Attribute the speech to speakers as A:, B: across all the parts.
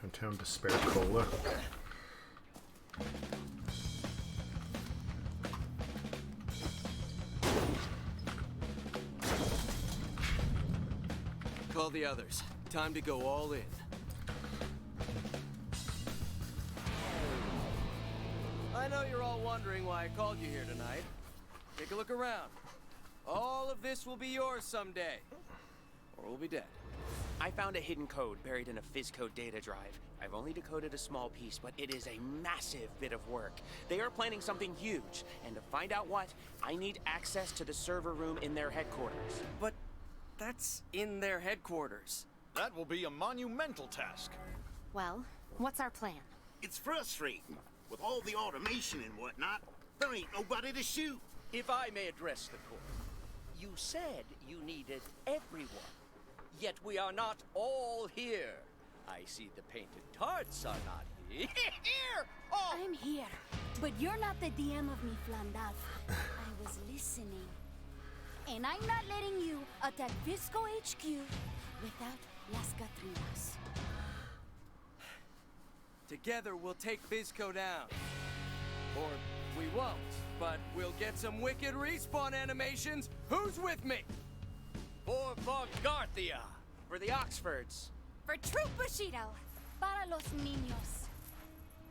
A: Downtown Despair Cola.
B: Call the others. Time to go all in. I know you're all wondering why I called you here tonight. Take a look around. All of this will be yours someday. Or we'll be dead.
C: I found a hidden code buried in a Fizzcode data drive. I've only decoded a small piece, but it is a massive bit of work. They are planning something huge, and to find out what, I need access to the server room in their headquarters.
B: But that's in their headquarters.
D: That will be a monumental task.
E: Well, what's our plan?
F: It's frustrating. With all the automation and whatnot, there ain't nobody to shoot.
G: If I may address the court, you said you needed everyone. Yet we are not all here. I see the painted tarts are not here. Oh!
E: I'm here, but you're not the DM of mi Flandaf. I was listening. And I'm not letting you attack Visco HQ without Las Catrinas.
B: Together we'll take Vizco down. Or we won't, but we'll get some wicked respawn animations. Who's with me?
G: For Garthia.
C: For the Oxfords.
E: For Troop Bushido. Para los niños.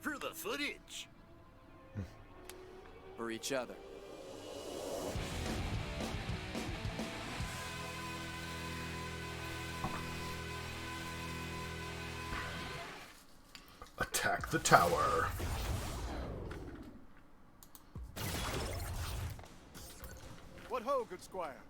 F: For the footage.
B: For each other.
A: Attack the tower.
D: What ho, good squire?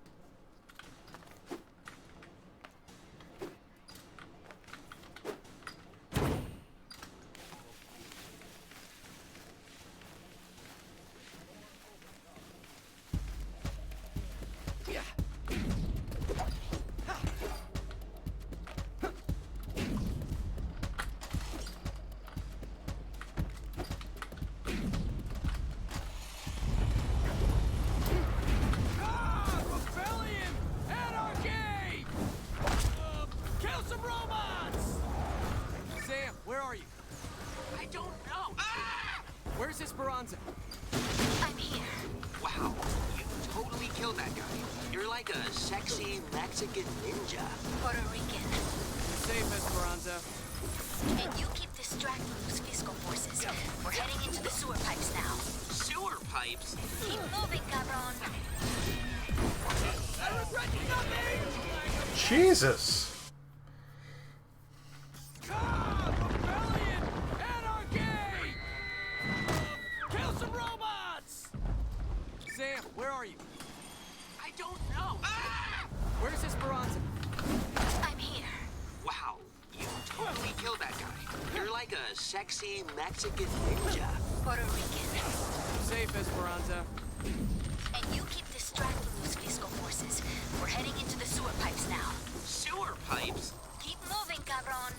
B: Where's Esperanza?
E: I'm here.
C: Wow, you totally killed that guy. You're like a sexy Mexican ninja.
E: Puerto Rican.
B: Safe, Esperanza.
E: And you keep distracting those Fiscal forces. We're heading into the sewer pipes now.
C: Sewer pipes?
E: Keep moving, cabron.
B: I regret nothing!
A: Jesus!
B: Rebellion! Anarchy! Kill some robots! Sam, where are you?
C: I don't know.
B: Where's Esperanza?
E: I'm here.
C: Wow, you totally killed that guy. You're like a sexy Mexican ninja.
E: Puerto Rican.
B: Safe, Esperanza.
E: And you keep distracting those Fiscal forces. We're heading into the sewer pipes now.
C: Sewer pipes?
E: Keep moving, cabron.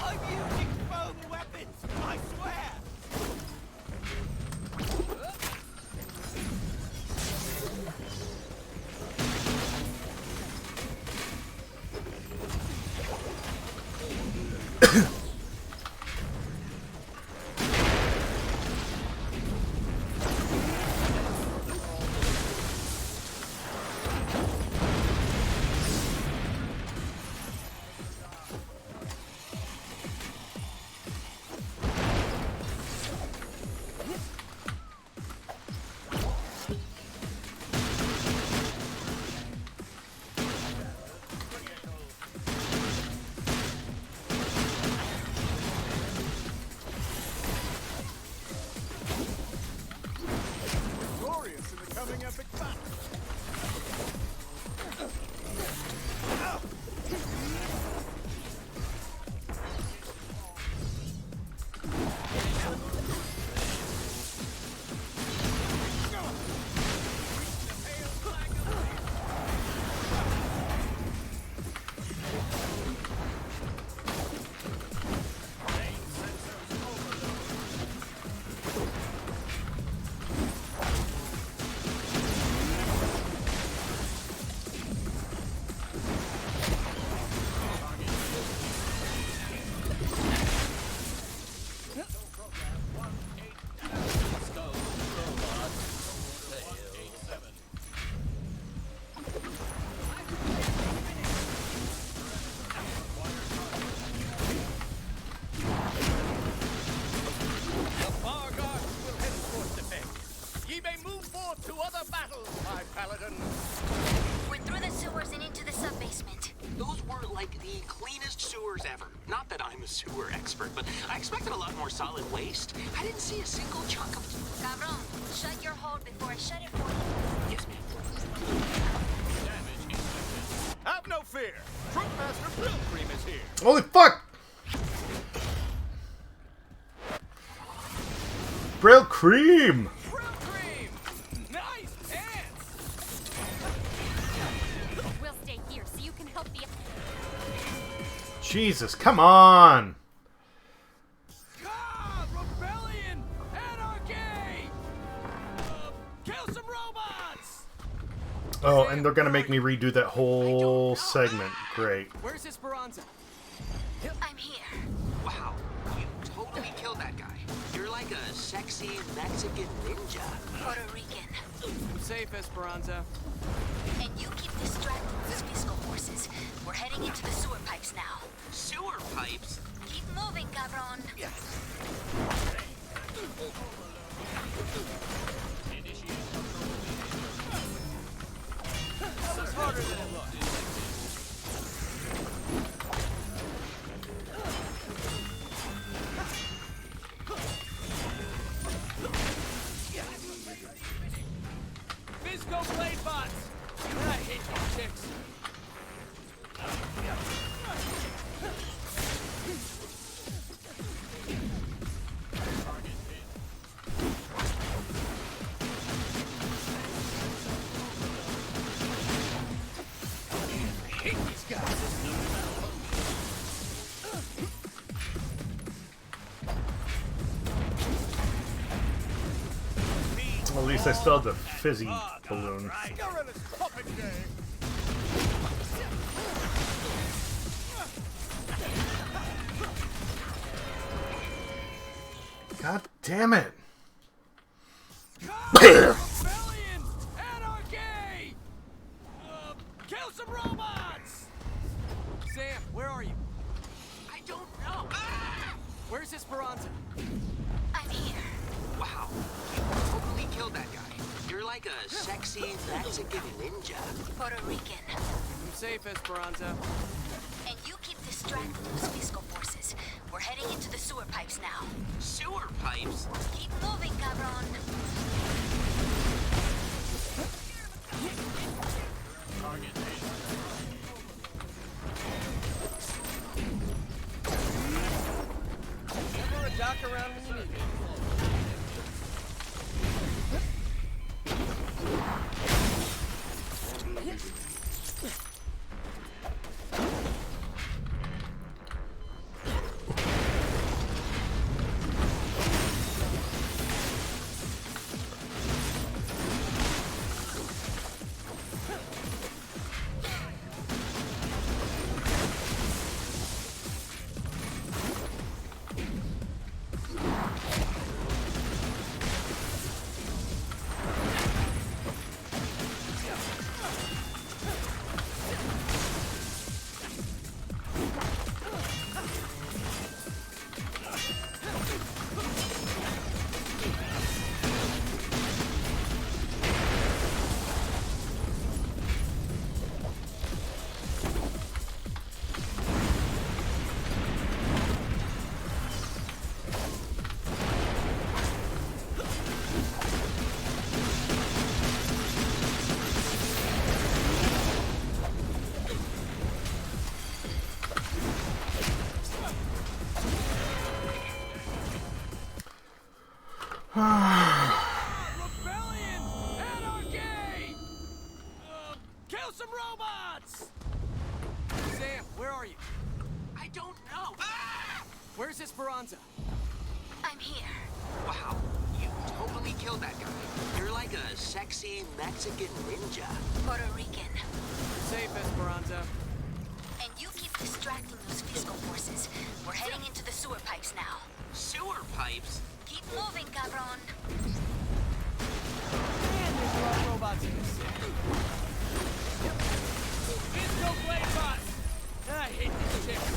G: I'm using foam weapons, I swear!
E: closing into the sub-basement.
C: Those were like the cleanest sewers ever. Not that I'm a sewer expert, but I expected a lot more solid waste. I didn't see a single chunk of...
E: Cabron, shut your hole before I shut it for you.
C: Yes, ma'am.
D: Have no fear. Troopmaster Brill Cream is here.
A: Holy fuck! Brill Cream!
B: Brill Cream! Nice pants!
E: We'll stay here so you can help the...
A: Jesus, come on!
B: Ah! Rebellion! Anarchy! Kill some robots!
A: Oh, and they're gonna make me redo that whole segment. Great.
B: Where's Esperanza?
E: I'm here.
C: Wow, you totally killed that guy. You're like a sexy Mexican ninja.
E: Puerto Rican.
B: I'm safe, Esperanza.
E: And you keep distracting those fiscal forces. We're heading into the sewer pipes now.
C: Sewer pipes?
E: Keep moving, cabron.
B: This is harder than it looks. Visco blade bots! I hate these chicks. I hate these guys.
A: At least I still have the fizzy balloon.
D: You're in his puppet game.
A: God damn it!
B: Rebellion! Anarchy! Kill some robots! Sam, where are you?
C: I don't know. Ah!
B: Where's Esperanza?
E: I'm here.
C: Wow, you totally killed that guy. You're like a sexy Mexican ninja.
E: Puerto Rican.
B: I'm safe, Esperanza.
E: And you keep distracting those fiscal forces. We're heading into the sewer pipes now.
C: Sewer pipes?
E: Keep moving, cabron.
B: Never a dock around when you need it. Rebellion! Anarchy! Kill some robots! Sam, where are you?
C: I don't know. Ah!
B: Where's Esperanza?
E: I'm here.
C: Wow, you totally killed that guy. You're like a sexy Mexican ninja.
E: Puerto Rican.
B: Safe, Esperanza.
E: And you keep distracting those fiscal forces. We're heading into the sewer pipes now.
C: Sewer pipes?
E: Keep moving, cabron.
B: Man, there's a lot of robots in this city. Visco blade bots! I hate these chicks.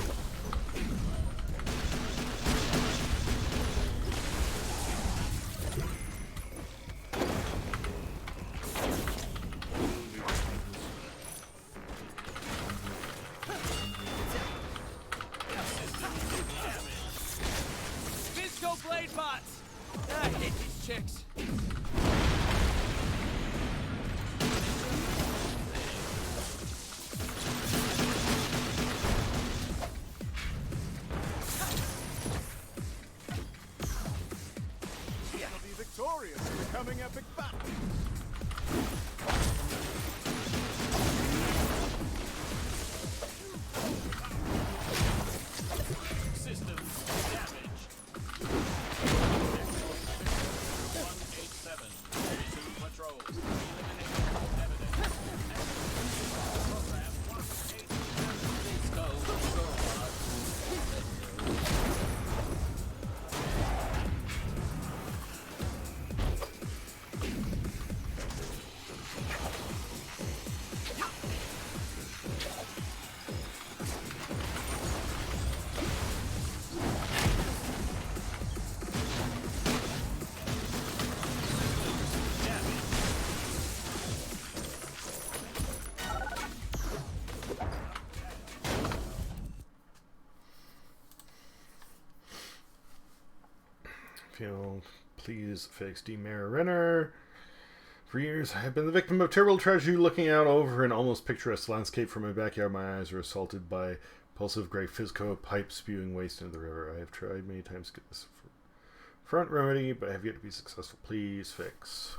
B: blade bots! I hate these chicks.
D: You'll be victorious in the coming epic battle.
H: System damage. 187. 32 patrols. Eliminating all evidence. Program 187. Please go.
A: Feel please fix Demare Renner. For years, I have been the victim of terrible tragedy, looking out over an almost picturesque landscape from my backyard. My eyes are assaulted by pulsive gray Fizco pipe spewing waste into the river. I have tried many times to get this front remedy, but I have yet to be successful. Please fix.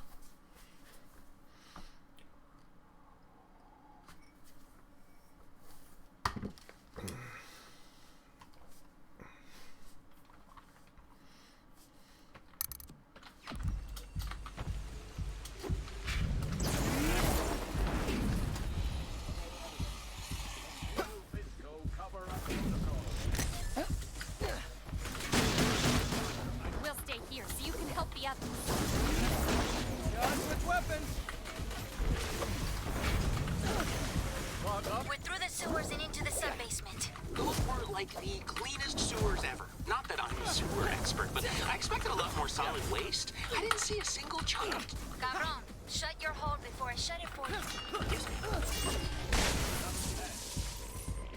E: We'll stay here so you can help the others.
B: Guns with weapons!
E: We're through the sewers and into the sub-basement.
C: Those were like the cleanest sewers ever. Not that I'm a sewer expert, but I expected a lot more solid waste. I didn't see a single chunk.
E: Cabron, shut your hole before I shut it for you.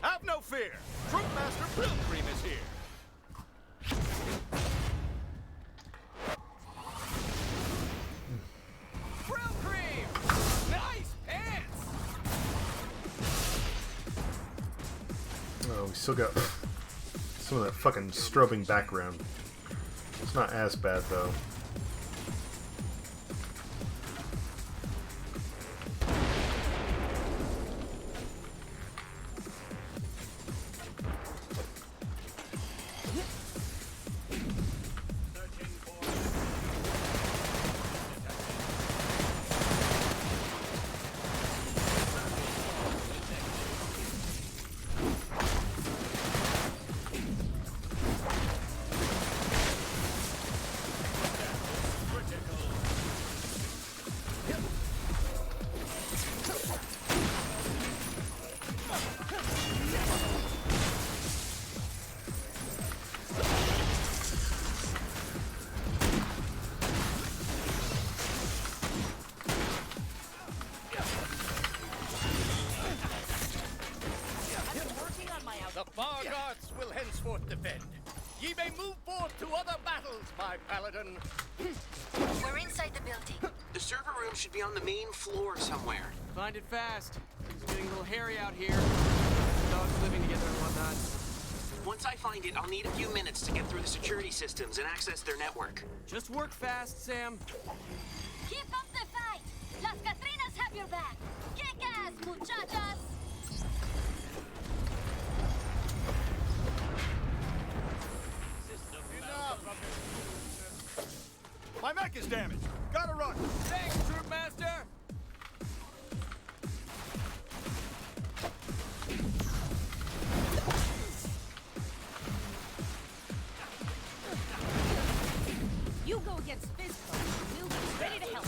D: Have no fear. Troopmaster Pilgrim is here.
B: Brill cream! Nice pants!
A: Oh, we still got some of that fucking strobing background. It's not as bad though.
G: The Bargots will henceforth defend. Ye may move forth to other battles, my paladin.
E: We're inside the building.
C: The server room should be on the main floor somewhere.
B: Find it fast. It's getting a little hairy out here. Dogs living together and whatnot.
C: Once I find it, I'll need a few minutes to get through the security systems and access their network.
B: Just work fast, Sam.
E: Keep up the fight. Las Catrinas have your back. Kick ass, muchachas.
D: My mech is damaged. Gotta run.
B: Thanks, Troopmaster!
E: You go against Fizco. We'll be ready to help.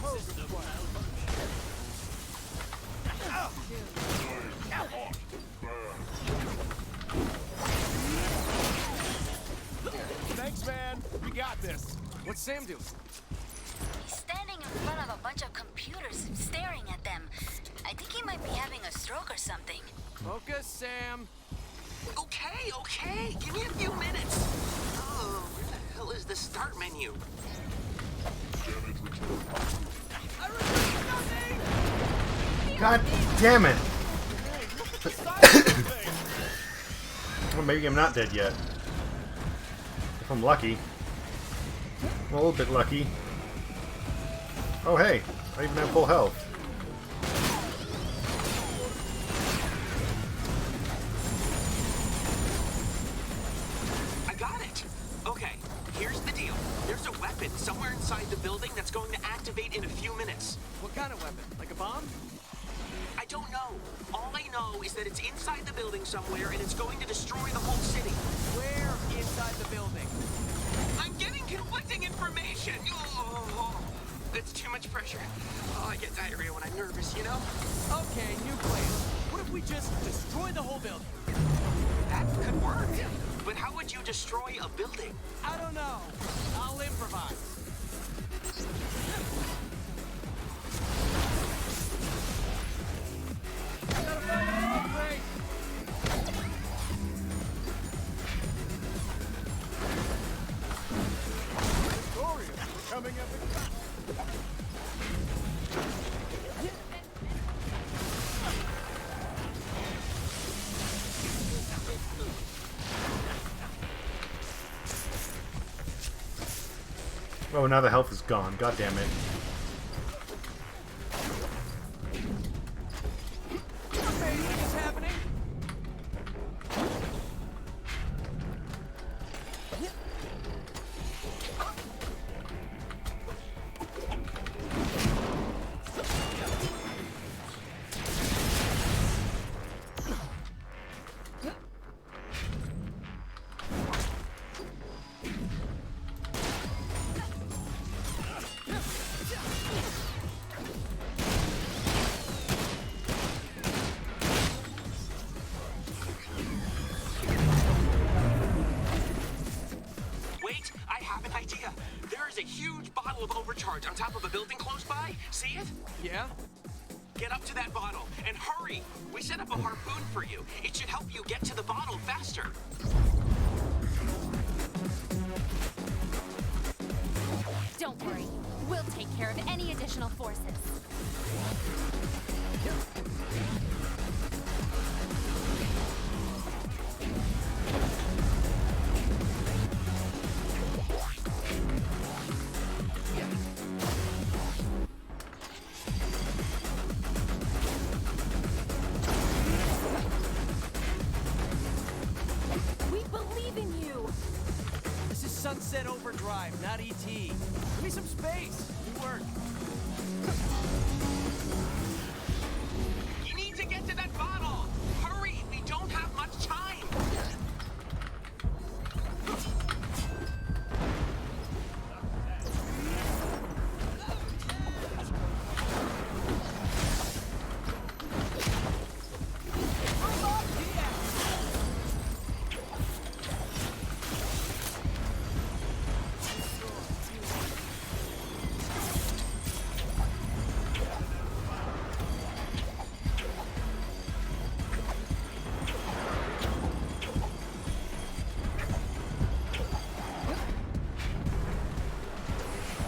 H: System malfunction.
D: Thanks, man. We got this.
B: What's Sam doing?
E: He's standing in front of a bunch of computers staring at them. I think he might be having a stroke or something.
B: Focus, Sam.
C: Okay, okay. Give me a few minutes. Oh, where the hell is the start menu?
A: God damn it! Well, maybe I'm not dead yet. If I'm lucky. I'm a little bit lucky. Oh hey, I even have full health.
C: I got it. Okay, here's the deal. There's a weapon somewhere inside the building that's going to activate in a few minutes.
B: What kind of weapon? Like a bomb?
C: I don't know. All I know is that it's inside the building somewhere and it's going to destroy the whole city.
B: Where inside the building?
C: I'm getting conflicting information. Oh, it's too much pressure. Oh, I get diarrhea when I'm nervous, you know?
B: Okay, new plan. What if we just destroy the whole building?
C: That could work. But how would you destroy a building?
B: I don't know. I'll improvise. Gotta find an upgrade.
D: Victoria, we're coming up in fast.
A: Oh, now the health is gone. God damn it.
B: Amazing is happening.
C: Wait, I have an idea. There is a huge bottle of overcharge on top of a building close by. See it?
B: Yeah?
C: Get up to that bottle and hurry. We set up a harpoon for you. It should help you get to the bottle faster.
I: Don't worry. We'll take care of any additional forces. We believe in you!
B: This is Sunset Overdrive, not ET. Give me some space. Good work.
C: You need to get to that bottle. Hurry, we don't have much time.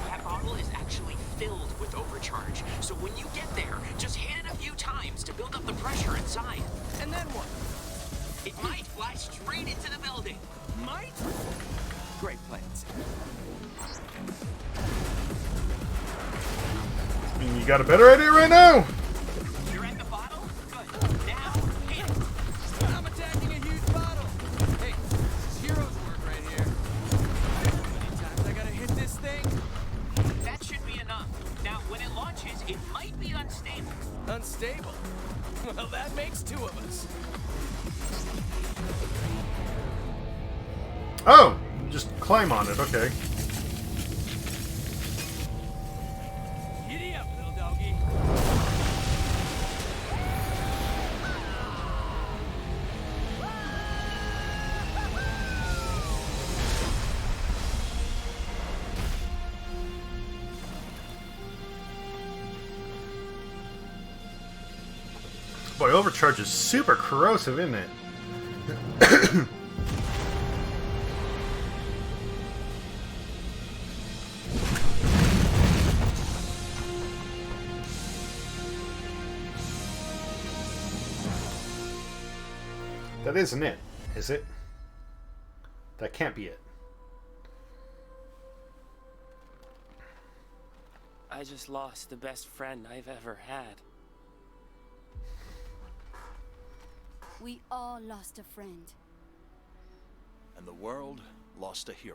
C: That bottle is actually filled with overcharge. So when you get there, just hit it a few times to build up the pressure inside.
B: And then what?
C: It might fly straight into the building.
B: Might? Great plans.
A: You got a better idea right now?
C: You're at the bottle? Good. Now, hit it.
B: I'm attacking a huge bottle. Hey, this is hero's work right here. How many times I gotta hit this thing?
C: That should be enough. Now, when it launches, it might be unstable.
B: Unstable. Well, that makes two of us.
A: Oh! Just climb on it, okay.
B: Giddy
A: Boy, Overcharge is super corrosive, isn't it? That isn't it, is it? That can't be it.
C: I just lost the best friend I've ever had.
E: We all lost a friend.
D: And the world lost a hero.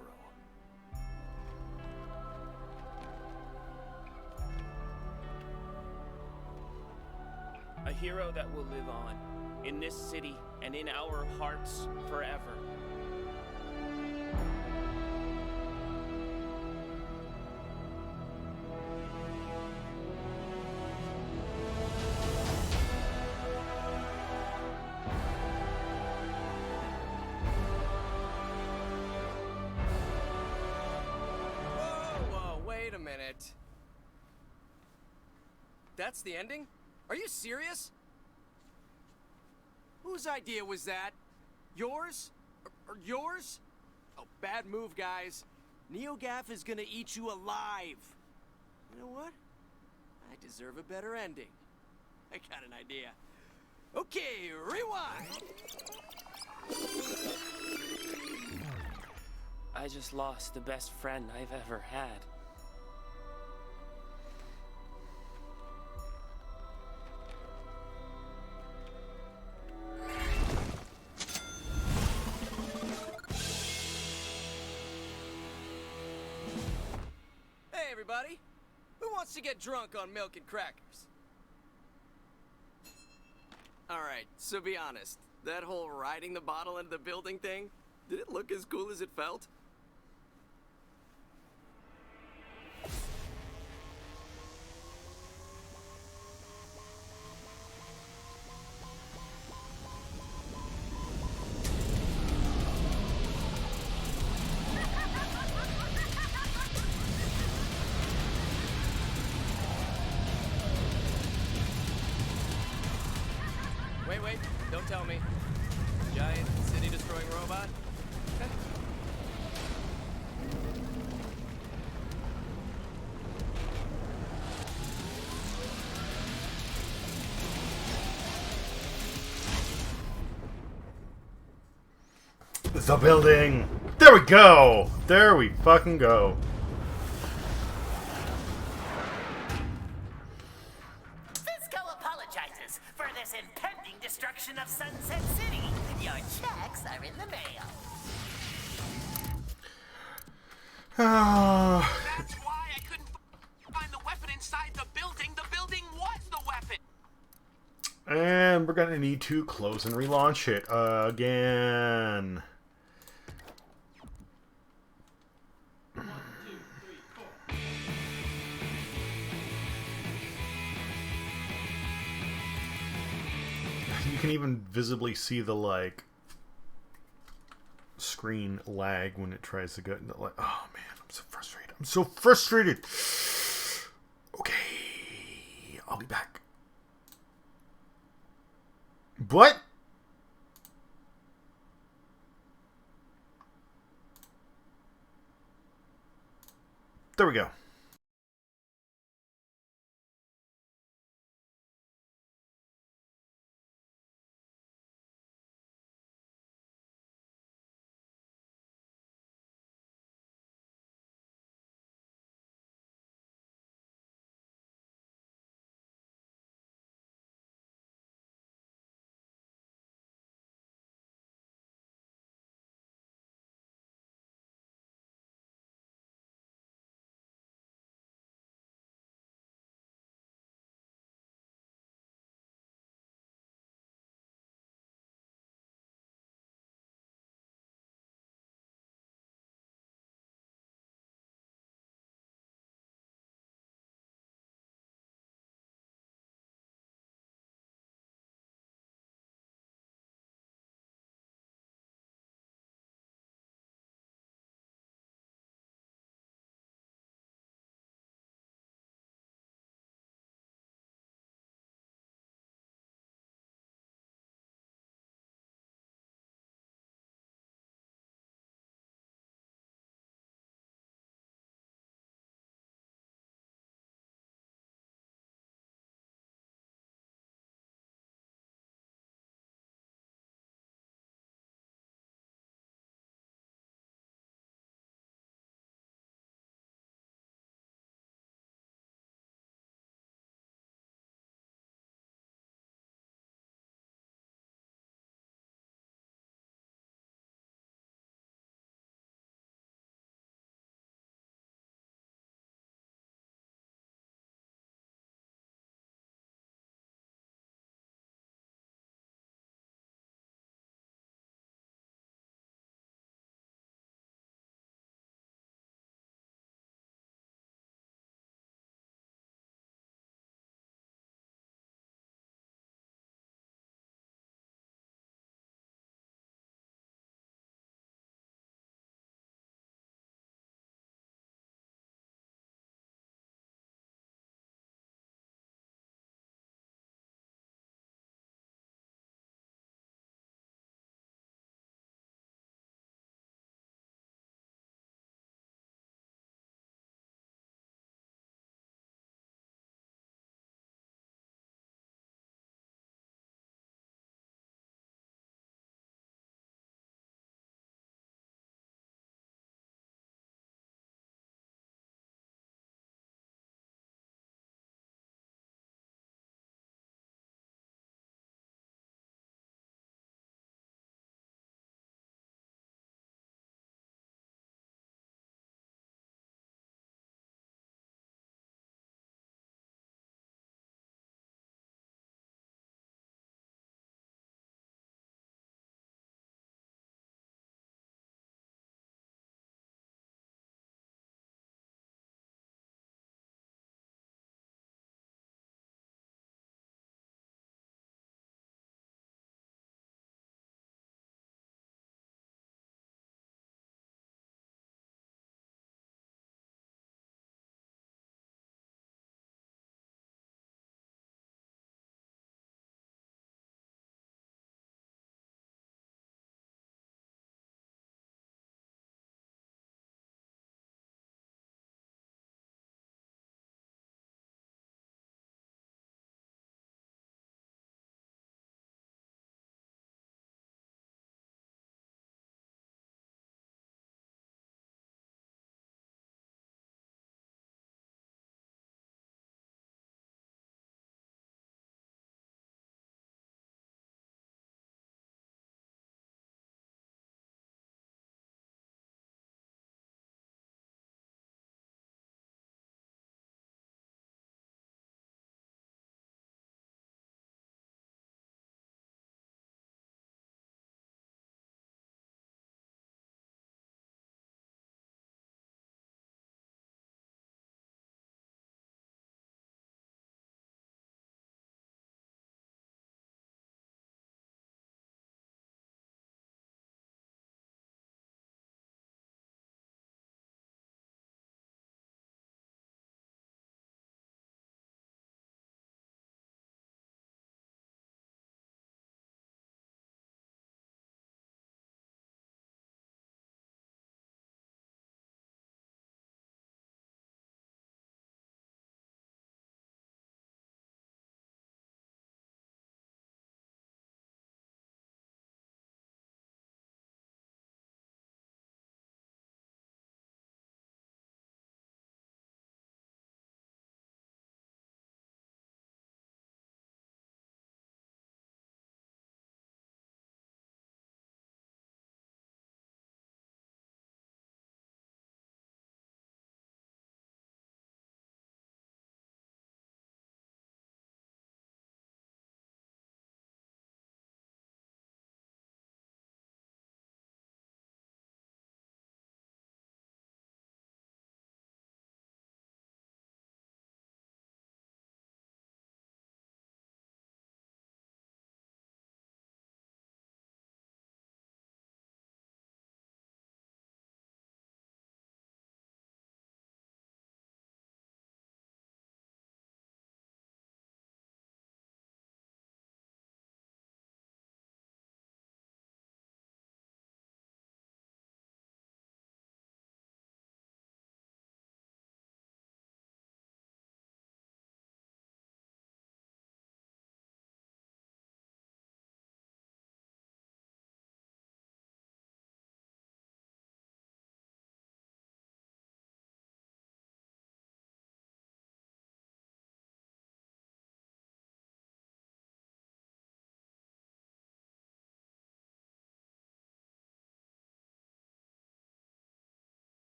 C: A hero that will live on, in this city and in our hearts forever.
B: Whoa, wait a minute. That's the ending? Are you serious? Whose idea was that? Yours? Or yours? Oh, bad move, guys. NeoGaf is gonna eat you alive. You know what? I deserve a better ending. I got an idea. Okay, rewind!
C: I just lost the best friend I've ever had.
B: Hey, everybody. Who wants to get drunk on milk and crackers? Alright, so be honest. That whole riding the bottle into the building thing, did it look as cool as it felt? Wait, don't tell me. Giant city-destroying robot? Okay.
A: The building! There we go! There we fucking go.
J: Fisco apologizes for this impending destruction of Sunset City. Your checks are in the mail.
C: That's why I couldn't find the weapon inside the building. The building was the weapon.
A: And we're gonna need to close and relaunch it again.
H: 1, 2, 3, 4.
A: You can even visibly see the like screen lag when it tries to go. Like, oh man, I'm so frustrated. I'm so frustrated. Okay, I'll be back. What? There we go.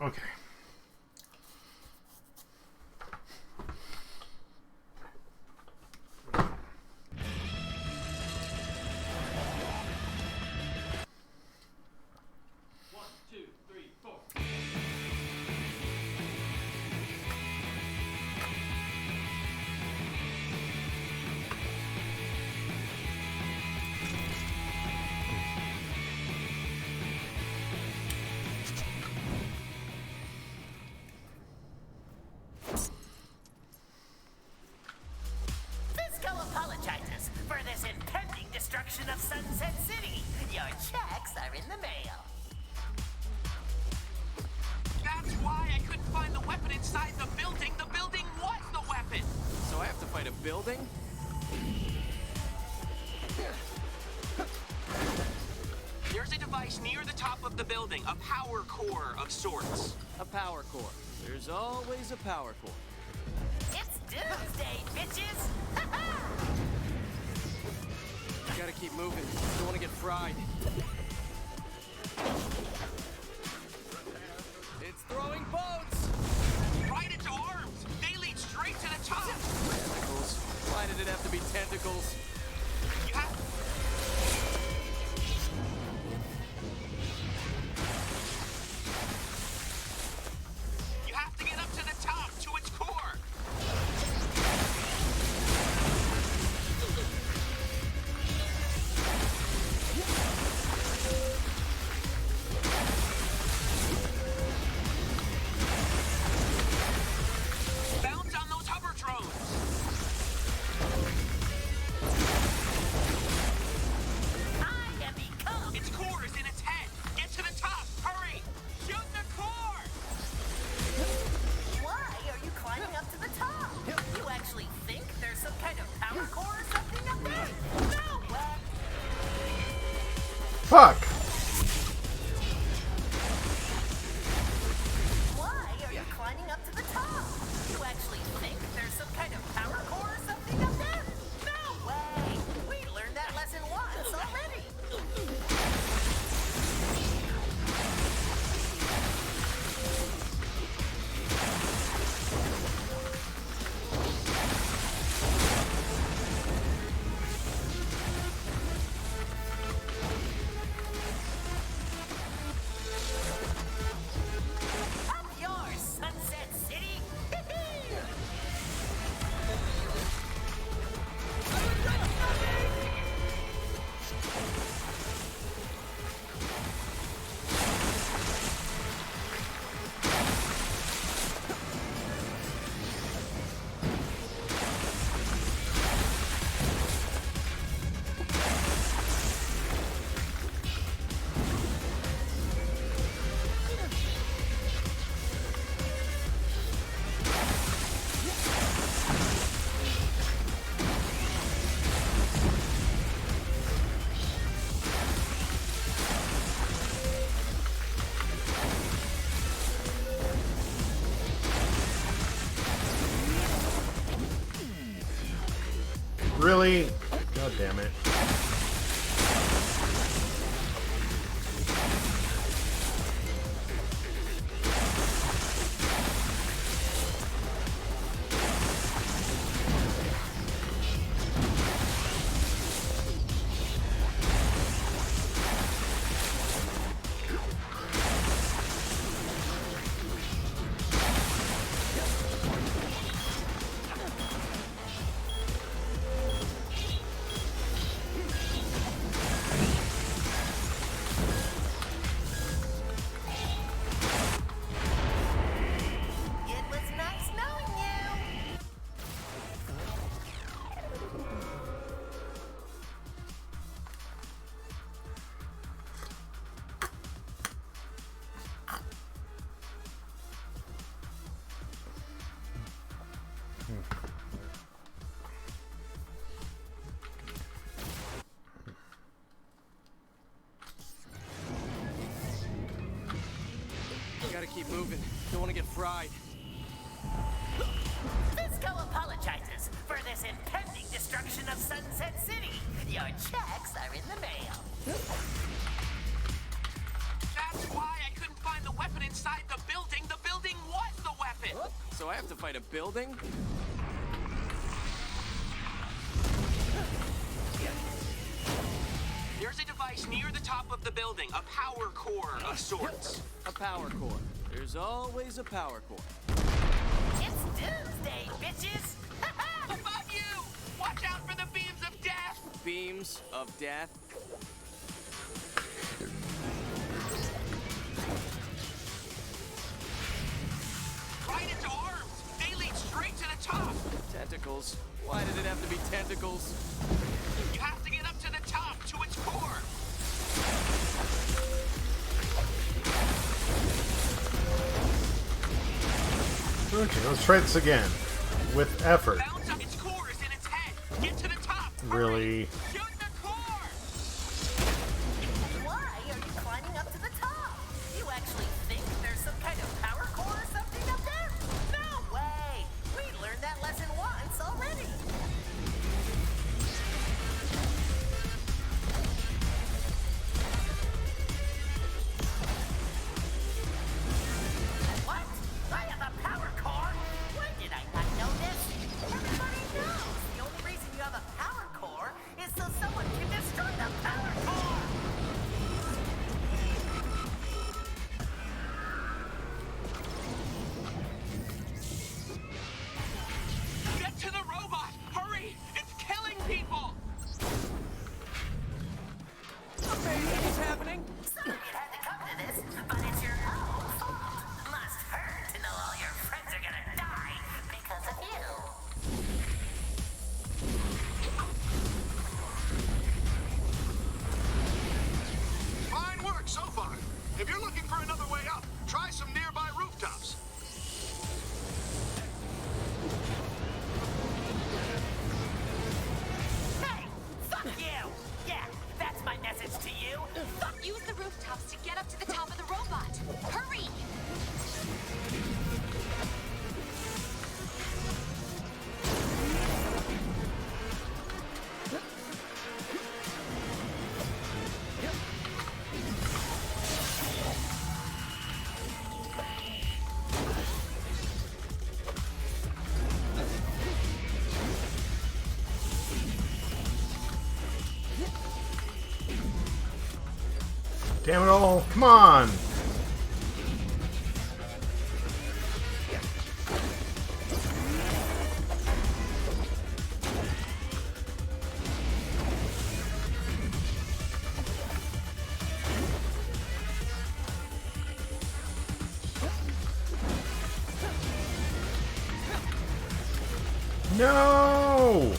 A: Okay.
H: One, two, three, four.
J: Fisco apologizes for this impending destruction of Sunset City. Your checks are in the mail.
C: That's why I couldn't find the weapon inside the building. The building was the weapon.
B: So I have to fight a building?
C: There's a device near the top of the building, a power core of sorts.
B: A power core. There's always a power core.
J: It's doomsday, bitches!
B: Gotta keep moving. Don't want to get fried. It's throwing boats!
C: Right into arms. They lead straight to the top.
B: Tentacles. Why did it have to be tentacles?
C: You have You have to get up to the top, to its core. Bounce on those hover drones.
J: I have become...
C: Its core is in its head. Get to the top. Hurry. Shoot the core.
J: Why are you climbing up to the top? You actually think there's some kind of power core or something up there? No way!
A: Fuck!
J: Why are you climbing up to the top? You actually think there's some kind of power core or something up there? No way! We learned that lesson once already. Up yours, Sunset City!
A: Really? God damn it.
J: It was nice knowing you.
B: Gotta keep moving. Don't want to get fried.
J: Fisco apologizes for this impending destruction of Sunset City. Your checks are in the mail.
C: That That's why I couldn't find the weapon inside the building. The building was the weapon.
B: So I have to fight a building?
C: There's a device near the top of the building, a power core of sorts.
B: A power core. There's always a power core.
J: It's doomsday, bitches!
C: Above you! Watch out for the beams of death!
B: Beams of death?
C: Right into arms! They lead straight to the top!
B: Tentacles. Why did it have to be tentacles?
C: You have to get up to the top, to its core!
A: Okay, let's try this again. With effort.
C: Bounce up its core is in its head! Get to the top!
A: Really?
C: Shoot the core!
J: Why are you climbing up to the top? You actually think there's some kind of power core or something up there? No way! We learned that lesson once already. What? I have a power core? Why did I not know this? Everybody knows the only reason you have a power core is so someone can destroy the power core!
C: Get to the robot! Hurry! It's killing people!
B: Amazing is happening.
J: Sorry it had to come to this, but it's your own fault. Must hurt to know all your friends are gonna die because of you.
D: Fine work so far. If you're looking for another way up, try some nearby rooftops.
J: Hey, fuck you! Yeah, that's my message to you. Fuck you!
I: Use the rooftops to get up to the top of the robot. Hurry!
A: Damn it all. Come on. No!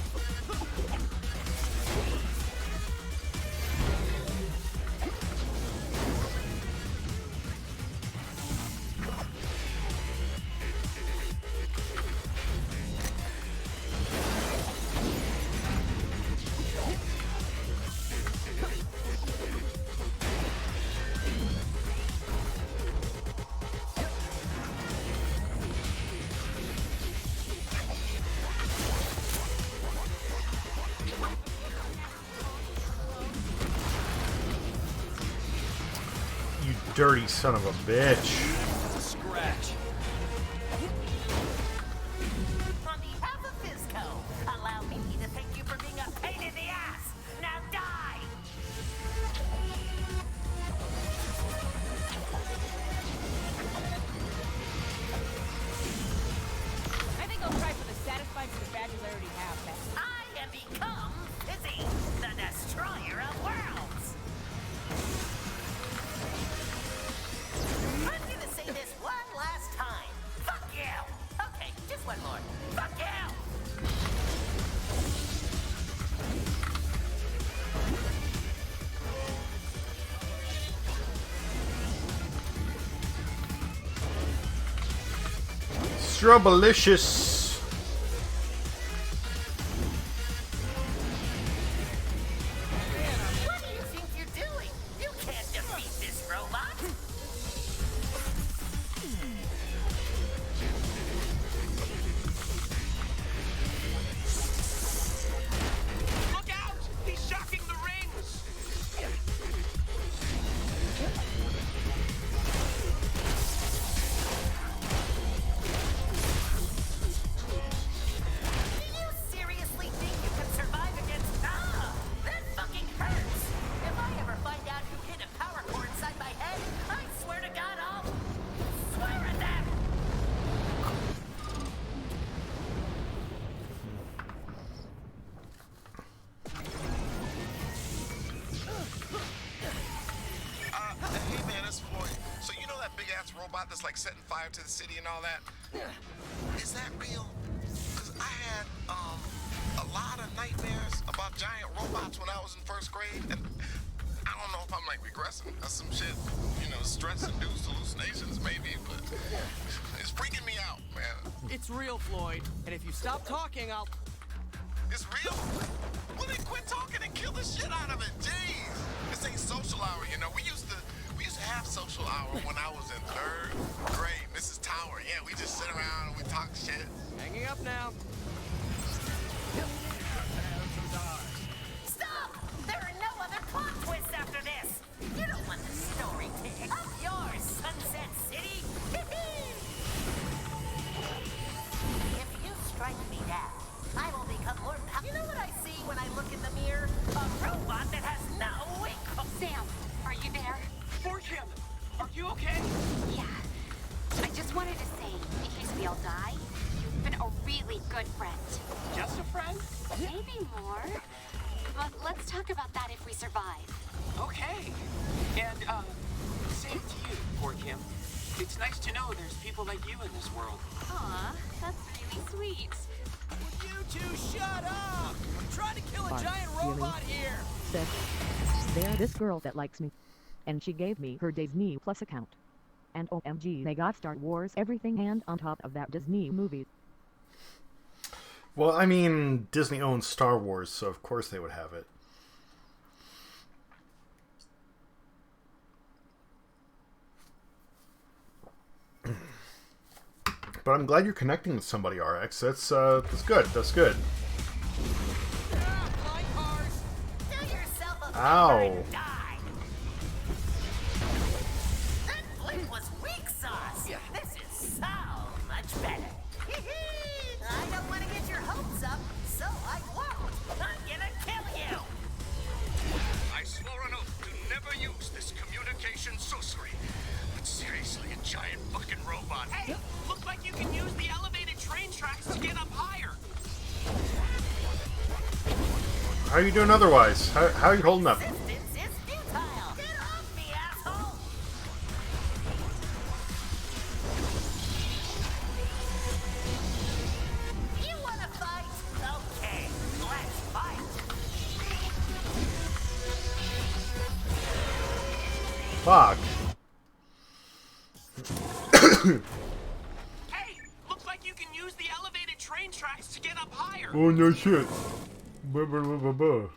A: You dirty son of a bitch.
B: Scratch.
J: On behalf of Fisco, allow me to thank you for being a pain in the ass. Now die!
I: I think I'll try for the satisfied for the badges I already have.
J: I have become Fizzy, the destroyer of worlds. I'm gonna say this one last time. Fuck you! Okay, just one more. Fuck you!
A: Strobalicious.
J: What do you think you're doing? You can't defeat this robot!
C: Look out! He's shocking the rings!
K: that's like setting fire to the city and all that. Is that real? Because I had a lot of nightmares about giant robots when I was in first grade, and I don't know if I'm like regressing. That's some shit, you know, stress-induced hallucinations maybe, but it's freaking me out, man.
B: It's real, Floyd. And if you stop talking, I'll...
K: It's real? Well, then quit talking and kill the shit out of it. Jeez. This ain't social hour, you know. We used to have social hour when I was in third grade. Mrs. Tower, yeah, we just sit around and we talk shit.
B: Hanging up now.
J: Stop! There are no other plot twists after this. You don't want the story to end. Up yours, Sunset City. If you strike me down, I will become more powerful. You know what I see when I look in the mirror? A robot that has no wing.
I: Sam, are you there?
C: For him! Are you okay?
I: Yeah. I just wanted to say, in case we all die, you've been a really good friend.
C: Just a friend?
I: Maybe more. But let's talk about that if we survive.
C: Okay. And, same to you, poor Kim. It's nice to know there's people like you in this world.
I: Aw, that's really sweet.
B: Would you two shut up? I'm trying to kill a giant robot here.
L: Said, "There, this girl that likes me. And she gave me her Disney Plus account. And OMG, they got Star Wars everything and on top of that Disney movies."
A: Well, I mean, Disney owns Star Wars, so of course they would have it. But I'm glad you're connecting with somebody, RX. That's good. That's good. Ow.
J: That blink was weak sauce. This is so much better. I don't want to get your hopes up, so I won't. I'm gonna kill you.
D: I swore an oath to never use this communication sorcery. But seriously, a giant fucking robot.
C: Hey, looks like you can use the elevated train tracks to get up higher.
A: How are you doing otherwise? How are you holding up?
J: Resistance is futile. Get off me, asshole. You wanna fight? Okay, let's fight.
A: Fuck.
C: Hey, looks like you can use the elevated train tracks to get up higher.
A: Oh no shit. Buh, buh, buh, buh, buh.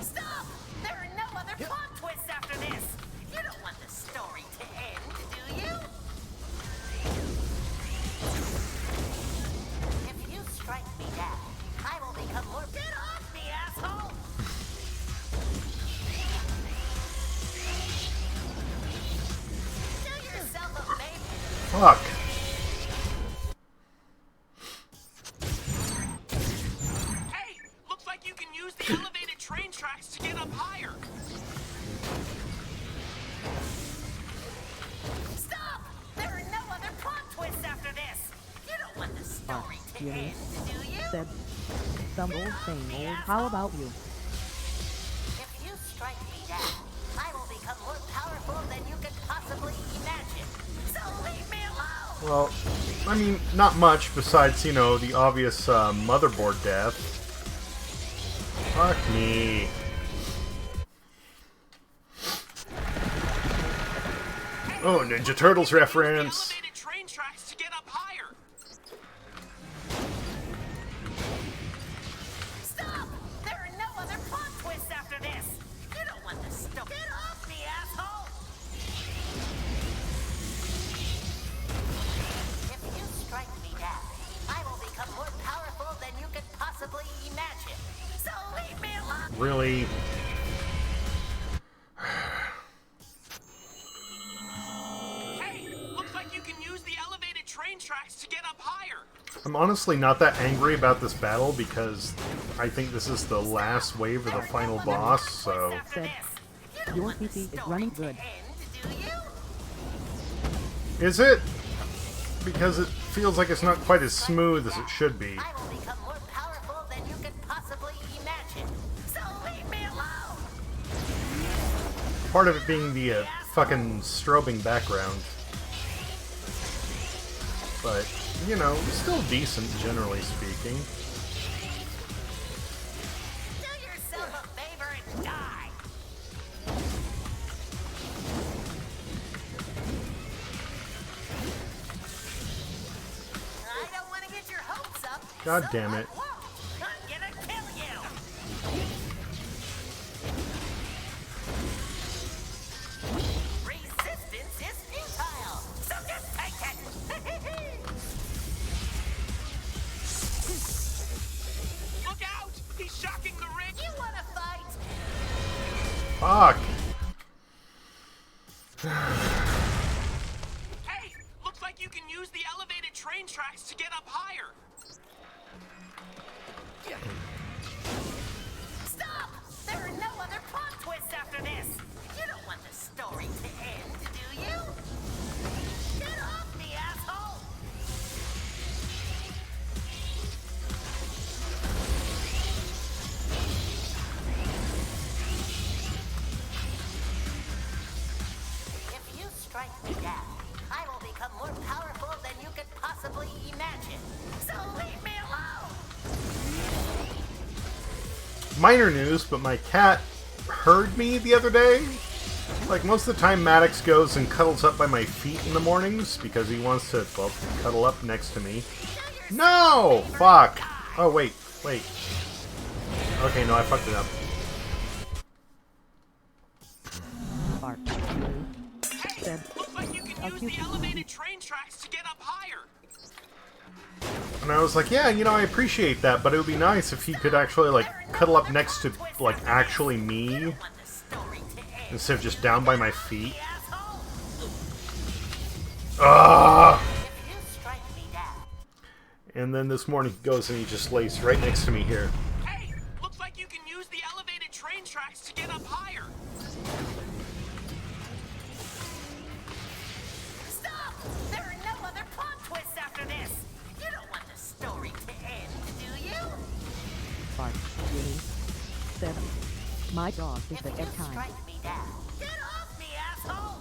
J: Stop! There are no other plot twists after this. You don't want the story to end, do you? If you strike me down, I will become more... Get off me, asshole! Do yourself a favor.
A: Fuck.
C: Hey, looks like you can use the elevated train tracks to get up higher.
J: Stop! There are no other plot twists after this. You don't want the story to end, do you?
L: Said, "Some old same old, how about you?"
J: If you strike me down, I will become more powerful than you could possibly imagine. So leave me alone!
A: Well, I mean, not much besides, you know, the obvious motherboard death. Fuck me. Oh, Ninja Turtles reference.
C: Elevated train tracks to get up higher.
J: Stop! There are no other plot twists after this. You don't want the story. Get off me, asshole! If you strike me down, I will become more powerful than you could possibly imagine. So leave me alone!
A: Really?
C: Hey, looks like you can use the elevated train tracks to get up higher.
A: I'm honestly not that angry about this battle because I think this is the last wave of the final boss, so...
L: Said, "Your PC is running good."
A: Is it? Because it feels like it's not quite as smooth as it should be.
J: I will become more powerful than you could possibly imagine. So leave me alone!
A: Part of it being the fucking strobing background. But, you know, still decent, generally speaking.
J: Do yourself a favor and die. I don't want to get your hopes up.
A: God damn it.
J: I'm gonna kill you. Resistance is futile, so just take it.
C: Look out! He's shocking the ring!
J: You wanna fight?
A: Fuck.
C: Hey! Looks like you can use the elevated train tracks to get up higher!
J: Stop! There are no other plot twists after this. You don't want the story to end, do you? Get off me, asshole! If you strike me down, I will become more powerful than you could possibly imagine. So leave me alone!
A: Minor news, but my cat heard me the other day. Like, most of the time Maddox goes and cuddles up by my feet in the mornings because he wants to, well, cuddle up next to me. No! Fuck! Oh, wait. Okay, no, I fucked it up.
L: Bart. Said,
C: Looks like you can use the elevated train tracks to get up higher!
A: And I was like, yeah, you know, I appreciate that, but it would be nice if he could actually, like, cuddle up next to, like, actually me, instead of just down by my feet. Ugh! And then this morning he goes and he just lays right next to me here.
C: Hey! Looks like you can use the elevated train tracks to get up higher!
J: Stop! There are no other plot twists after this. You don't want the story to end, do you?
L: Bart. Really? Said, my dog is the egg time.
J: Strike me down. Get off me, asshole!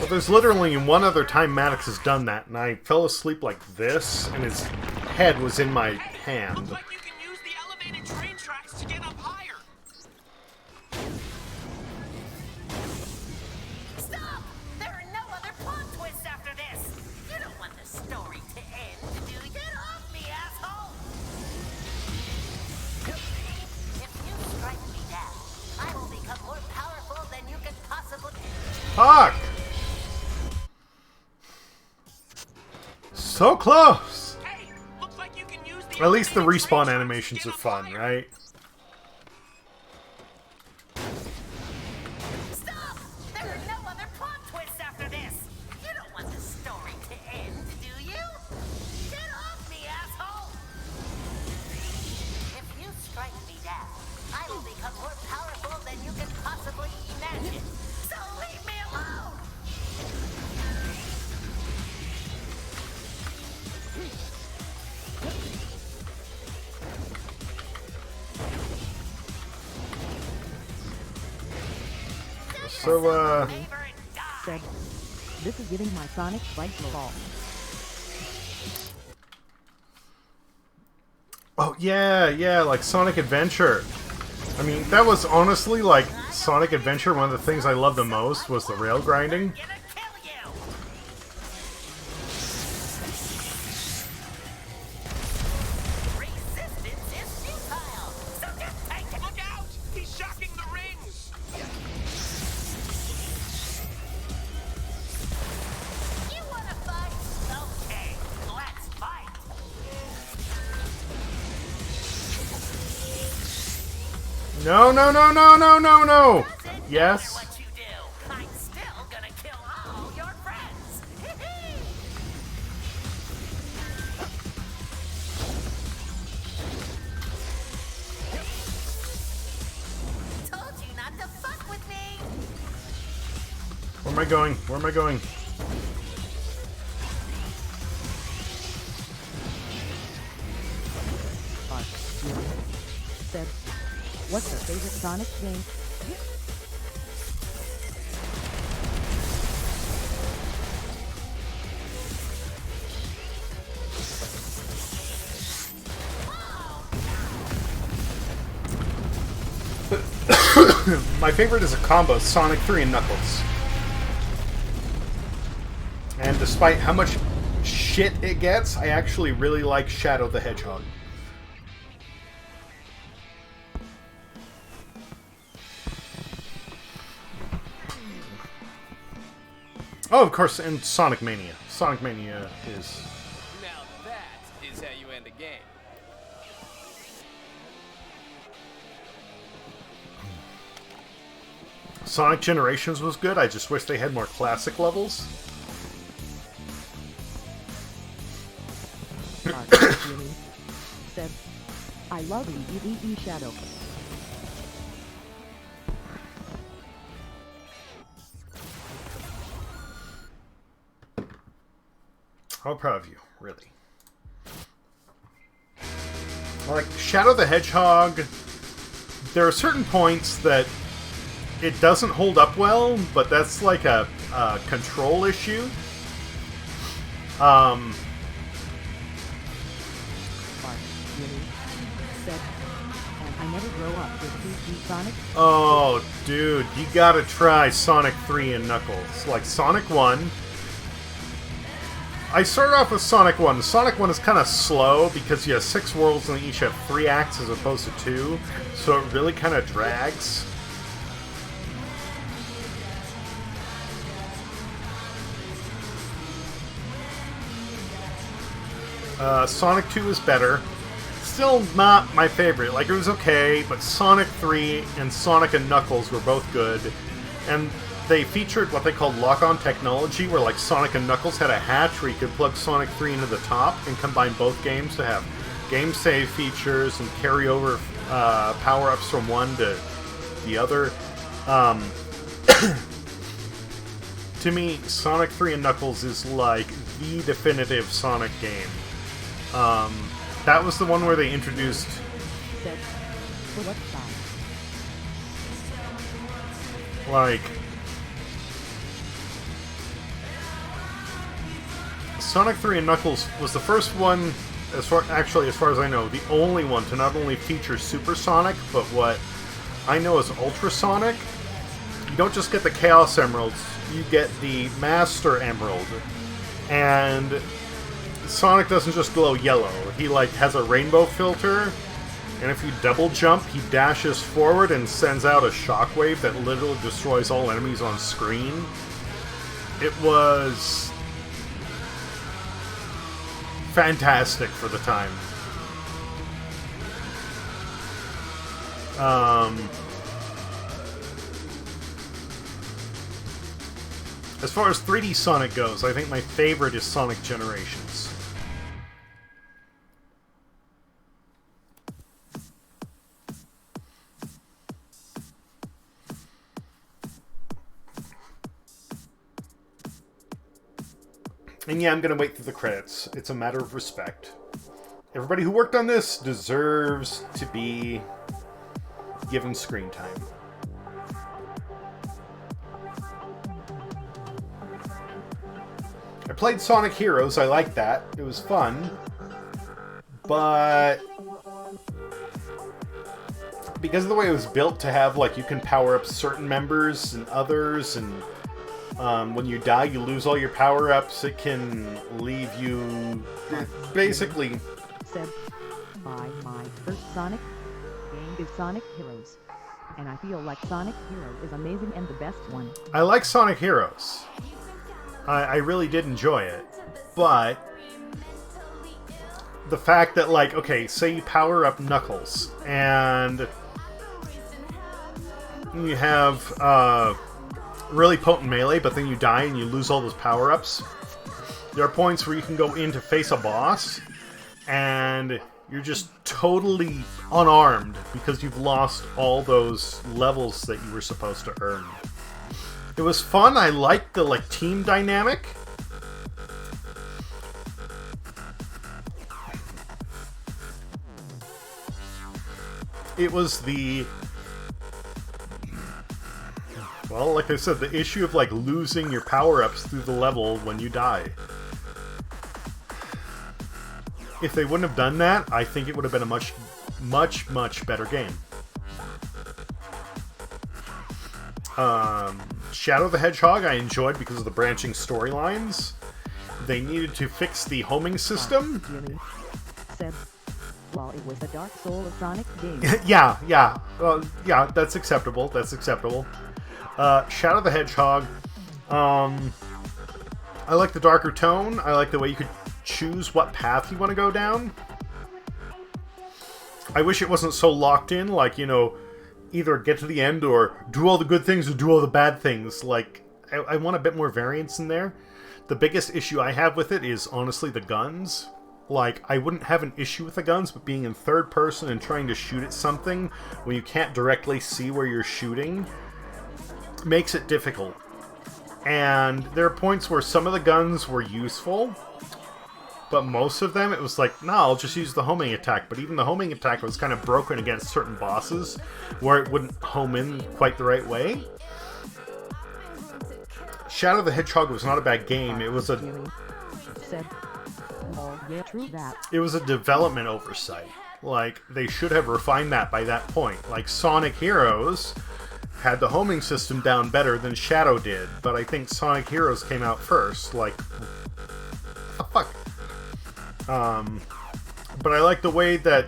A: Well, there's literally one other time Maddox has done that, and I fell asleep like this, and his head was in my hand.
C: Looks like you can use the elevated train tracks to get up higher!
J: Stop! There are no other plot twists after this. You don't want the story to end, do you? Get off me, asshole! If you strike me down, I will become more powerful than you could possibly...
A: Fuck! So close!
C: Hey! Looks like you can use the
A: At least the
C: elevated
A: respawn
C: train
A: animations
C: tracks
A: are
C: to get up
A: fun,
C: higher.
A: right?
J: Stop! There are no other plot twists after this. You don't want the story to end, do you? Get off me, asshole! If you strike me down, I will become more powerful than you can possibly imagine. So leave me alone!
A: So,
L: Said, this is giving my Sonic right ball.
A: oh yeah, like Sonic Adventure. I mean, that was honestly, like, Sonic Adventure, one of the things I loved the most was the rail grinding.
J: Gonna kill you! Resistance is futile, so just take it!
C: Look out! He's shocking the rings!
J: You wanna fight? Okay, let's fight!
A: No. Yes.
J: What you do, I'm still gonna kill all your friends! Told you not to fuck with me!
A: Where am I going?
L: Bart. Really? What's your favorite Sonic game?
A: My favorite is a combo, Sonic 3 and Knuckles. And despite how much shit it gets, I actually really like Shadow the Hedgehog. Oh, of course, and Sonic Mania. Sonic Mania is...
B: Now that is how you end a game.
A: Sonic Generations was good, I just wish they had more classic levels.
L: Said, I love E Shadow.
A: How proud of you, really. Like, Shadow the Hedgehog, there are certain points that it doesn't hold up well, but that's like a control issue.
L: I never grow up with Sonic.
A: Oh, dude, you gotta try Sonic 3 and Knuckles. Like, Sonic 1... I started off with Sonic 1. Sonic 1 is kind of slow because you have 6 worlds and they each have 3 acts as opposed to 2, so it really kind of drags. Sonic 2 is better. Still not my favorite. Like, it was okay, but Sonic 3 and Sonic and Knuckles were both good. And they featured what they called lock-on technology, where like Sonic and Knuckles had a hatch where you could plug Sonic 3 into the top and combine both games to have game save features and carry over power-ups from one to the other. To me, Sonic 3 and Knuckles is like the definitive Sonic game. That was the one where they introduced... like... Sonic 3 and Knuckles was the first one, as far as I know, the only one to not only feature Super Sonic, but what I know as Ultrasonic. You don't just get the Chaos Emeralds, you get the Master Emerald. And Sonic doesn't just glow yellow. He like has a rainbow filter, and if you double jump, he dashes forward and sends out a shockwave that literally destroys all enemies on screen. It was fantastic for the time. As far as 3D Sonic goes, I think my favorite is Sonic Generations. And yeah, I'm gonna wait through the credits. It's a matter of respect. Everybody who worked on this deserves to be given screen time. I played Sonic Heroes, I liked that. It was fun. But because of the way it was built to have, like, you can power up certain members and others, and when you die, you lose all your power-ups. It can leave you basically...
L: Said, my first Sonic game is Sonic Heroes. And I feel like Sonic Hero is amazing and the best one.
A: I like Sonic Heroes. I really did enjoy it. But the fact that, like, okay, say you power up Knuckles, and you have really potent melee, but then you die and you lose all those power-ups. There are points where you can go in to face a boss, and you're just totally unarmed because you've lost all those levels that you were supposed to earn. It was fun. I liked the, like, team dynamic. It was the Well, like I said, the issue of like losing your power-ups through the level when you die. If they wouldn't have done that, I think it would have been a much, much, much better game. Shadow the Hedgehog I enjoyed because of the branching storylines. They needed to fix the homing system.
L: Jimmy said, well, it was a Dark Soul of Sonic game.
A: yeah, that's acceptable. That's acceptable. Shadow the Hedgehog. I like the darker tone. I like the way you could choose what path you want to go down. I wish it wasn't so locked in, like, you know, either get to the end or do all the good things or do all the bad things. Like, I want a bit more variance in there. The biggest issue I have with it is, honestly, the guns. Like, I wouldn't have an issue with the guns, but being in third person and trying to shoot at something when you can't directly see where you're shooting makes it difficult. And there are points where some of the guns were useful, but most of them, it was like, no, I'll just use the homing attack. But even the homing attack was kind of broken against certain bosses, where it wouldn't home in quite the right way. Shadow the Hedgehog was not a bad game. It was a...
L: Oh, yeah, true that.
A: It was a development oversight. Like, they should have refined that by that point. Like, Sonic Heroes had the homing system down better than Shadow did, but I think Sonic Heroes came out first. Like, what the fuck? But I like the way that,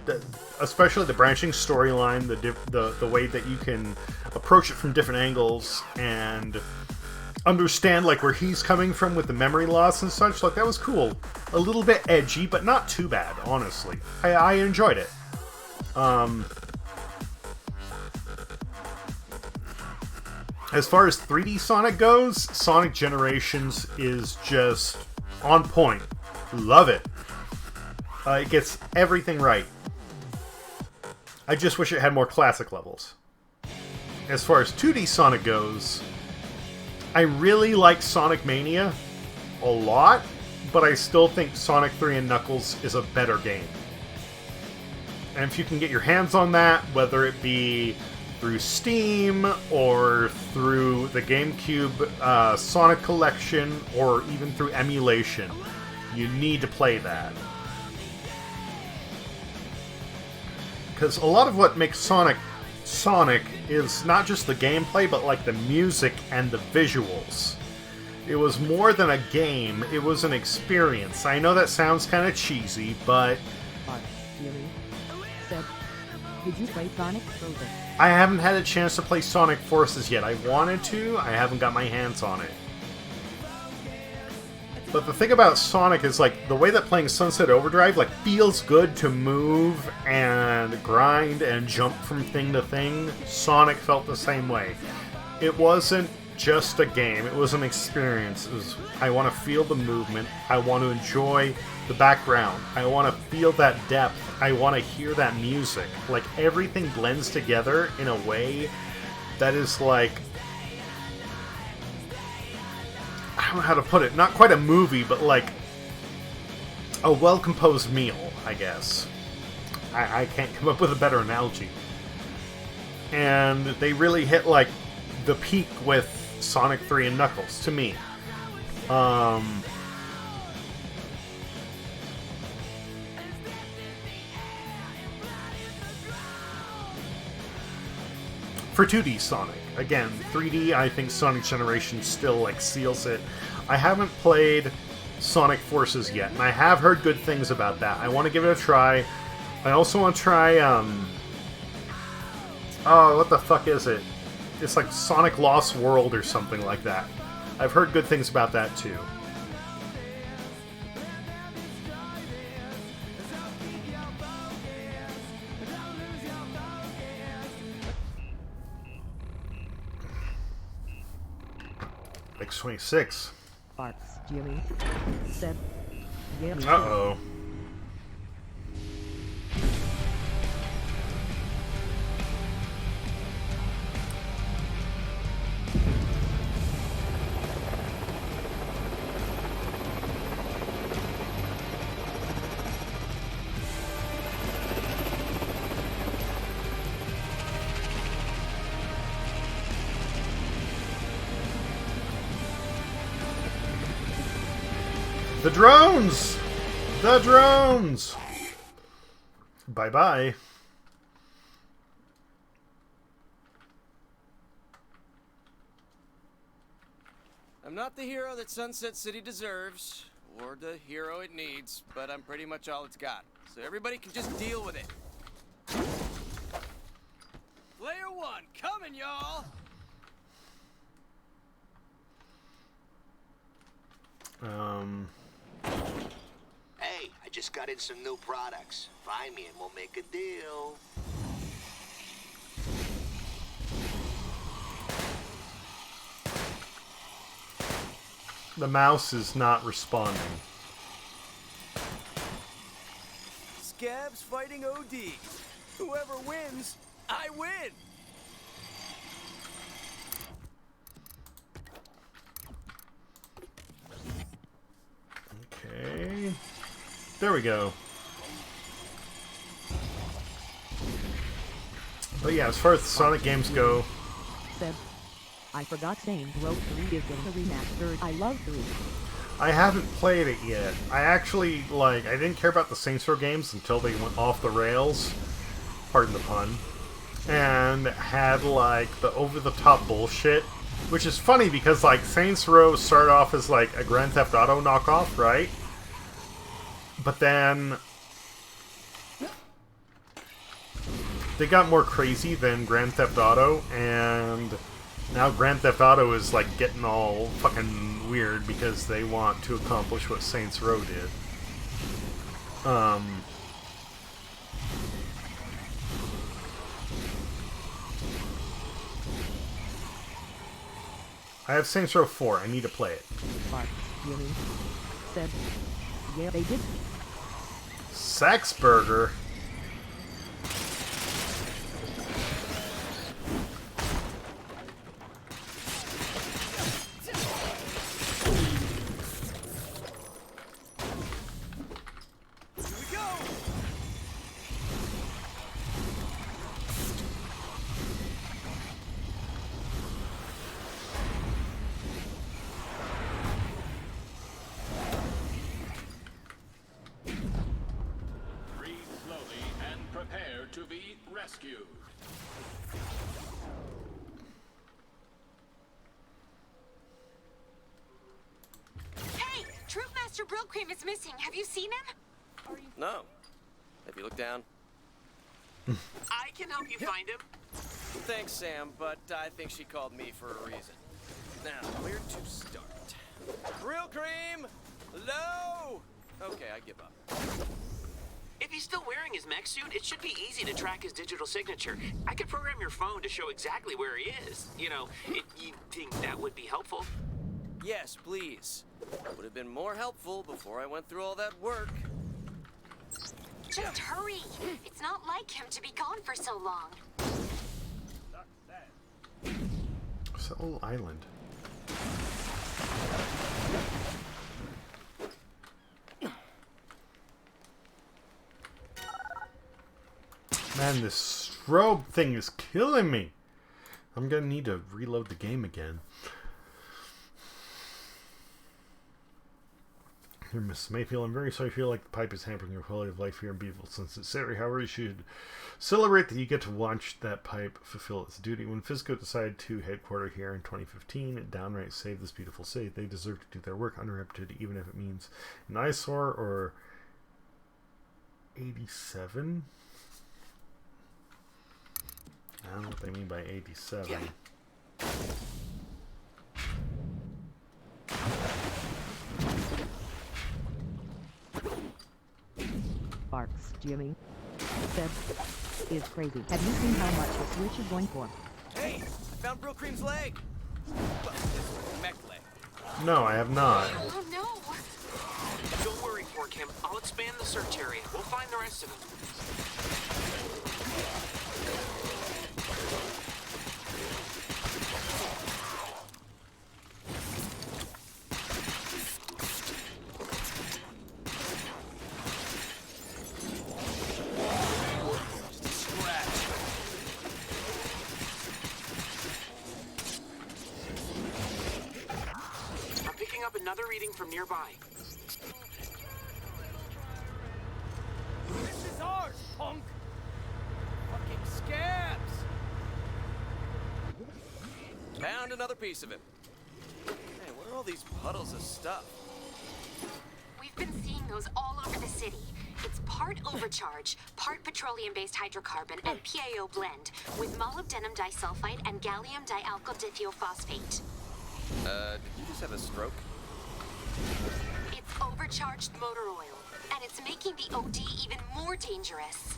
A: especially the branching storyline, the way that you can approach it from different angles and understand like where he's coming from with the memory loss and such. Like, that was cool. A little bit edgy, but not too bad, honestly. I enjoyed it. As far as 3D Sonic goes, Sonic Generations is just on point. Love it. It gets everything right. I just wish it had more classic levels. As far as 2D Sonic goes, I really like Sonic Mania a lot, but I still think Sonic 3 and Knuckles is a better game. And if you can get your hands on that, whether it be through Steam or through the GameCube Sonic Collection or even through emulation, you need to play that. Because a lot of what makes Sonic is not just the gameplay, but like the music and the visuals. It was more than a game, it was an experience. I know that sounds kind of cheesy, but...
L: Did you play Sonic Frozen?
A: I haven't had a chance to play Sonic Forces yet. I wanted to, I haven't got my hands on it. But the thing about Sonic is, like, the way that playing Sunset Overdrive, like, feels good to move and grind and jump from thing to thing. Sonic felt the same way. It wasn't just a game, it was an experience. It was, I want to feel the movement, I want to enjoy the background, I want to feel that depth, I want to hear that music. Like, everything blends together in a way that is like... I don't know how to put it. Not quite a movie, but like a well-composed meal, I guess. I can't come up with a better analogy. And they really hit like the peak with Sonic 3 and Knuckles, to me. For 2D Sonic. Again, 3D, I think Sonic Generations still, like, seals it. I haven't played Sonic Forces yet, and I have heard good things about that. I want to give it a try. I also want to try, oh, what the fuck is it? It's like Sonic Lost World or something like that. I've heard good things about that, too. X26.
L: Barks, Jimmy said. Yeah,
A: uh-oh. The drones! The drones! Bye-bye.
B: I'm not the hero that Sunset City deserves, or the hero it needs, but I'm pretty much all it's got. So everybody can just deal with it. Player one, coming, y'all!
F: Hey, I just got in some new products. Find me and we'll make a deal.
A: The mouse is not responding.
B: Scabs fighting OD. Whoever wins, I win!
A: Okay. There we go. But yeah, as far as the Sonic games go...
L: Said, I forgot Saints Row 3 is getting remastered. I love 3.
A: I haven't played it yet. I actually, I didn't care about the Saints Row games until they went off the rails. Pardon the pun. And had, the over-the-top bullshit. Which is funny because, Saints Row started off as, a Grand Theft Auto knockoff, right? But then... they got more crazy than Grand Theft Auto, and now Grand Theft Auto is, getting all fucking weird because they want to accomplish what Saints Row did. I have Saints Row 4. I need to play it.
L: Really? Said, yeah, they did.
A: Saxburger?
I: Is missing. Have you seen him?
B: No. Have you looked down?
C: I can help you find him.
B: Thanks, Sam, but I think she called me for a reason. Now, where to start? Grill cream! Hello? Okay, I give up.
C: If he's still wearing his mech suit, it should be easy to track his digital signature. I could program your phone to show exactly where he is. You think that would be helpful?
B: Yes, please. Would have been more helpful before I went through all that work.
I: Just hurry. It's not like him to be gone for so long.
A: What's that little island? Man, this strobe thing is killing me. I'm gonna need to reload the game again. Dear Mrs. Mayfield, I'm very sorry. I feel like the pipe is hampering your quality of life here in Beautiful Sunset City. However, you should celebrate that you get to watch that pipe fulfill its duty. When Fisco decided to headquarter here in 2015, it downright saved this beautiful city. They deserve to do their work uninterrupted, even if it means an eyesore or 87. I don't know what they mean by 87. Yeah.
L: Barks, Jimmy. Said, is crazy. Have you seen how much the Switch is going for?
B: Hey, I found Brill Cream's leg. Well, mech leg.
A: No, I have not.
I: Oh no.
C: Don't worry, Poor Kim. I'll expand the search area. We'll find the rest of them. Another reading from nearby.
B: punk! Fucking scabs! Found another piece of him. Hey, what are all these puddles of stuff?
I: We've been seeing those all over the city. It's part overcharge, part petroleum-based hydrocarbon and PAO blend with molybdenum disulfide and gallium dialkyl dithiophosphate.
B: Did you just have a stroke?
I: It's overcharged motor oil, and it's making the OD even more dangerous.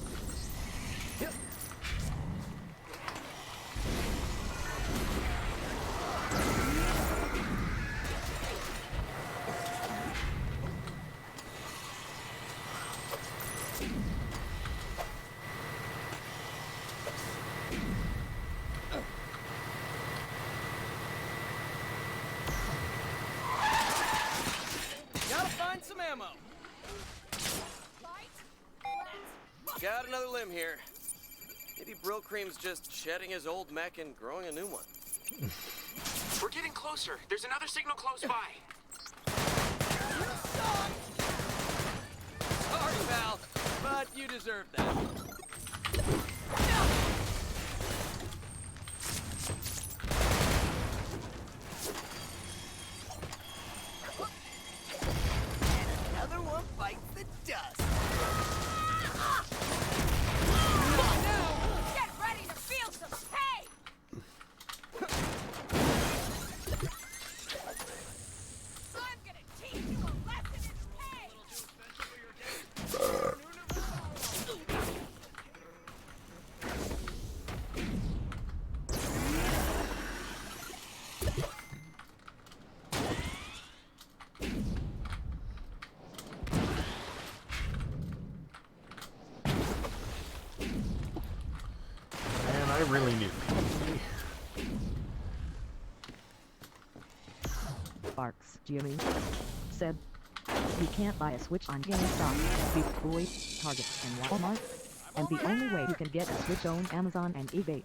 B: Gotta find some ammo. Got another limb here. Maybe Brill Cream's just shedding his old mech and growing a new one.
C: We're getting closer. There's another signal close by.
B: Sorry, pal, but you deserve that.
J: Another one bites the dust.
E: Get ready to feel some pain! I'm gonna teach you a lesson in pain!
A: Man, I really knew.
L: Barks, Jimmy said. You can't buy a Switch on GameStop, Big Boy, Target, and Walmart. And the only way you can get a Switch on Amazon and eBay.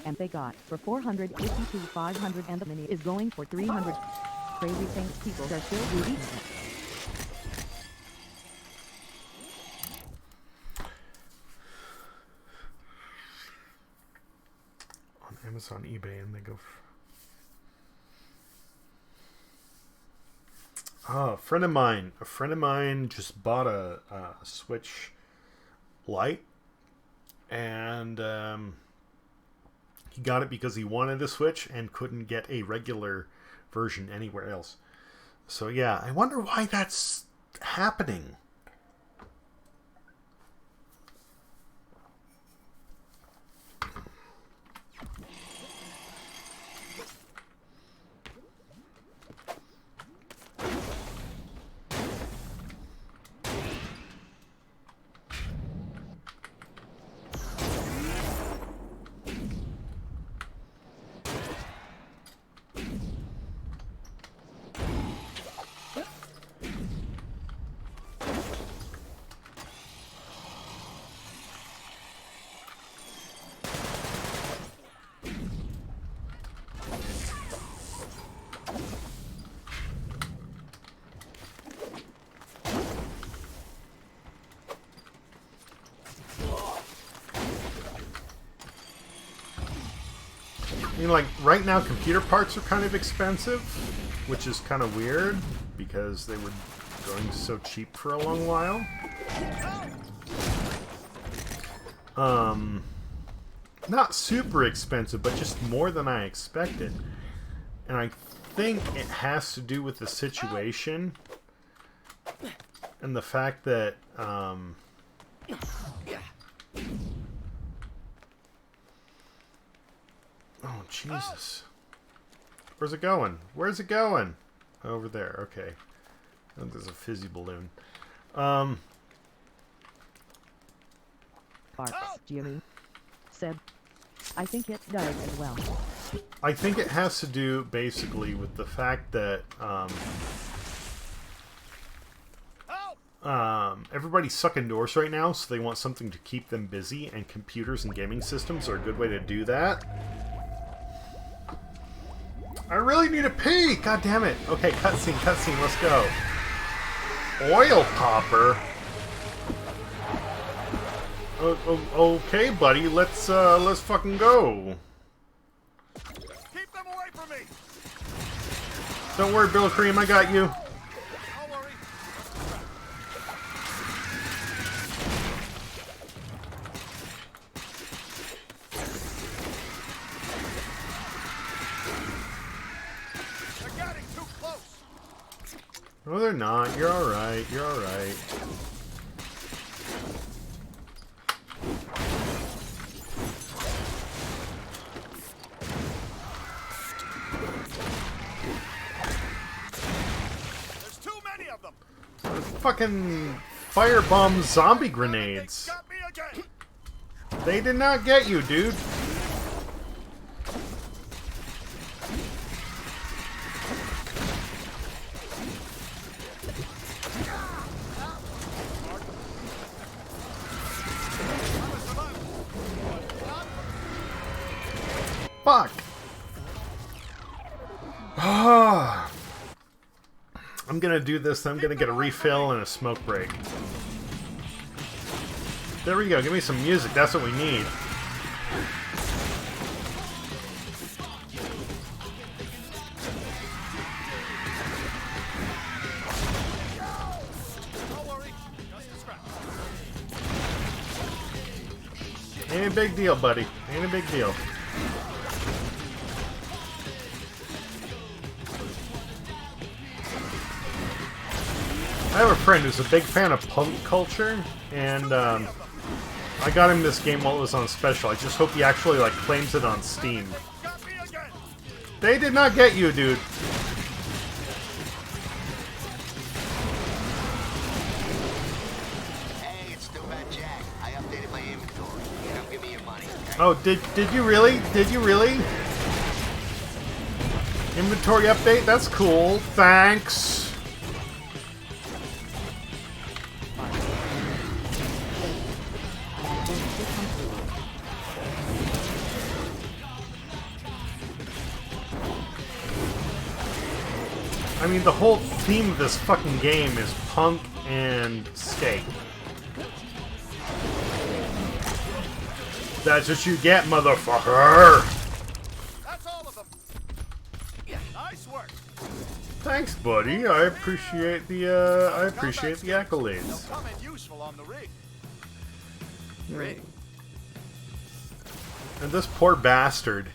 L: And they got for $450 to $500 and the mini is going for $300. Crazy things people are still reading it.
A: On Amazon, eBay, and they go. A friend of mine just bought a Switch Lite, and he got it because he wanted a Switch and couldn't get a regular version anywhere else. So yeah, I wonder why that's happening. I mean, like, right now computer parts are kind of expensive, which is kind of weird, because they were going so cheap for a long while. Not super expensive, but just more than I expected. And I think it has to do with the situation and the fact that, oh, Jesus. Where's it going? Where's it going? Over there. Okay. Oh, there's a fizzy balloon.
L: Barks, Jimmy said. I think it does as well.
A: I think it has to do basically with the fact that everybody's stuck indoors right now, so they want something to keep them busy, and computers and gaming systems are a good way to do that. I really need a pee! God damn it! Okay, cutscene, let's go. Oil popper? Okay, buddy. Let's fucking go.
M: Keep them away from me.
A: Don't worry, Bill Cream. I got you.
M: Don't worry. They're getting too close.
A: No, they're not. You're all right. You're all right.
M: There's too many of them.
A: Fucking firebomb zombie grenades.
M: Got me again.
A: They did not get you, dude. Fuck. Ah. I'm gonna do this, I'm gonna get a refill and a smoke break. There we go, give me some music, that's what we need.
M: Don't worry. Just a scratch.
A: Ain't a big deal, buddy. Ain't a big deal. I have a friend who's a big fan of punk culture, and I got him this game while it was on special. I just hope he actually like claims it on Steam. They did not get you, dude.
N: Hey, it's still Bad Jack. I updated my inventory. You don't give me your money. Okay?
A: Oh, did you really? Did you really? Inventory update? That's cool. Thanks. I mean, the whole theme of this fucking game is punk and skate. That's what you get, motherfucker!
M: That's all of them. Yeah, nice work.
A: Thanks, buddy. I appreciate the accolades.
M: They'll come in useful on the rig.
B: Rig.
A: And this poor bastard.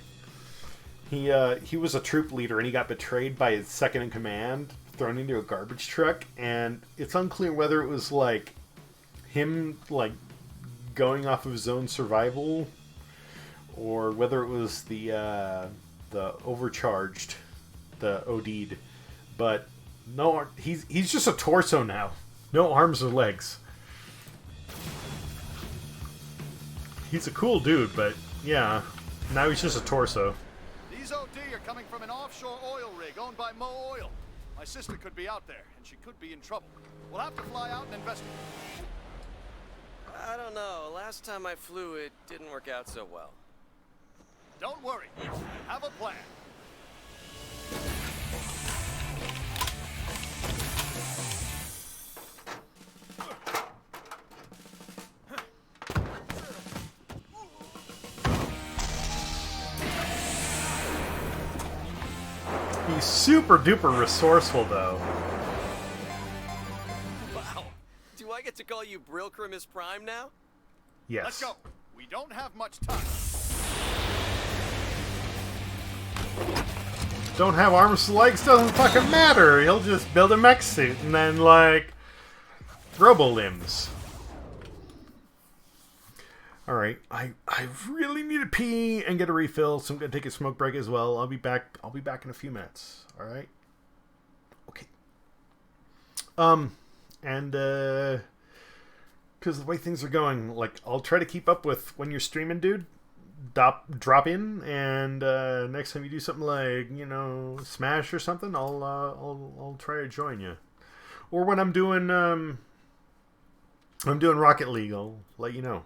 A: He was a troop leader and he got betrayed by his second in command, thrown into a garbage truck, and it's unclear whether it was like him like going off of his own survival or whether it was the overcharged, the OD'd. But no, he's just a torso now. No arms or legs. He's a cool dude, but yeah, now he's just a torso.
M: These OD are coming from an offshore oil rig owned by Mo Oil. My sister could be out there, and she could be in trouble. We'll have to fly out and investigate.
B: I don't know. Last time I flew, it didn't work out so well.
M: Don't worry. I have a plan.
A: He's super duper resourceful, though.
B: Wow. Do I get to call you Brilcrimus Prime now?
A: Yes.
M: Let's go. We don't have much time.
A: Don't have arms and legs, doesn't fucking matter. He'll just build a mech suit and then, like, robo limbs. Alright, I really need to pee and get a refill, so I'm gonna take a smoke break as well. I'll be back in a few minutes. Alright? Okay. And because the way things are going, like, I'll try to keep up with when you're streaming, dude. Drop in, and next time you do something like, you know, Smash or something, I'll try to join you. Or when I'm doing Rocket League, I'll let you know.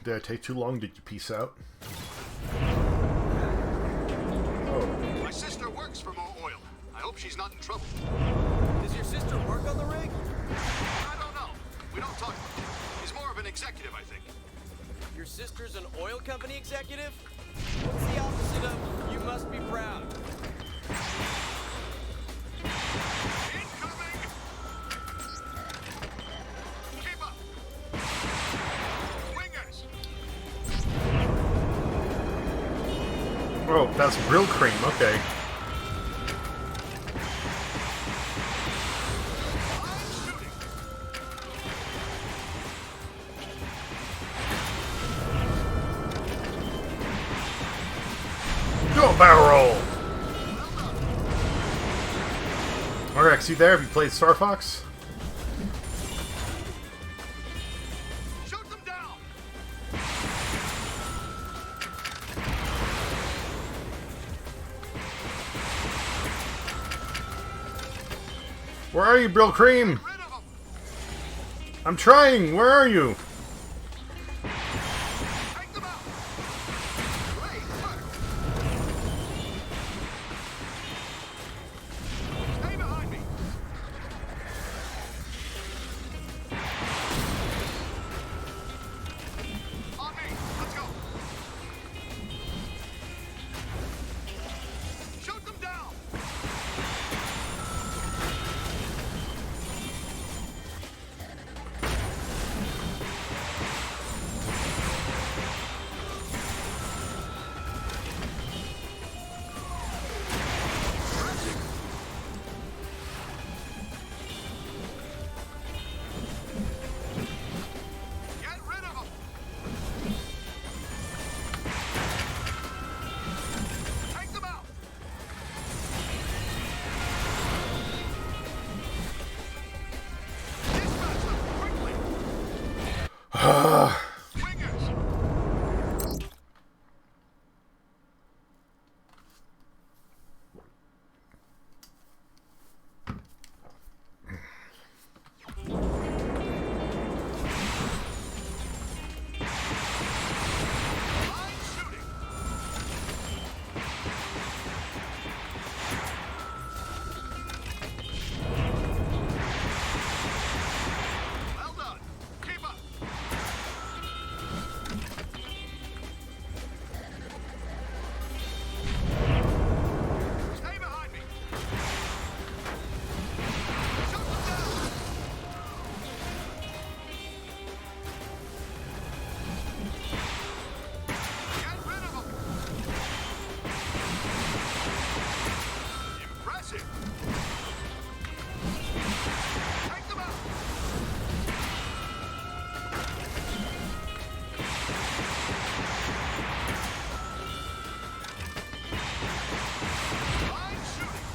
A: Did I take too long? Did you peace out?
M: My sister works for Mo Oil. I hope she's not in trouble.
B: Does your sister work on the rig?
M: I don't know. We don't talk about it. She's more of an executive, I think.
B: Your sister's an oil company executive? What's the opposite of you must be proud?
M: Incoming! Keep up! Wingers!
A: Oh, that's real cream. Okay. Do a barrel roll! RX, you there? Have you played Star Fox?
M: Shoot them down!
A: Where are you, Brill Cream? I'm trying! Where are you?
M: Stay behind me! On me! Let's go! Shoot them down! Get rid of them! Take them out! Dispatch them quickly! Wingers! Line shooting! Well done. Keep up. Stay behind me. Shoot them down. Get rid of them. Impressive. Take them out. Line shooting.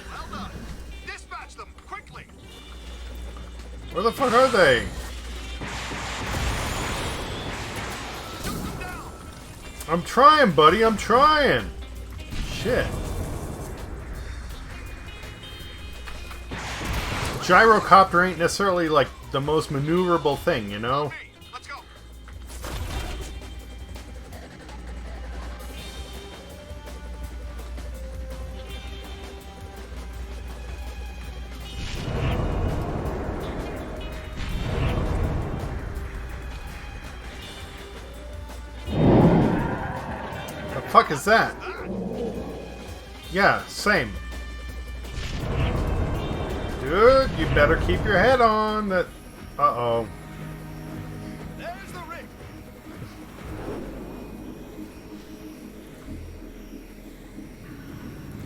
M: Well done. Dispatch them quickly.
A: Where the fuck are they?
M: Shoot them down.
A: I'm trying, buddy. I'm trying. Shit. Gyrocopter ain't necessarily like the most maneuverable thing, you know?
M: Hey, let's go.
A: The fuck is that? Yeah, same. Dude, you better keep your head on. That. Uh-oh.
M: There's the rig.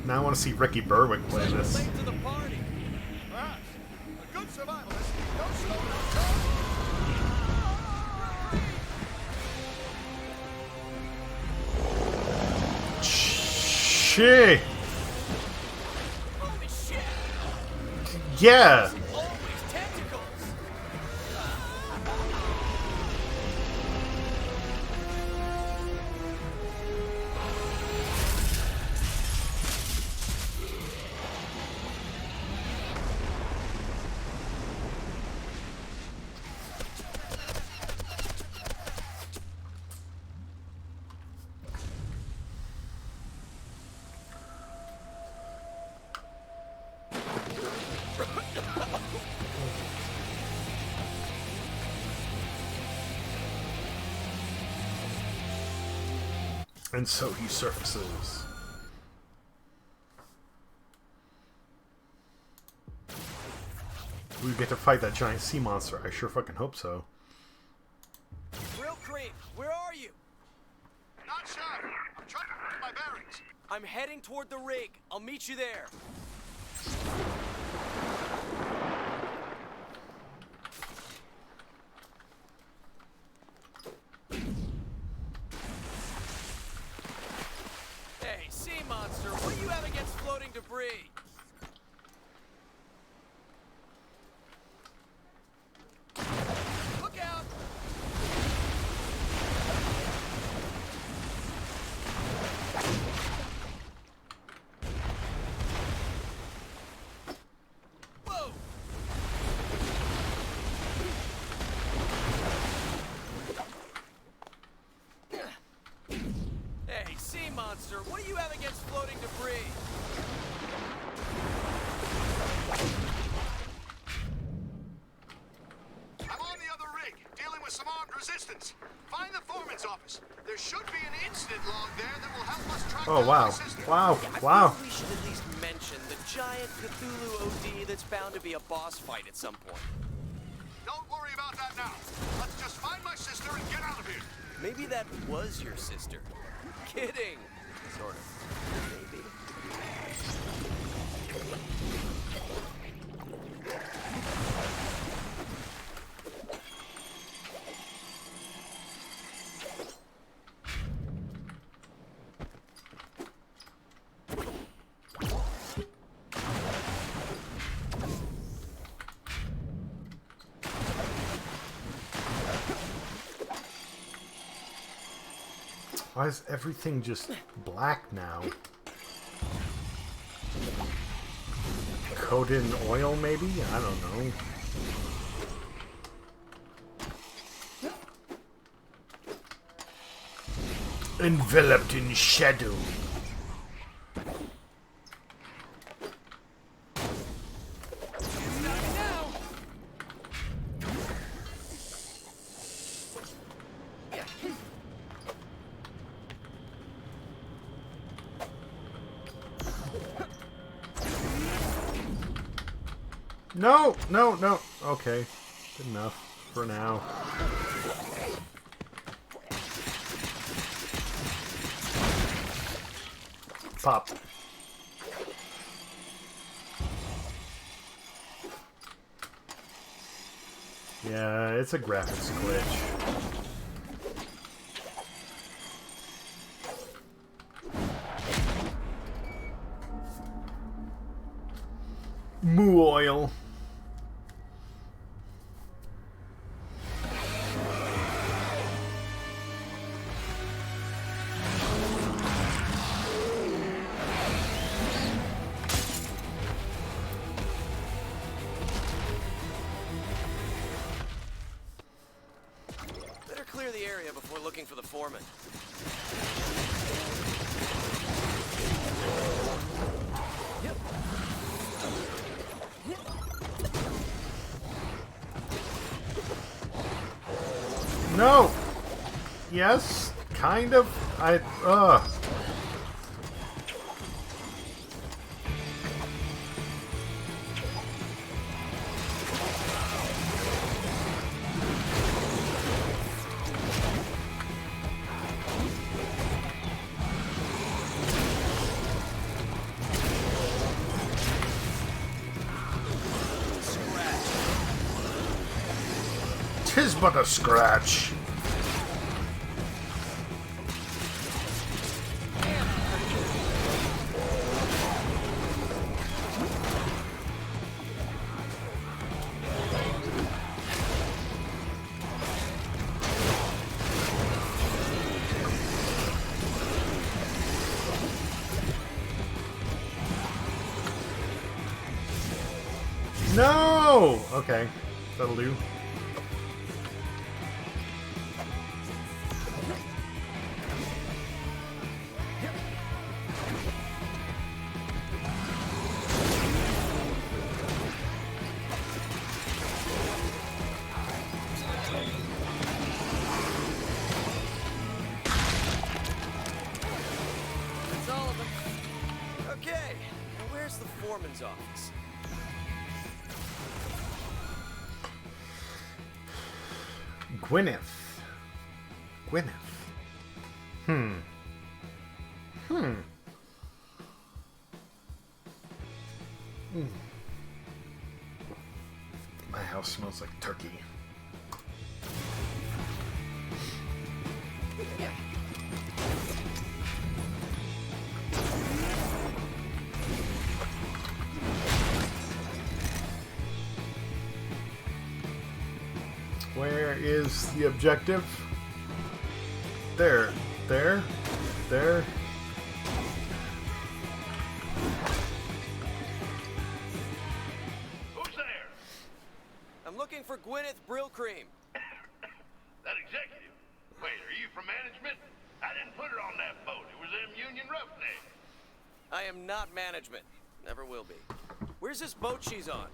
A: Now I want to see Ricky Berwick play this.
B: Late to the party.
M: Perhaps. A good survivalist. Don't slow down.
A: Shit.
B: Holy shit!
A: Yeah.
B: Always tentacles!
A: And so he surfaces. We get to fight that giant sea monster. I sure fucking hope so.
B: Real Creep, where are you?
M: Not sure. I'm trying to find my bearings.
B: I'm heading toward the rig. I'll meet you there. Hey, sea monster, what do you have against floating debris? Look out! Whoa! Hey, sea monster, what do you have against floating debris?
M: I'm on the other rig, dealing with some armed resistance. Find the foreman's office. There should be an incident log there that will help us track down my sister.
A: Wow.
B: Yeah, I
A: Wow.
B: feel we should at least mention the giant Cthulhu OD that's bound to be a boss fight at some point.
M: Don't worry about that now. Let's just find my sister and get out of here.
B: Maybe that was your sister. Kidding. Sort of. Maybe.
A: Why is everything just black now? Coated in oil, maybe? I don't know. Enveloped in shadow. No, no, no. Okay. Good enough for now. Pop. Yeah, it's a graphics glitch. Moo oil.
B: Better clear the area before looking for the foreman.
A: No! Yes, kind of. Tis but a scratch. No! Okay, that'll do.
B: Okay, now where's the foreman's office?
A: Gwyneth. My house smells like turkey. Where is the objective? There.
O: Who's there?
B: I'm looking for Gwyneth Brillcream.
O: That executive? Wait, are you from management? I didn't put her on that boat. It was them union roughnecks.
B: I am not management. Never will be. Where's this boat she's on?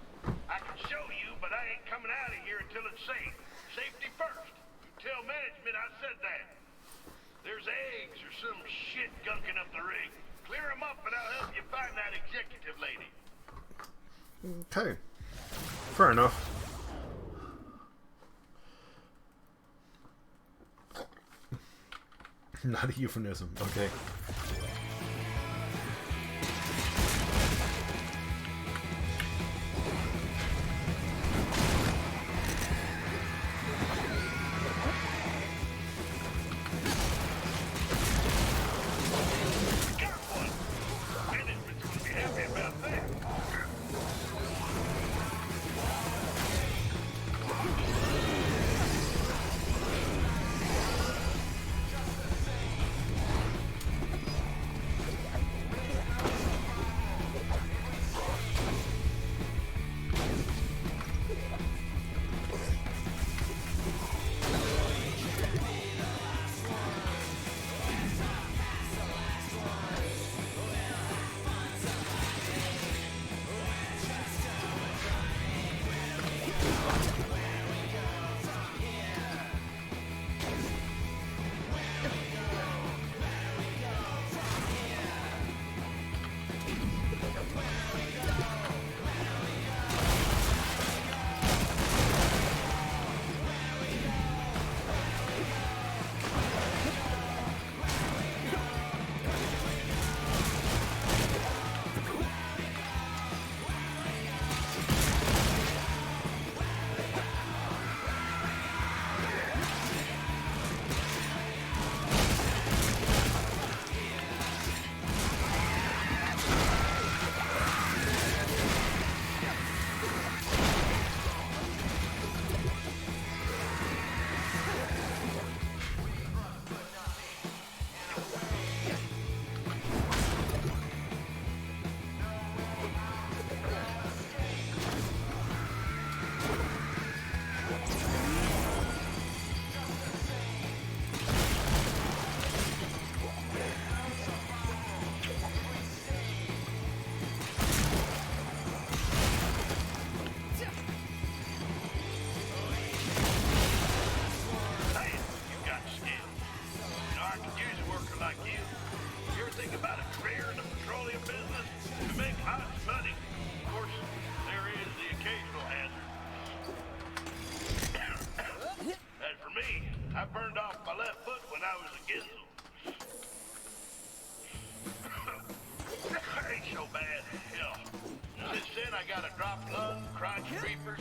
O: I can show you, but I ain't coming out of here until it's safe. Safety first. You tell management I said that. There's eggs or some shit gunking up the rig. Clear them up and I'll help you find that executive lady.
A: Okay. Fair enough. Not a euphemism. Okay.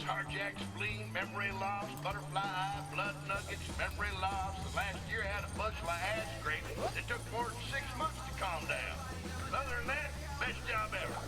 O: cardiac spleen, memory loss, butterfly eye, blood nuggets, memory loss. Last year I had a bunch of ass scraping. It took more than 6 months to calm down. Other than that, best job ever.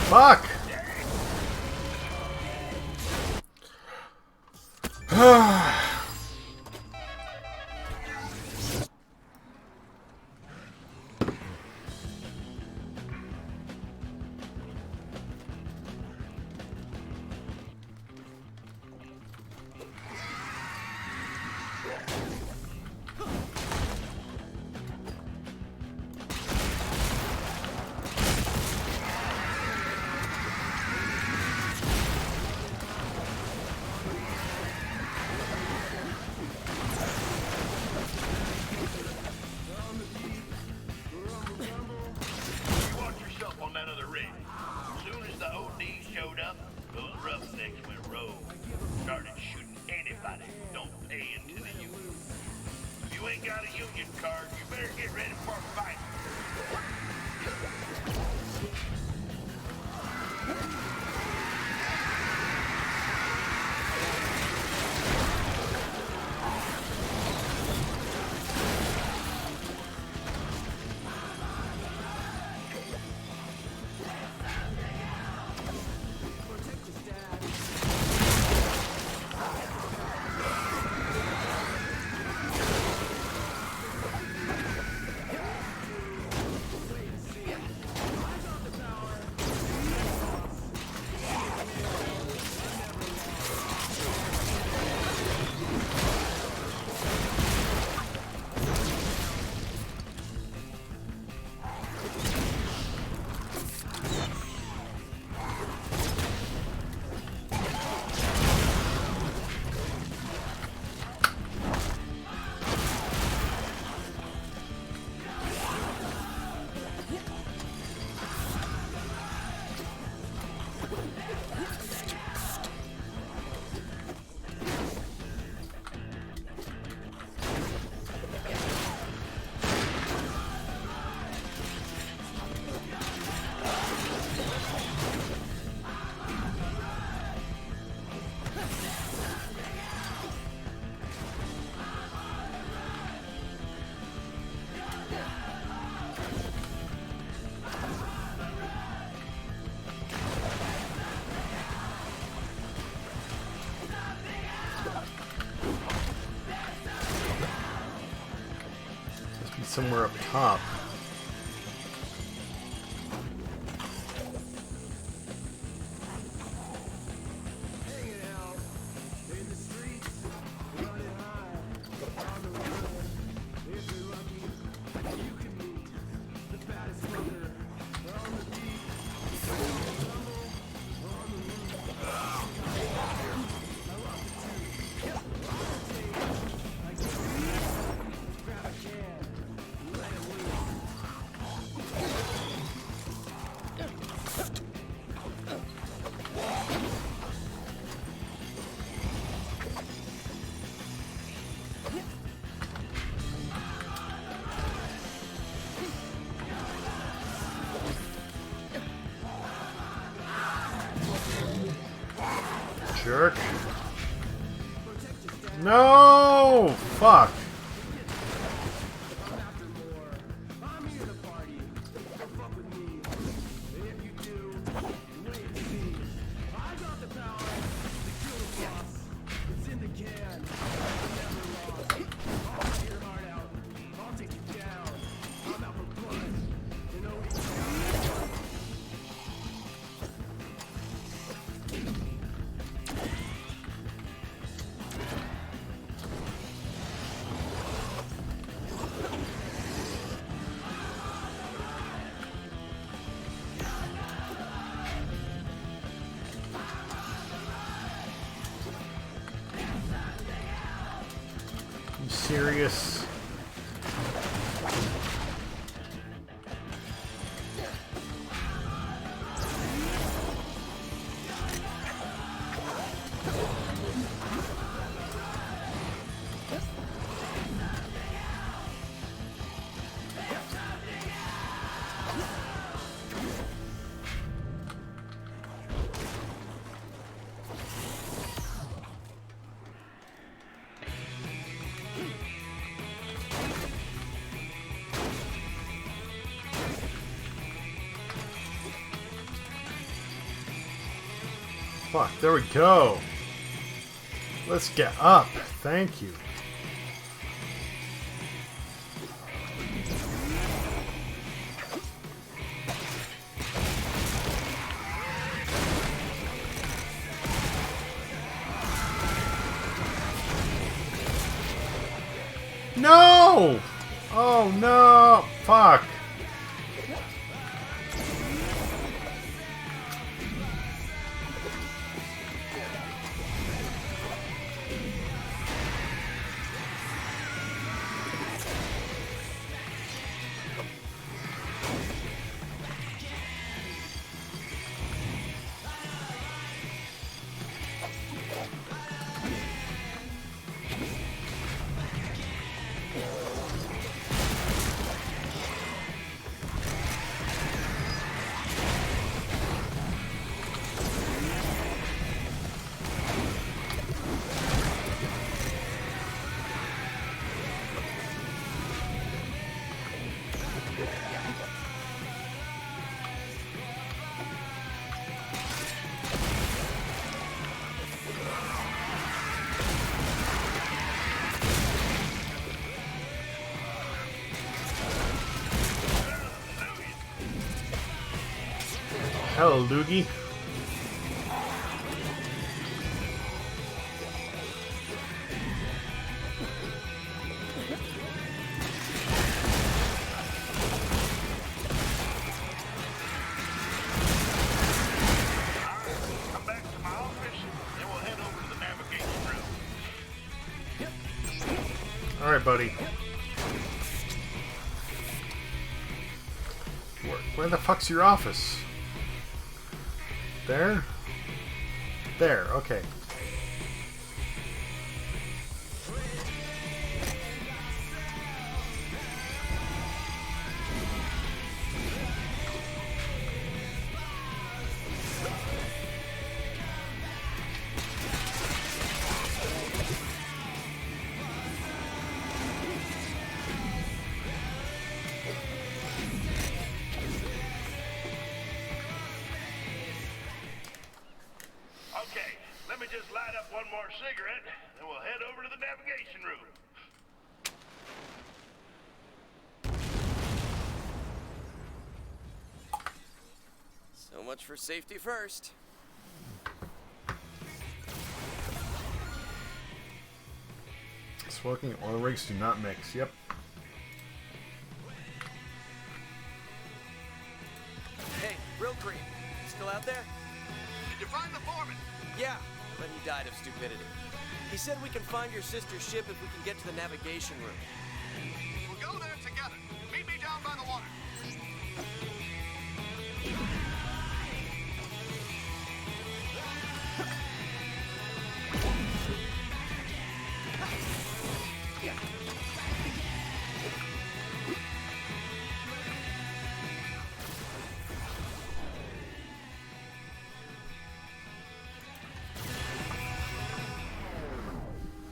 A: Fuck! Somewhere up top. Jerk. No! Fuck. Serious. fuck. There we go. Let's get up. Thank you. No! Oh no! Fuck! Hello, Loogie.
O: Come back to my office, then we'll head over to the navigation room.
A: Alright, buddy. Where the fuck's your office? There? There, okay.
O: Okay, let me just light up one more cigarette, then we'll head over to the navigation room.
B: So much for safety first.
A: Smoking and oil rigs do not mix. Yep.
B: Hey, Real Cream, still out there?
M: Did you find the foreman?
B: Yeah, but he died of stupidity. He said we can find your sister's ship if we can get to the navigation room.
M: We'll go there together. Meet me down by the water.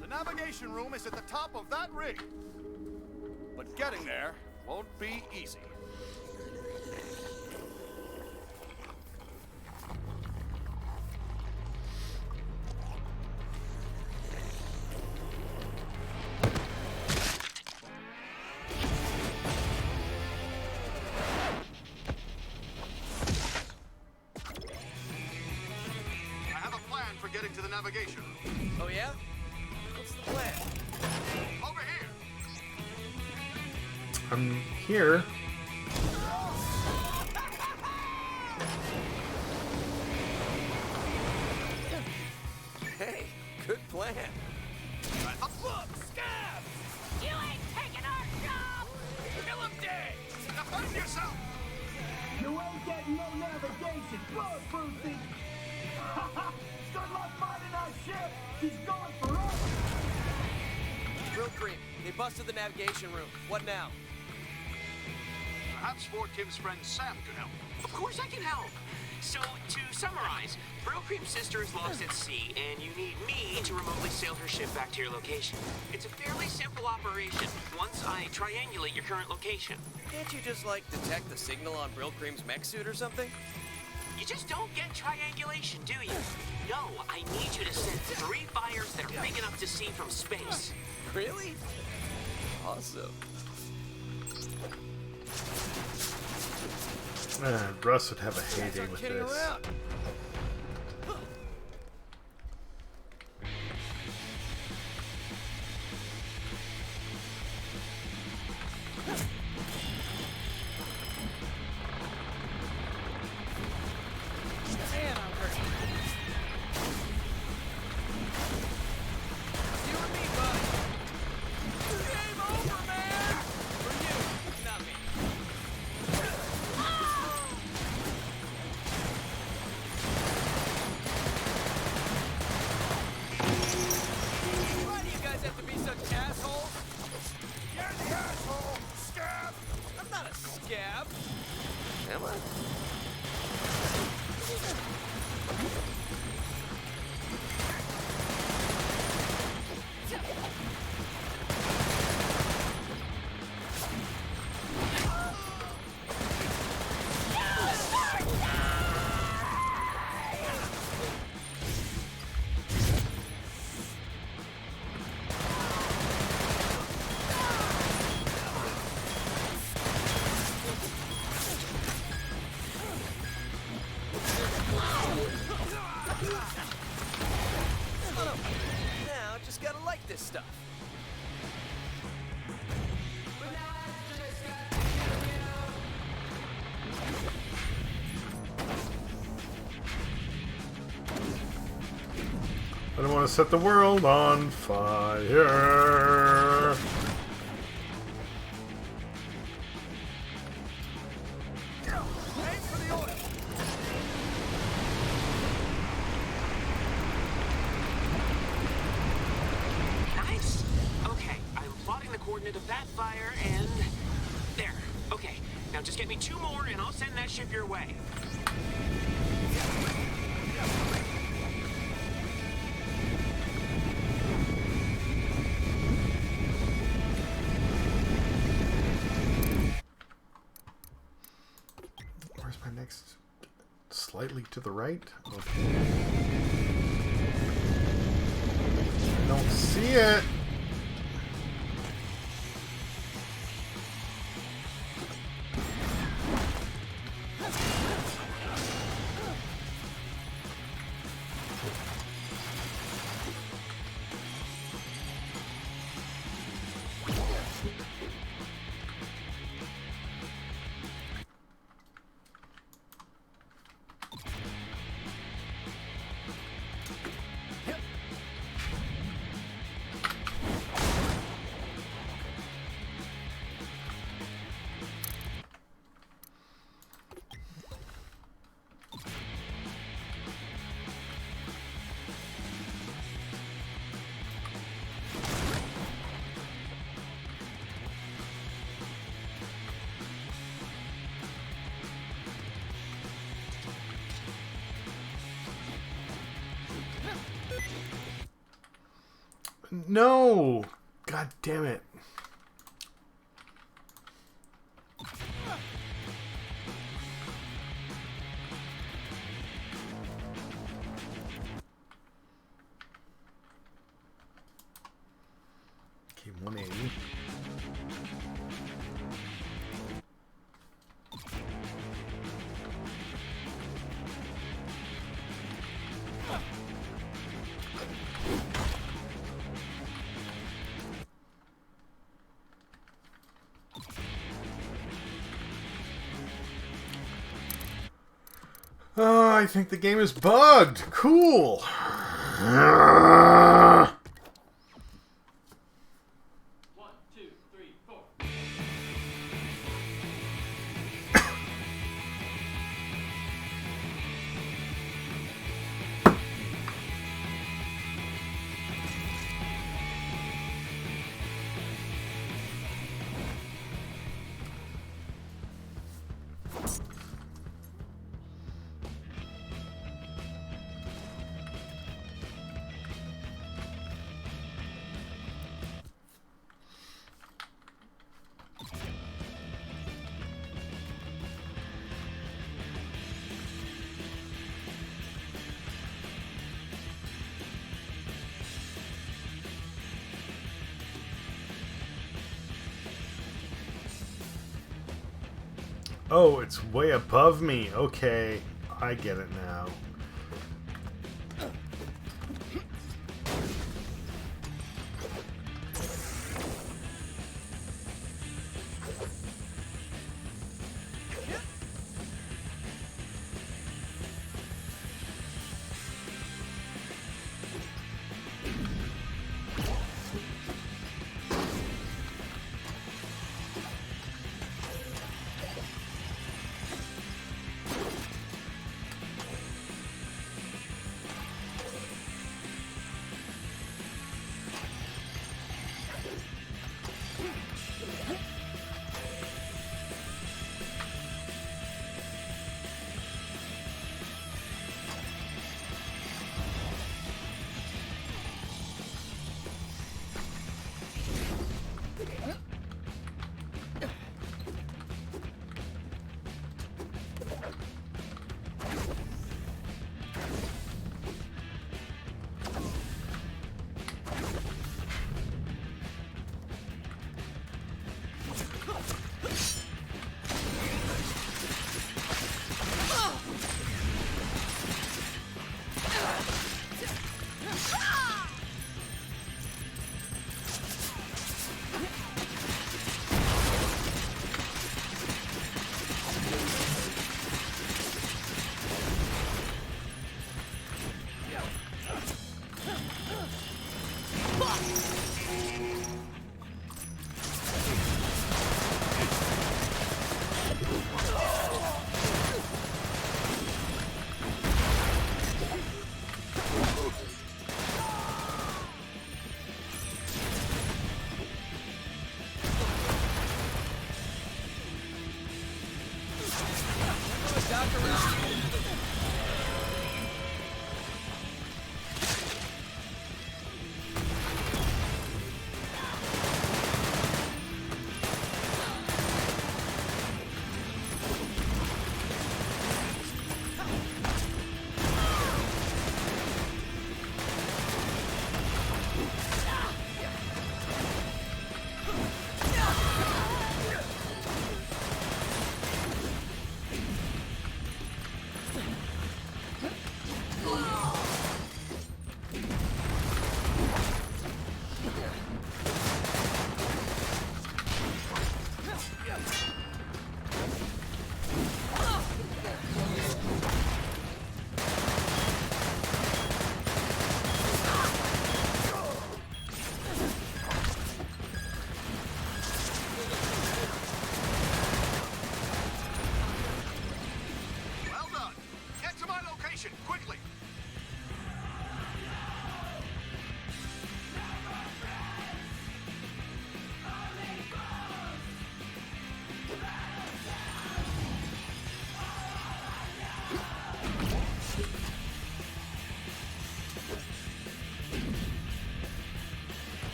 M: The navigation room is at the top of that rig. But getting there won't be easy. I have a plan for getting to the navigation room.
B: Oh yeah? What's the plan?
M: Over here.
A: I'm here.
B: Hey, good plan.
J: Look, Scab! You ain't taking our job! Kill him dead!
M: Defend yourself!
J: You ain't getting no navigation, blood, Brucey! Good luck finding our ship! She's going for us!
B: Real Cream, they busted the navigation room. What now?
M: Perhaps Fort Tim's friend Sam could help.
C: Of course I can help. So, to summarize, Brill Cream's sister is lost at sea, and you need me to remotely sail her ship back to your location. It's a fairly simple operation, once I triangulate your current location.
B: Can't you just, like, detect the signal on Brill Cream's mech suit or something?
C: You just don't get triangulation, do you? No, I need you to send 3 fires that are big enough to see from space.
B: Really? Awesome.
A: Russ would have a heyday with
B: Kidding
A: this.
B: around. Man, I'm hurt. You and me, buddy. Game over, man. For you, not me. Why do you guys have to be such assholes? You're the asshole, scab. I'm not a scab. Am I? Now, just gotta like this stuff.
A: I don't want to set the world on fire.
C: Nice. Okay, I'm plotting the coordinate of that fire and... There. Okay, now just get me 2 more and I'll send that ship your way.
A: Where's my next? Slightly to the right? Okay. I don't see it. No! God damn it. Okay, 180. Oh, I think the game is bugged. Cool. Oh, it's way above me. Okay, I get it now.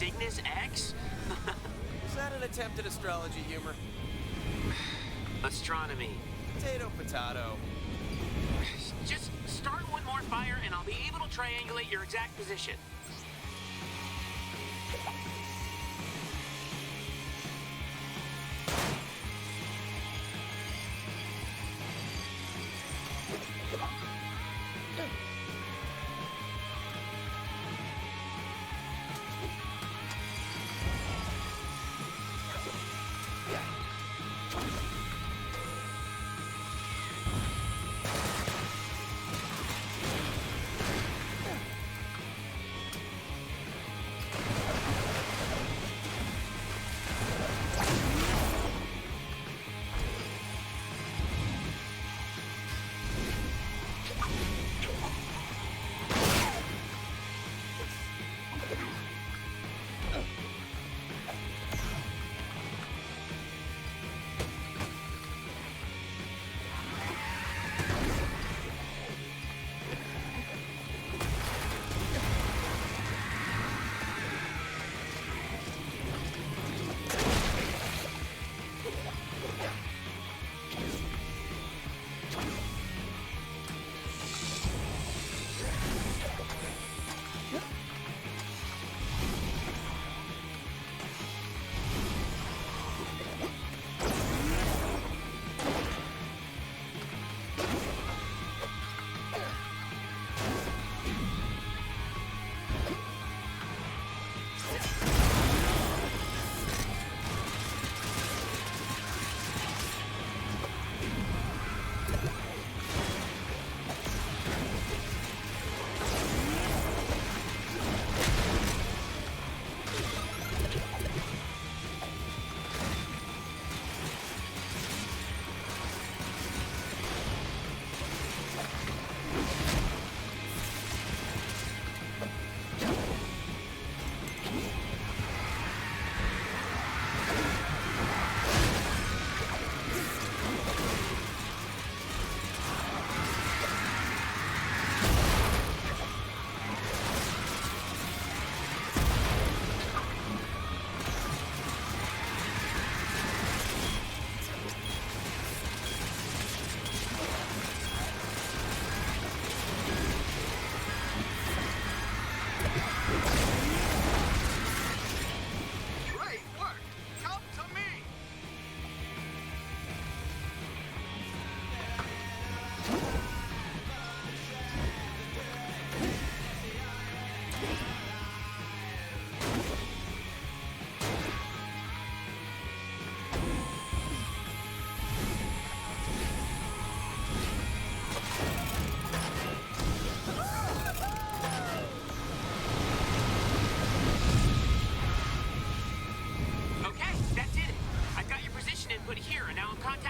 C: Cygnus X?
B: Is that an attempt at astrology humor?
C: Astronomy.
B: Potato, potato.
C: Just start one more fire and I'll be able to triangulate your exact position.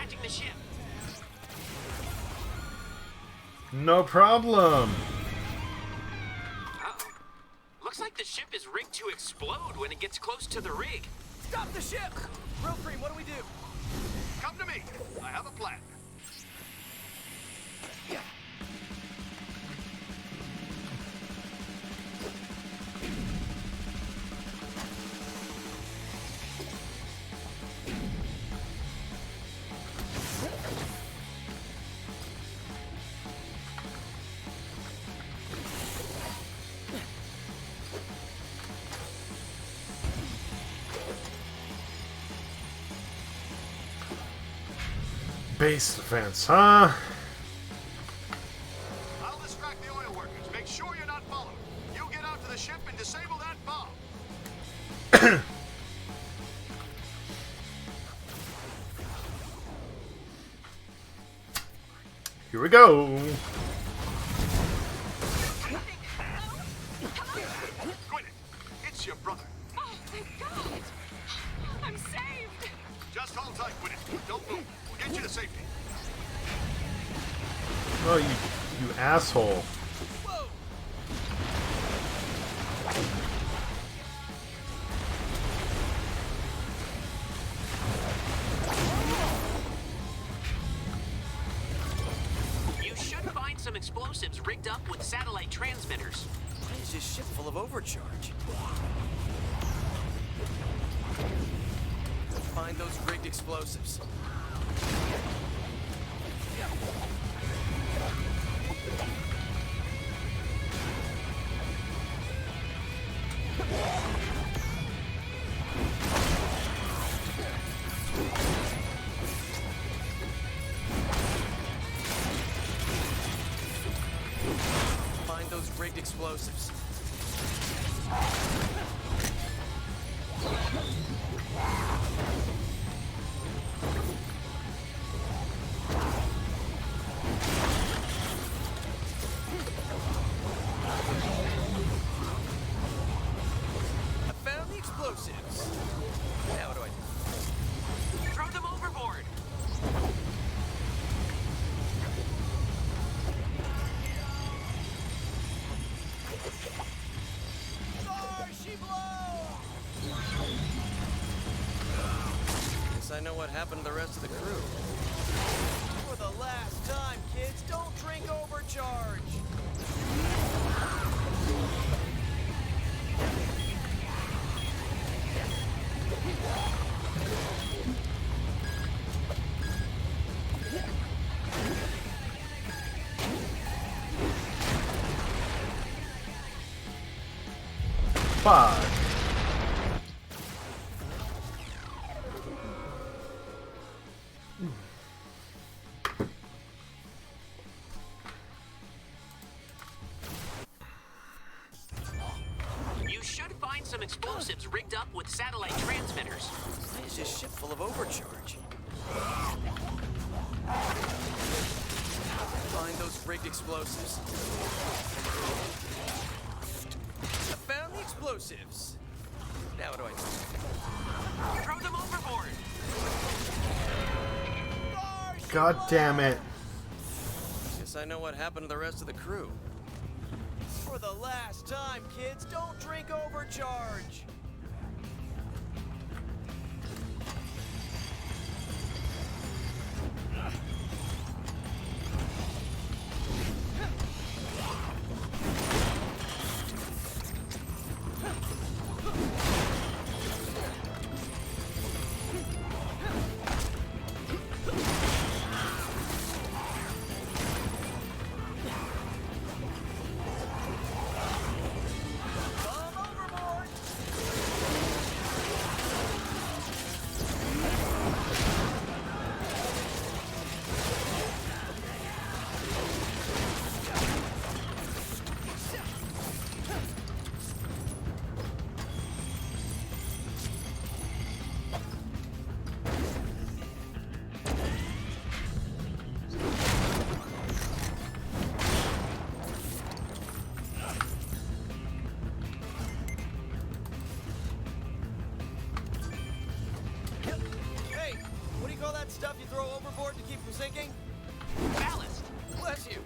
C: attaching the ship.
A: No problem.
C: Uh-oh. Looks like the ship is rigged to explode when it gets close to the rig.
B: Stop the ship! Real Cream, what do we do?
M: Come to me. I have a plan.
A: Base defense, huh?
M: I'll distract the oil workers. Make sure you're not followed. You get out to the ship and disable that bomb.
A: Here we go.
M: Gwyneth, it's your brother.
I: Oh, thank God. I'm saved.
M: Just hold tight, Gwyneth. Don't move. We'll get you to safety.
A: Oh, you asshole.
C: You should find some explosives rigged up with satellite transmitters.
B: Why is this ship full of overcharge? Find those rigged explosives. Find those rigged explosives. I found the explosives. Now what do I do?
C: Throw them overboard.
B: Guess I know what happened to the rest of the crew. For the last time, kids, don't drink overcharge.
A: Five.
C: You should find some explosives rigged up with satellite transmitters.
B: Why is this ship full of overcharge? Find those rigged explosives. I found the explosives. Now what do I do?
C: Throw them overboard.
A: God damn it.
B: Guess I know what happened to the rest of the crew. For the last time, kids, don't drink overcharge. Bomb overboard! call that stuff you throw overboard to keep from sinking?
C: Ballast.
B: Bless you.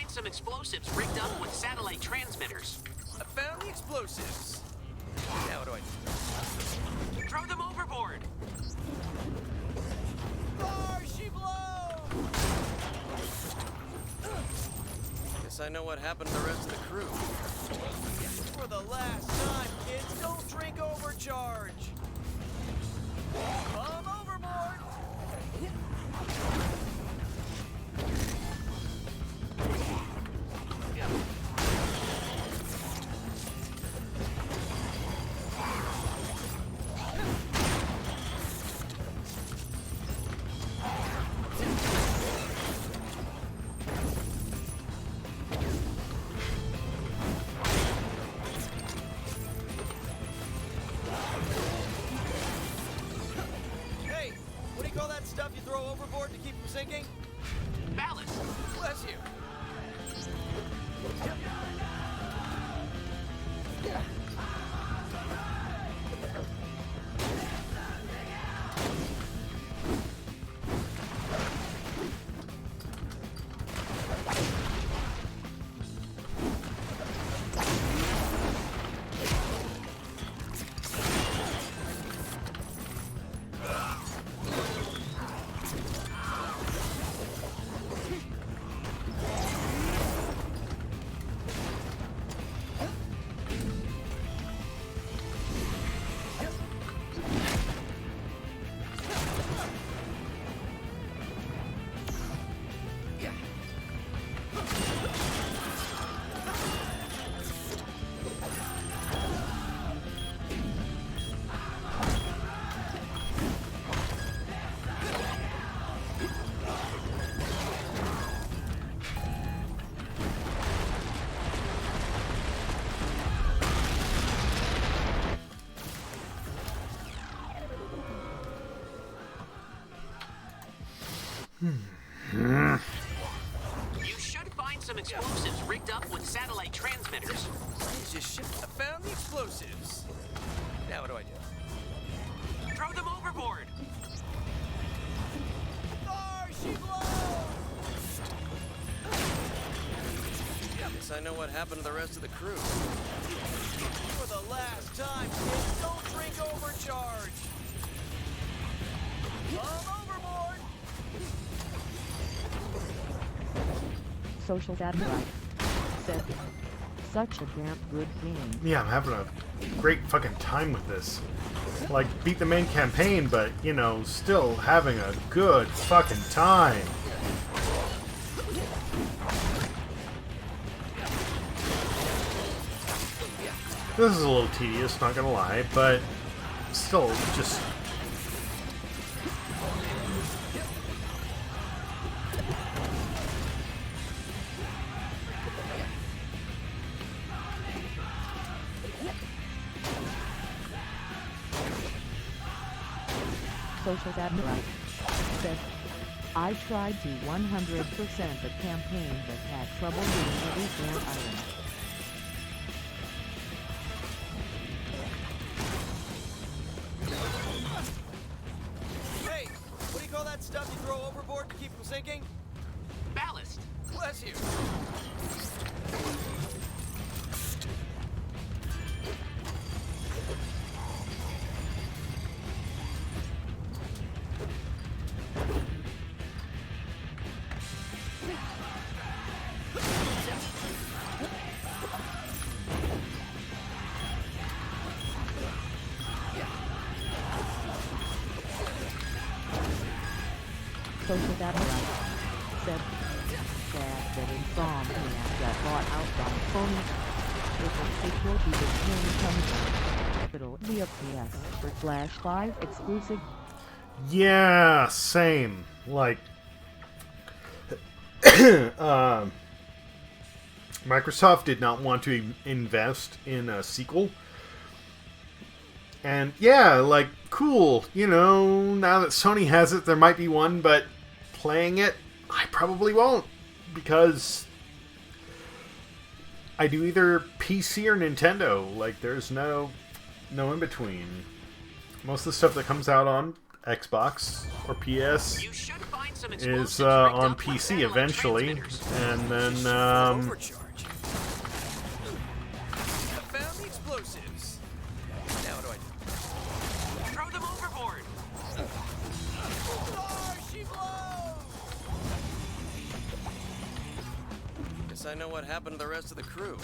C: Some explosives rigged up with satellite transmitters.
B: I found the explosives. Now what do I do?
C: Throw them overboard.
B: Far she blows! Guess I know what happened to the rest of the crew. For the last time, kids, don't drink overcharge. Come overboard! Stuff you throw overboard to keep from sinking?
C: Ballast.
B: Bless you.
C: You should find some explosives rigged up with satellite transmitters.
B: I found the explosives. Now what do I do?
C: Throw them overboard.
B: Far she blows! Guess I know what happened to the rest of the crew. For the last time, kids, don't drink overcharge. Come overboard!
L: Social Samurai said, such a damn good game.
A: Yeah, I'm having a great fucking time with this. Like, beat the main campaign, but, you know, still having a good fucking time. This is a little tedious, not gonna lie, but still just...
L: Social Samurai said, I tried to 100% the campaign but had trouble getting every damn item.
B: Hey, what do you call that stuff you throw overboard to keep from sinking?
C: Ballast.
B: Bless you.
L: Social Samurai said, sad that insomniac got bought out by Sony. with a sequel to this game comes out. It'll be a PS for Flash 5 exclusive.
A: Yeah, same. Like, Microsoft did not want to invest in a sequel. And yeah, like, cool. You know, now that Sony has it, there might be one, but playing it, I probably won't. Because I do either PC or Nintendo. Like, there's no in between. Most of the stuff that comes out on Xbox or PS is on PC eventually, and then
B: Overcharge. I found the explosives. Now what do I do? Throw them overboard. Oh, she blows. Guess I know what happened to the rest of the crew.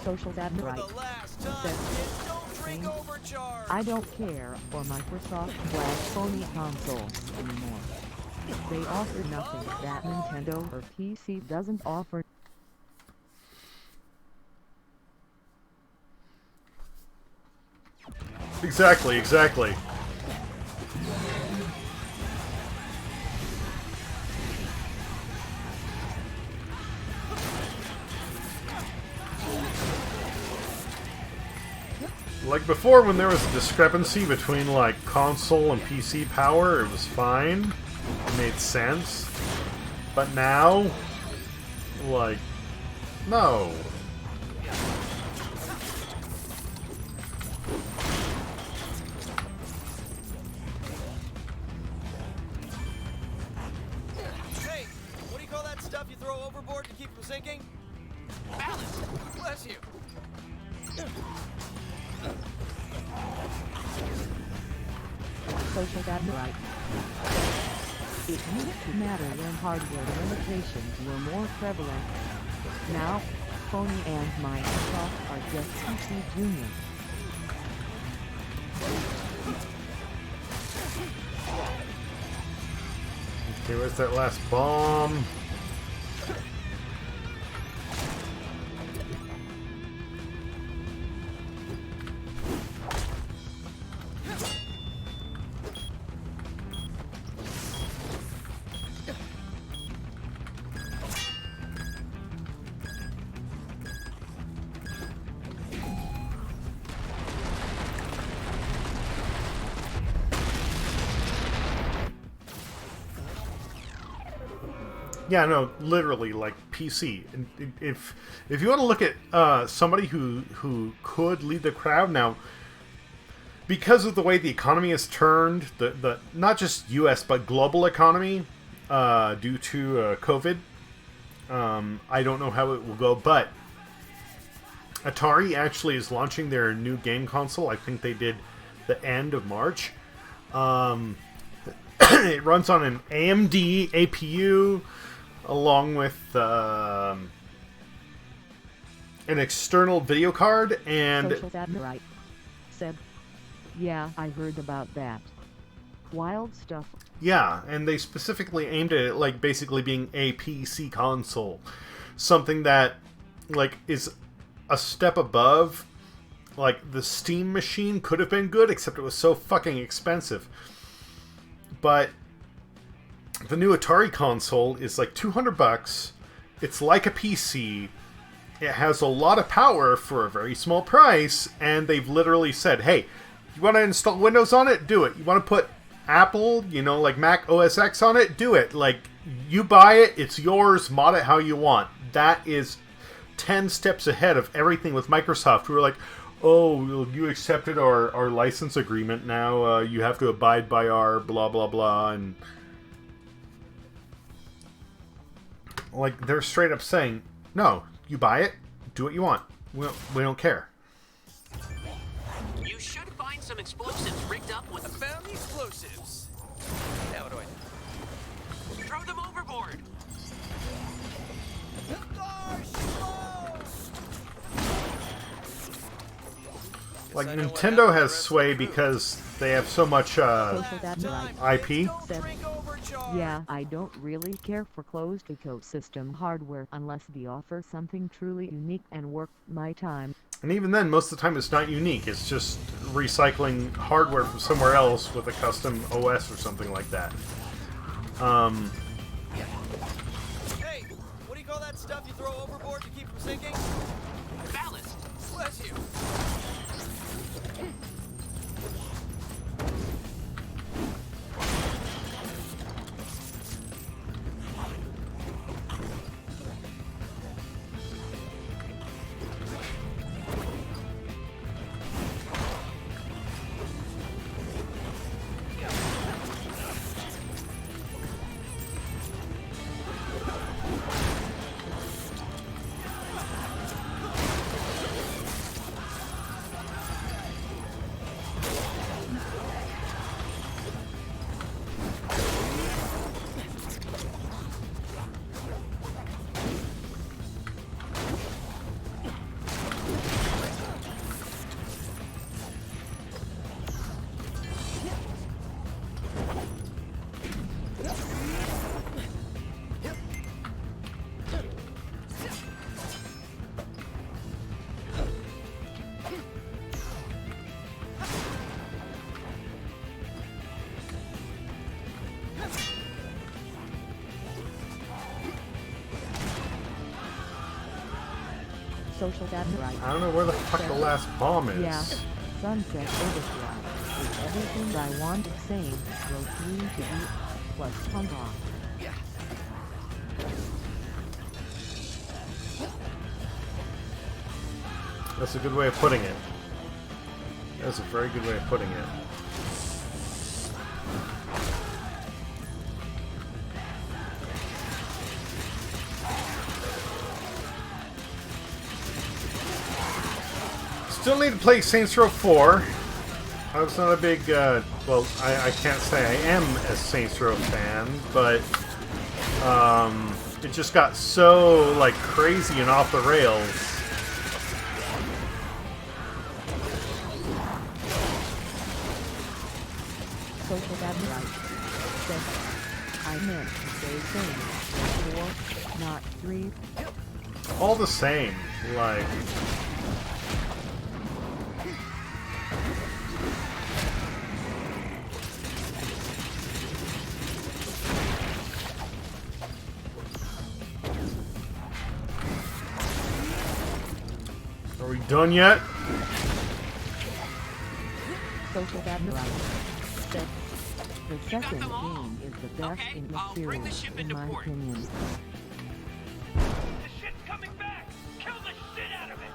L: Social Dad
B: For
L: right.
B: the last time, kids, don't drink overcharge.
L: I don't care for Microsoft / Sony console anymore. They offer nothing that Nintendo or PC doesn't offer.
A: Exactly. Like before, when there was a discrepancy between like console and PC power, it was fine. It made sense. But now, like, no.
B: Hey, what do you call that stuff you throw overboard to keep from sinking? Balance. Bless you.
L: Social Dad right. It used to matter when hardware limitations were more prevalent. Now, Sony and Microsoft are just PC juniors.
A: Okay, where's that last bomb? Yeah, no, literally, like PC. And if you want to look at somebody who could lead the crowd now, because of the way the economy has turned, the not just U.S. but global economy due to COVID, I don't know how it will go. But Atari actually is launching their new game console. I think they did the end of March. It runs on an AMD APU. Along with an external video card and...
L: Social Dad right. Said, yeah, I heard about that. Wild stuff.
A: Yeah, and they specifically aimed at it like basically being a PC console. Something that like is a step above. Like the Steam machine could have been good, except it was so fucking expensive. But the new Atari console is like $200. It's like a PC. It has a lot of power for a very small price, and they've literally said, hey, you want to install Windows on it? Do it. You want to put Apple, you know, like Mac OS X on it? Do it. Like, you buy it, it's yours, mod it how you want. That is 10 steps ahead of everything with Microsoft. We were like, oh, you accepted our license agreement, now you have to abide by our blah, blah, blah, and... Like, they're straight up saying, no, you buy it, do what you want. We don't care.
C: You should find some explosives rigged up with...
B: I found the explosives. Now what do I do?
C: Throw them overboard.
A: Like, Nintendo has sway because they have so much IP.
L: Yeah, I don't really care for closed ecosystem hardware unless they offer something truly unique and worth my time.
A: And even then, most of the time it's not unique. It's just recycling hardware from somewhere else with a custom OS or something like that.
B: Hey, what do you call that stuff you throw overboard to keep from sinking? Ballast. Bless you.
L: Social data right.
A: I don't know where the fuck the last bomb is.
L: Yeah, Sunset Overdrive is everything I want. Same, row 3 to eat, plus Hong Kong.
A: That's a good way of putting it. That's a very good way of putting it. Still need to play Saints Row 4. I was not a big, well, I can't say I am a Saints Row fan, but it just got so, like, crazy and off the rails.
L: Social data right. I meant to say things 4, not 3.
A: All the same, like... Are we done yet?
L: Social data right. The second game is the best in the series, in my opinion.
O: The ship's coming back! Kill the shit out of it!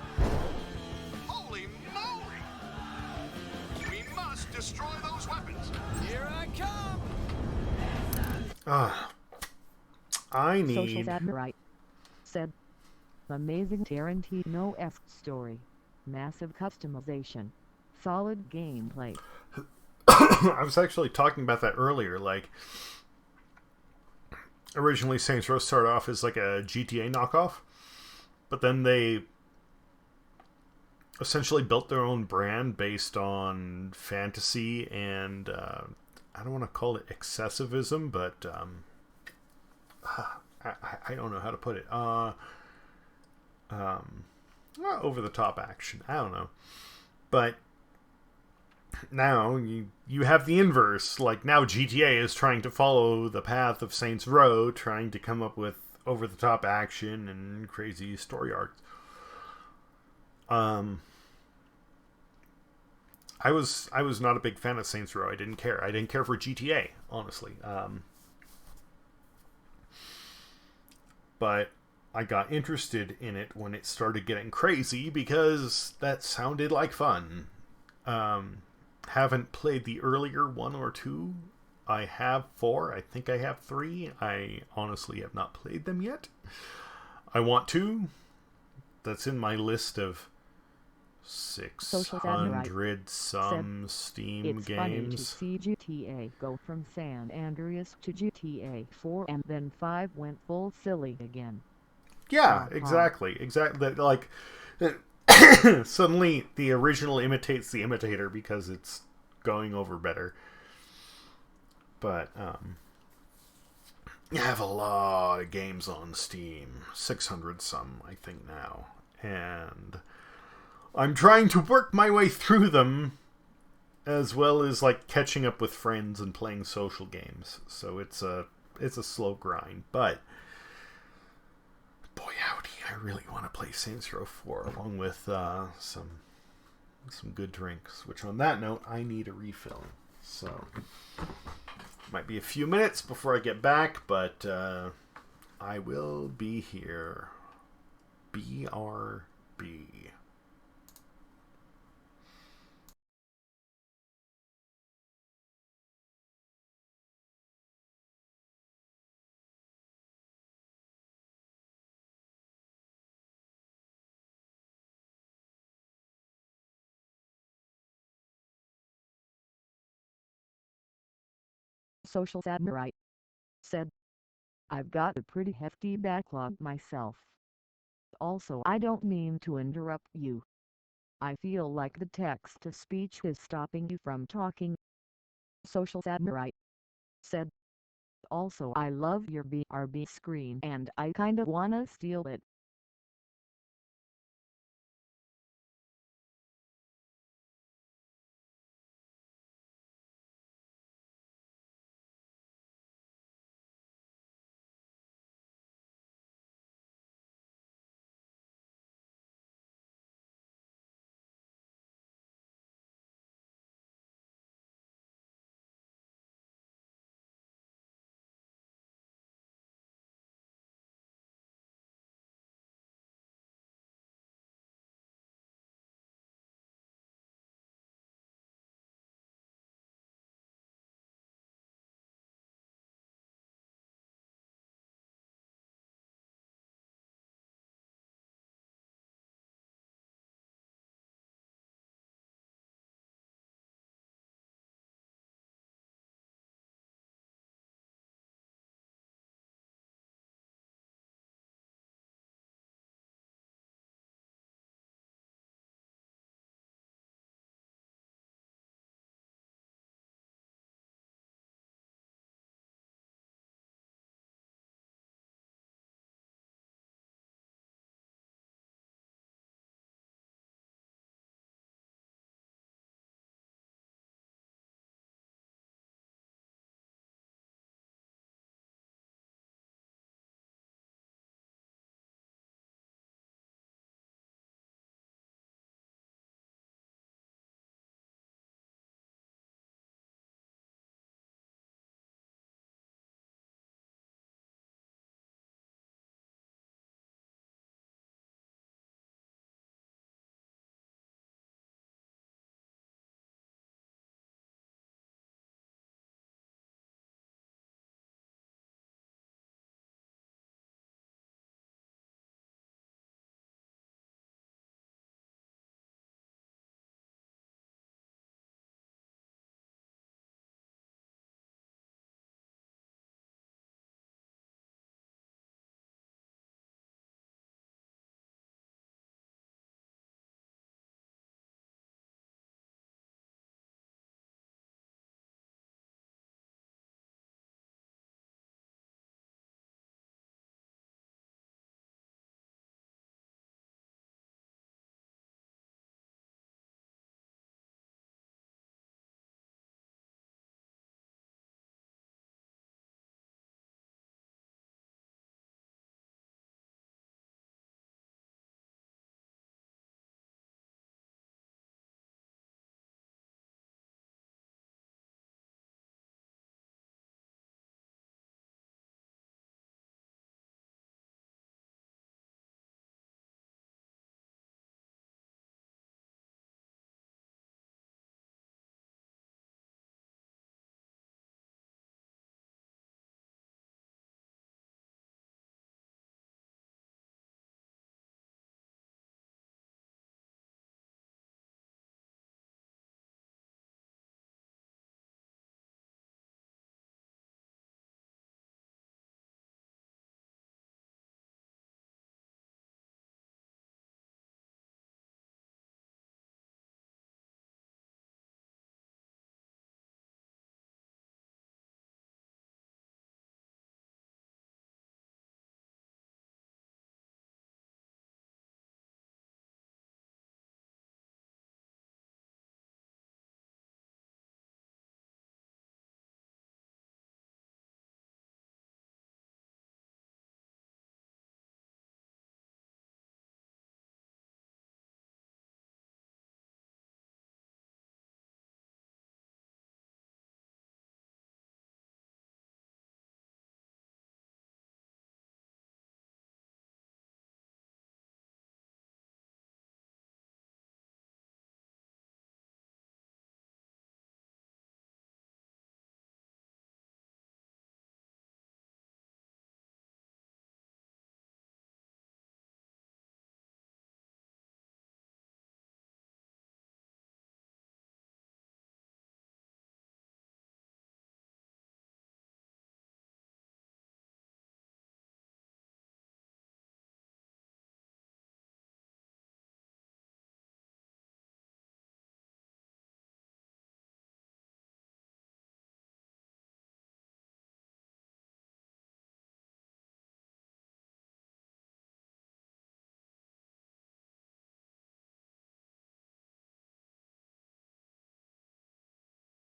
M: Holy moly! We must destroy those weapons.
B: Here I come!
A: I need...
L: Social data right. Said. Amazing Tarantino-esque story. Massive customization. Solid gameplay.
A: I was actually talking about that earlier, like... Originally, Saints Row started off as like a GTA knockoff, but then they essentially built their own brand based on fantasy and I don't want to call it excessivism, but I don't know how to put it. Over the top action. I don't know, but now you have the inverse. Like, now GTA is trying to follow the path of Saints Row, trying to come up with over the top action and crazy story arcs. I was not a big fan of Saints Row. I didn't care. I didn't care for GTA, honestly. But I got interested in it when it started getting crazy because that sounded like fun. Haven't played the earlier 1 or 2. I have 4. I think I have 3. I honestly have not played them yet. I want to. That's in my list of 600 some Steam
L: it's
A: games.
L: Funny to see GTA go from San Andreas to GTA 4 and then 5 went full silly again.
A: Yeah, exactly. Like, suddenly the original imitates the imitator because it's going over better. But you have a lot of games on Steam, 600 some I think now, and I'm trying to work my way through them, as well as like catching up with friends and playing social games. So it's a slow grind, but boy howdy, I really want to play Saints Row 4 along with some good drinks, which on that note I need a refill. So might be a few minutes before I get back, but I will be here. BRB.
L: Social Samurai said, I've got a pretty hefty backlog myself. Also, I don't mean to interrupt you. I feel like the text-to-speech is stopping you from talking. Social Samurai said, also I love your BRB screen and I kinda wanna steal it.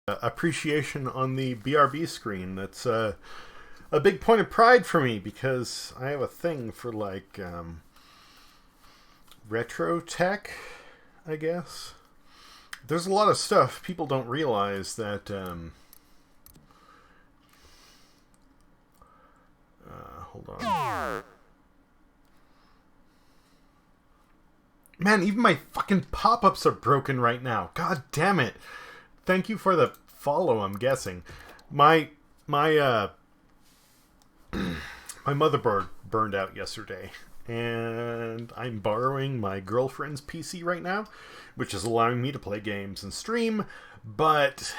A: appreciation on the BRB screen. That's a big point of pride for me because I have a thing for like retro tech, I guess. There's a lot of stuff people don't realize that hold on. Man, even my fucking pop-ups are broken right now. God damn it. Thank you for the follow, I'm guessing. My motherboard burned out yesterday, and I'm borrowing my girlfriend's PC right now, which is allowing me to play games and stream, but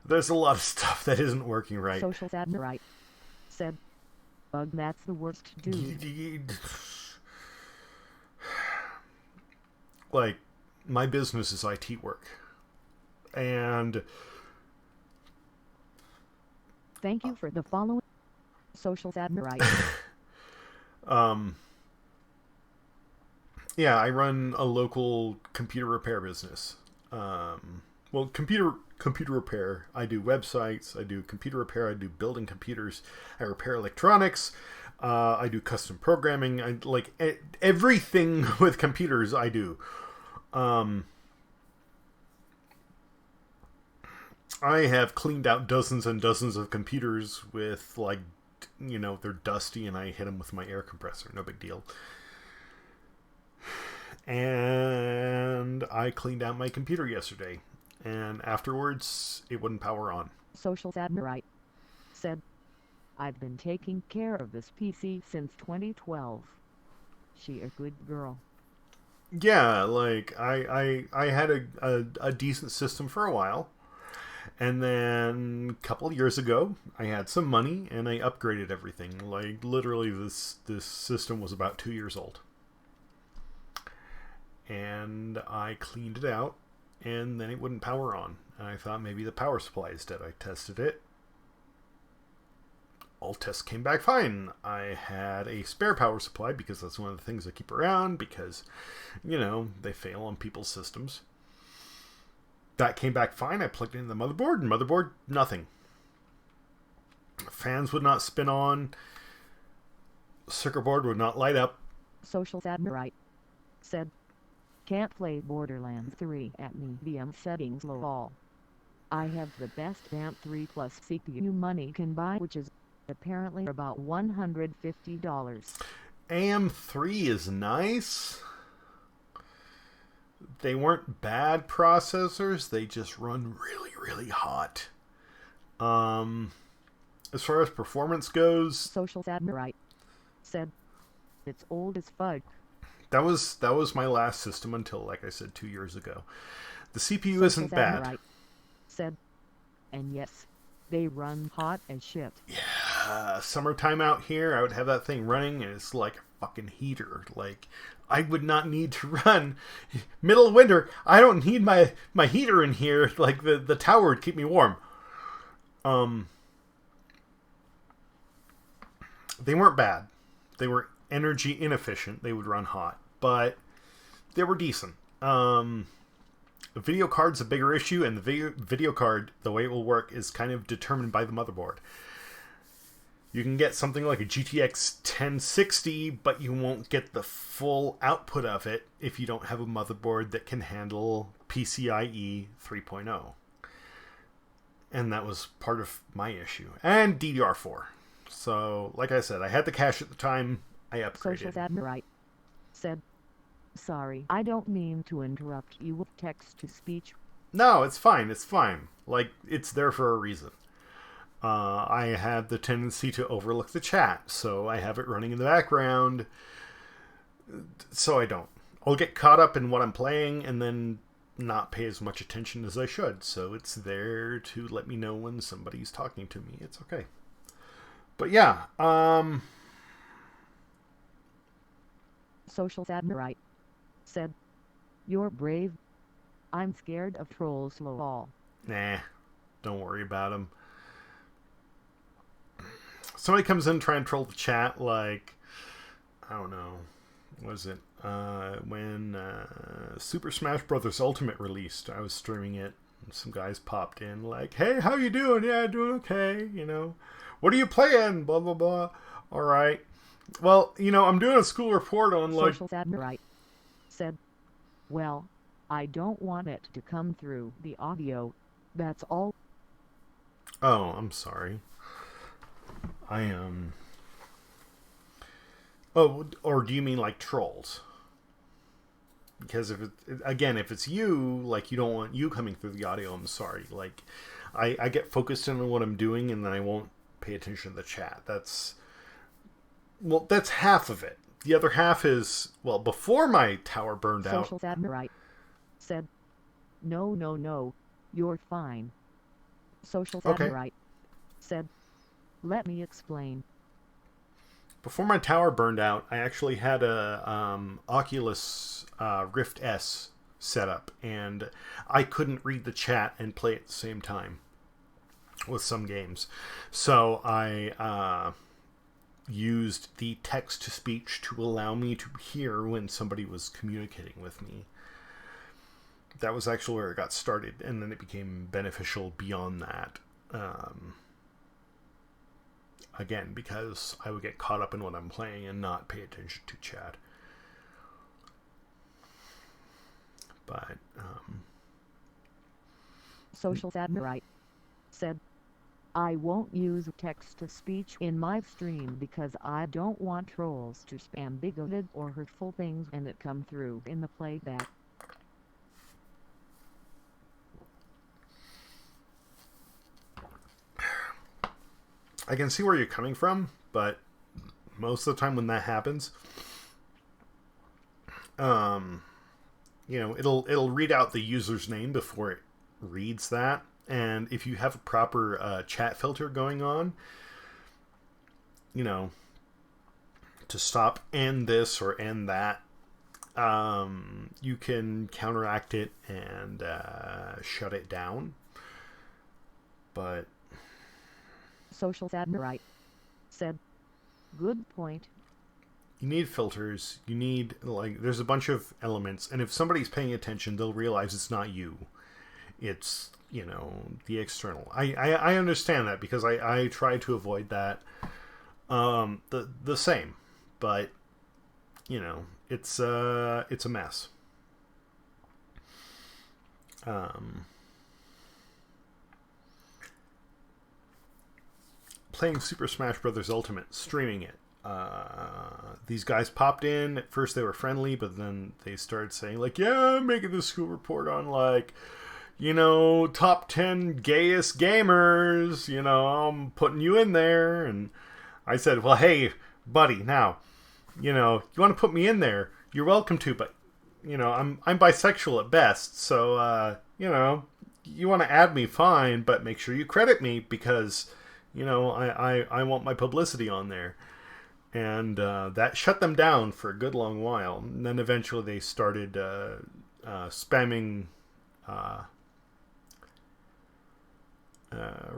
A: there's a lot of stuff that isn't working right.
L: Social Admirite said, "Bug, that's the worst, dude."
A: Like, my business is IT work. And
L: thank you for the following. Social Admirite.
A: Yeah, I run a local computer repair business. Well, computer repair. I do websites. I do computer repair. I do building computers. I repair electronics. I do custom programming. I like everything with computers. I do. I have cleaned out dozens and dozens of computers with, like, you know, they're dusty and I hit them with my air compressor. No big deal. And I cleaned out my computer yesterday. And afterwards, it wouldn't power on.
L: Social Admirite said, "I've been taking care of this PC since 2012. She a good girl."
A: Yeah, like, I had a decent system for a while. And then a couple of years ago, I had some money and I upgraded everything. Like, literally, this system was about 2 years old. And I cleaned it out, and then it wouldn't power on. And I thought maybe the power supply is dead. I tested it. All tests came back fine. I had a spare power supply because that's one of the things I keep around because, you know, they fail on people's systems. That came back fine. I plugged it in the motherboard, and motherboard, nothing. Fans would not spin on. Circuit board would not light up.
L: Social Admirite said, "Can't play Borderlands 3 at medium settings low all. I have the best damn 3 plus CPU money can buy, which is apparently about $150.
A: AM3 is nice. They weren't bad processors. They just run really, really hot. As far as performance goes,
L: Social Admirite said, "It's old as fuck."
A: That was my last system until, like I said, 2 years ago. The CPU isn't bad.
L: Admirite said, "And yes, they run hot as shit."
A: Yeah, summertime out here, I would have that thing running, and it's like a fucking heater. Like, I would not need to run. Middle of winter, I don't need my heater in here. Like, the tower would keep me warm. They weren't bad. They were energy inefficient. They would run hot, but they were decent. The video card's a bigger issue, and the video card, the way it will work, is kind of determined by the motherboard. You can get something like a GTX 1060, but you won't get the full output of it if you don't have a motherboard that can handle PCIe 3.0. And that was part of my issue. And DDR4. So, like I said, I had the cash at the time. I upgraded.
L: Social Admirite said, "Sorry, I don't mean to interrupt you with text-to-speech."
A: No, it's fine. It's fine. Like, it's there for a reason. I have the tendency to overlook the chat, so I have it running in the background. So I don't. I'll get caught up in what I'm playing and then not pay as much attention as I should. So it's there to let me know when somebody's talking to me. It's okay. But yeah,
L: Social Admirite said, "You're brave. I'm scared of trolls lol."
A: Nah, don't worry about them. Somebody comes in trying to troll the chat, like, I don't know, was it when Super Smash Bros. Ultimate released? I was streaming it. some guys popped in like, "Hey, how you doing? Yeah, doing okay. You know, what are you playing? Blah blah blah. All right. Well, you know, I'm doing a school report on like."
L: Social Admirite said, "Well, I don't want it to come through the audio. That's all."
A: Oh, I'm sorry. I am. Oh, or do you mean like trolls? Because if it's you, like you don't want you coming through the audio. I'm sorry. Like, I get focused in on what I'm doing, and then I won't pay attention to the chat. That's half of it. The other half is, well, before my tower burned out.
L: Social Admirite said, No, you're fine. Social Admirite said, let me explain.
A: Before my tower burned out, I actually had a Oculus Rift S set up, and I couldn't read the chat and play at the same time with some games. So I used the text-to-speech to allow me to hear when somebody was communicating with me. That was actually where it got started, and then it became beneficial beyond that. Again, because I would get caught up in what I'm playing and not pay attention to chat. But,
L: Social Admirite said, I won't use text-to-speech in my stream because I don't want trolls to spam bigoted or hurtful things and it come through in the playback.
A: I can see where you're coming from, but most of the time when that happens, you know, it'll read out the user's name before it reads that, and if you have a proper chat filter going on, you know, to stop end this or end that, you can counteract it and shut it down. But
L: Social Admirite said, good point.
A: You need filters. You need, like, there's a bunch of elements, and if somebody's paying attention, they'll realize it's not you. It's, you know, the external. I understand that because I try to avoid that. The same, but you know, it's a mess. Playing Super Smash Bros. Ultimate, streaming it. These guys popped in. At first they were friendly, but then they started saying like, yeah, I'm making this school report on like, you know, top 10 gayest gamers, you know, I'm putting you in there. And I said, well, hey, buddy, now, you know, you want to put me in there, you're welcome to, but, you know, I'm bisexual at best, so, you know, you want to add me, fine, but make sure you credit me, because, you know, I want my publicity on there. And that shut them down for a good long while. And then eventually they started spamming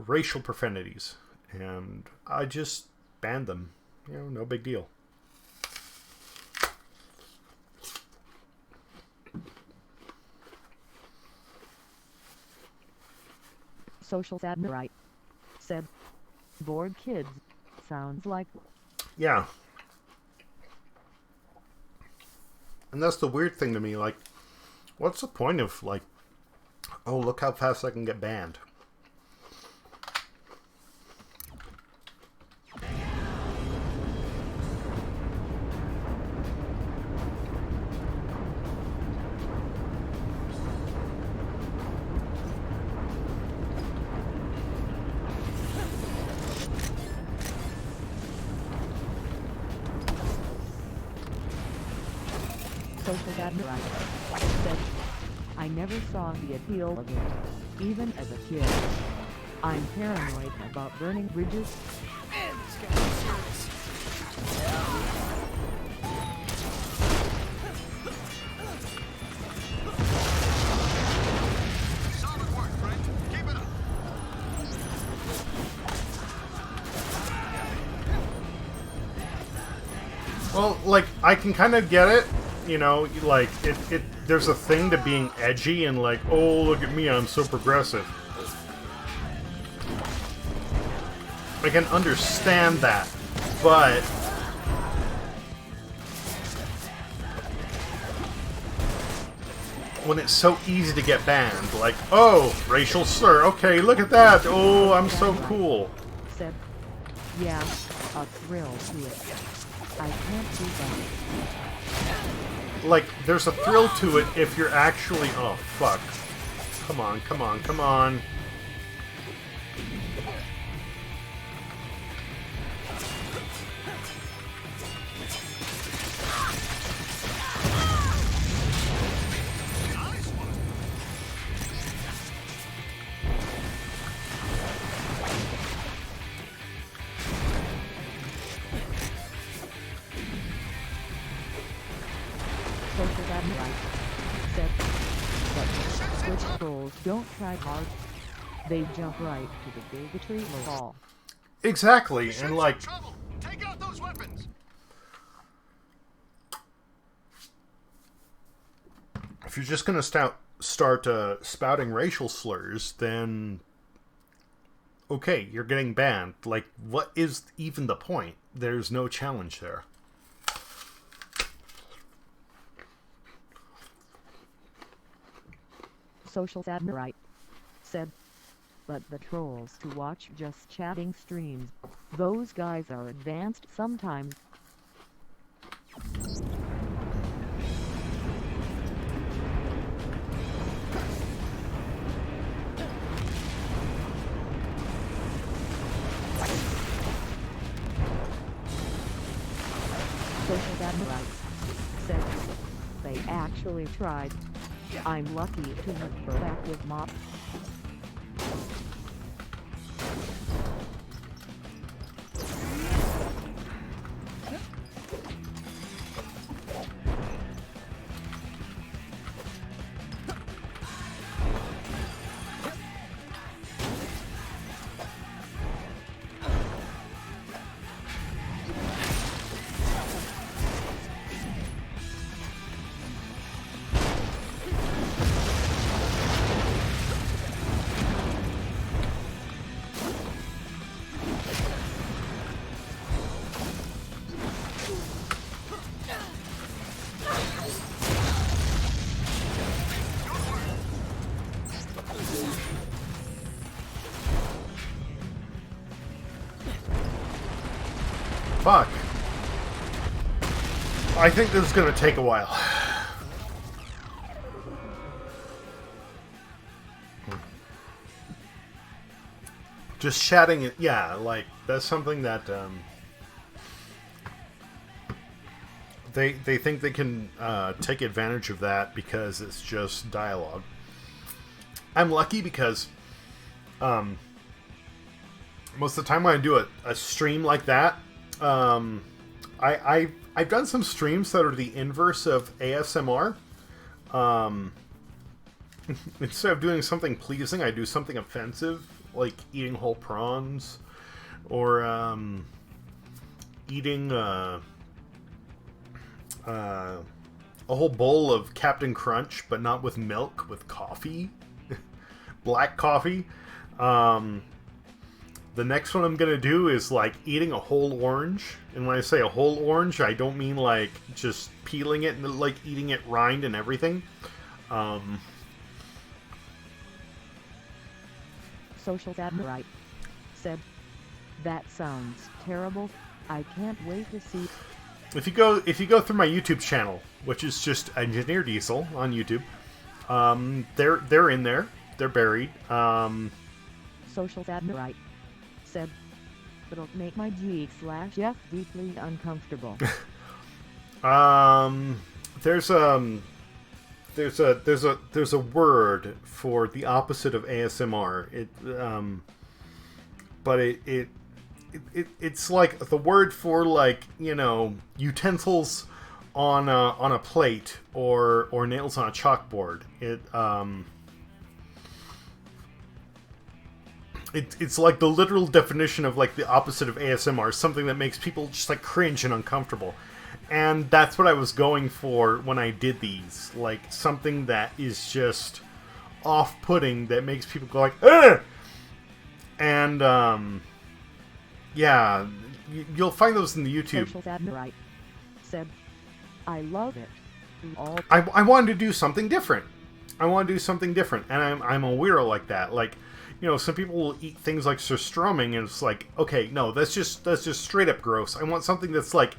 A: racial profanities, and I just banned them. You know, no big deal.
L: Social Admirite said, bored kids sounds like.
A: Yeah. And that's the weird thing to me, like, what's the point of, like, oh, look how fast I can get banned.
L: Social Admirite said, I never saw the appeal of it, even as a kid. I'm paranoid about burning bridges.
B: Man, this guy is serious.
M: Solid work, friend. Keep it up.
A: Well, like, I can kind of get it. You know, like, there's a thing to being edgy and like, oh, look at me, I'm so progressive. I can understand that, but when it's so easy to get banned, like, oh, racial slur, okay, look at that, oh, I'm so cool.
L: Said, yeah, a thrill to it. I can't do that.
A: Like, there's a thrill to it if you're actually, oh, fuck. Come on, come on, come on.
L: Switch trolls don't try hard. They jump right to the bigotry wall.
A: Exactly, and like,
M: Take out those weapons.
A: if you're just gonna start spouting racial slurs, then okay, you're getting banned. Like, what is even the point? There's no challenge there.
L: Social Samurai said, but the trolls to watch just chatting streams, those guys are advanced sometimes. Social Samurai said, they actually tried. I'm lucky to have proactive mop.
A: Fuck. I think this is gonna take a while. Just chatting it, yeah, like, that's something that, they think they can, take advantage of that because it's just dialogue. I'm lucky because, most of the time when I do a stream like that, I've done some streams that are the inverse of ASMR. Instead of doing something pleasing, I do something offensive, like eating whole prawns, or eating a whole bowl of Captain Crunch, but not with milk, with coffee, black coffee. The next one I'm gonna do is like eating a whole orange, and when I say a whole orange, I don't mean like just peeling it and like eating it rind and everything.
L: Social Samurai said, that sounds terrible. I can't wait to see.
A: If you go through my YouTube channel, which is just Engineer Diesel on YouTube, they're in there. They're buried.
L: Social Samurai said, it'll make my G/F deeply uncomfortable.
A: There's a word for the opposite of ASMR. But it's like the word for, like, you know, utensils on a plate or nails on a chalkboard. It's like the literal definition of like the opposite of ASMR, something that makes people just like cringe and uncomfortable. And that's what I was going for when I did these. Like, something that is just off-putting, that makes people go like, ugh! And, yeah, you'll find those in the YouTube.
L: Social Admirite said, I love it.
A: I wanted to do something different. I want to do something different. And I'm a weirdo like that. Like, you know, some people will eat things like surströmming, and it's like, okay, no, that's just straight up gross. I want something that's like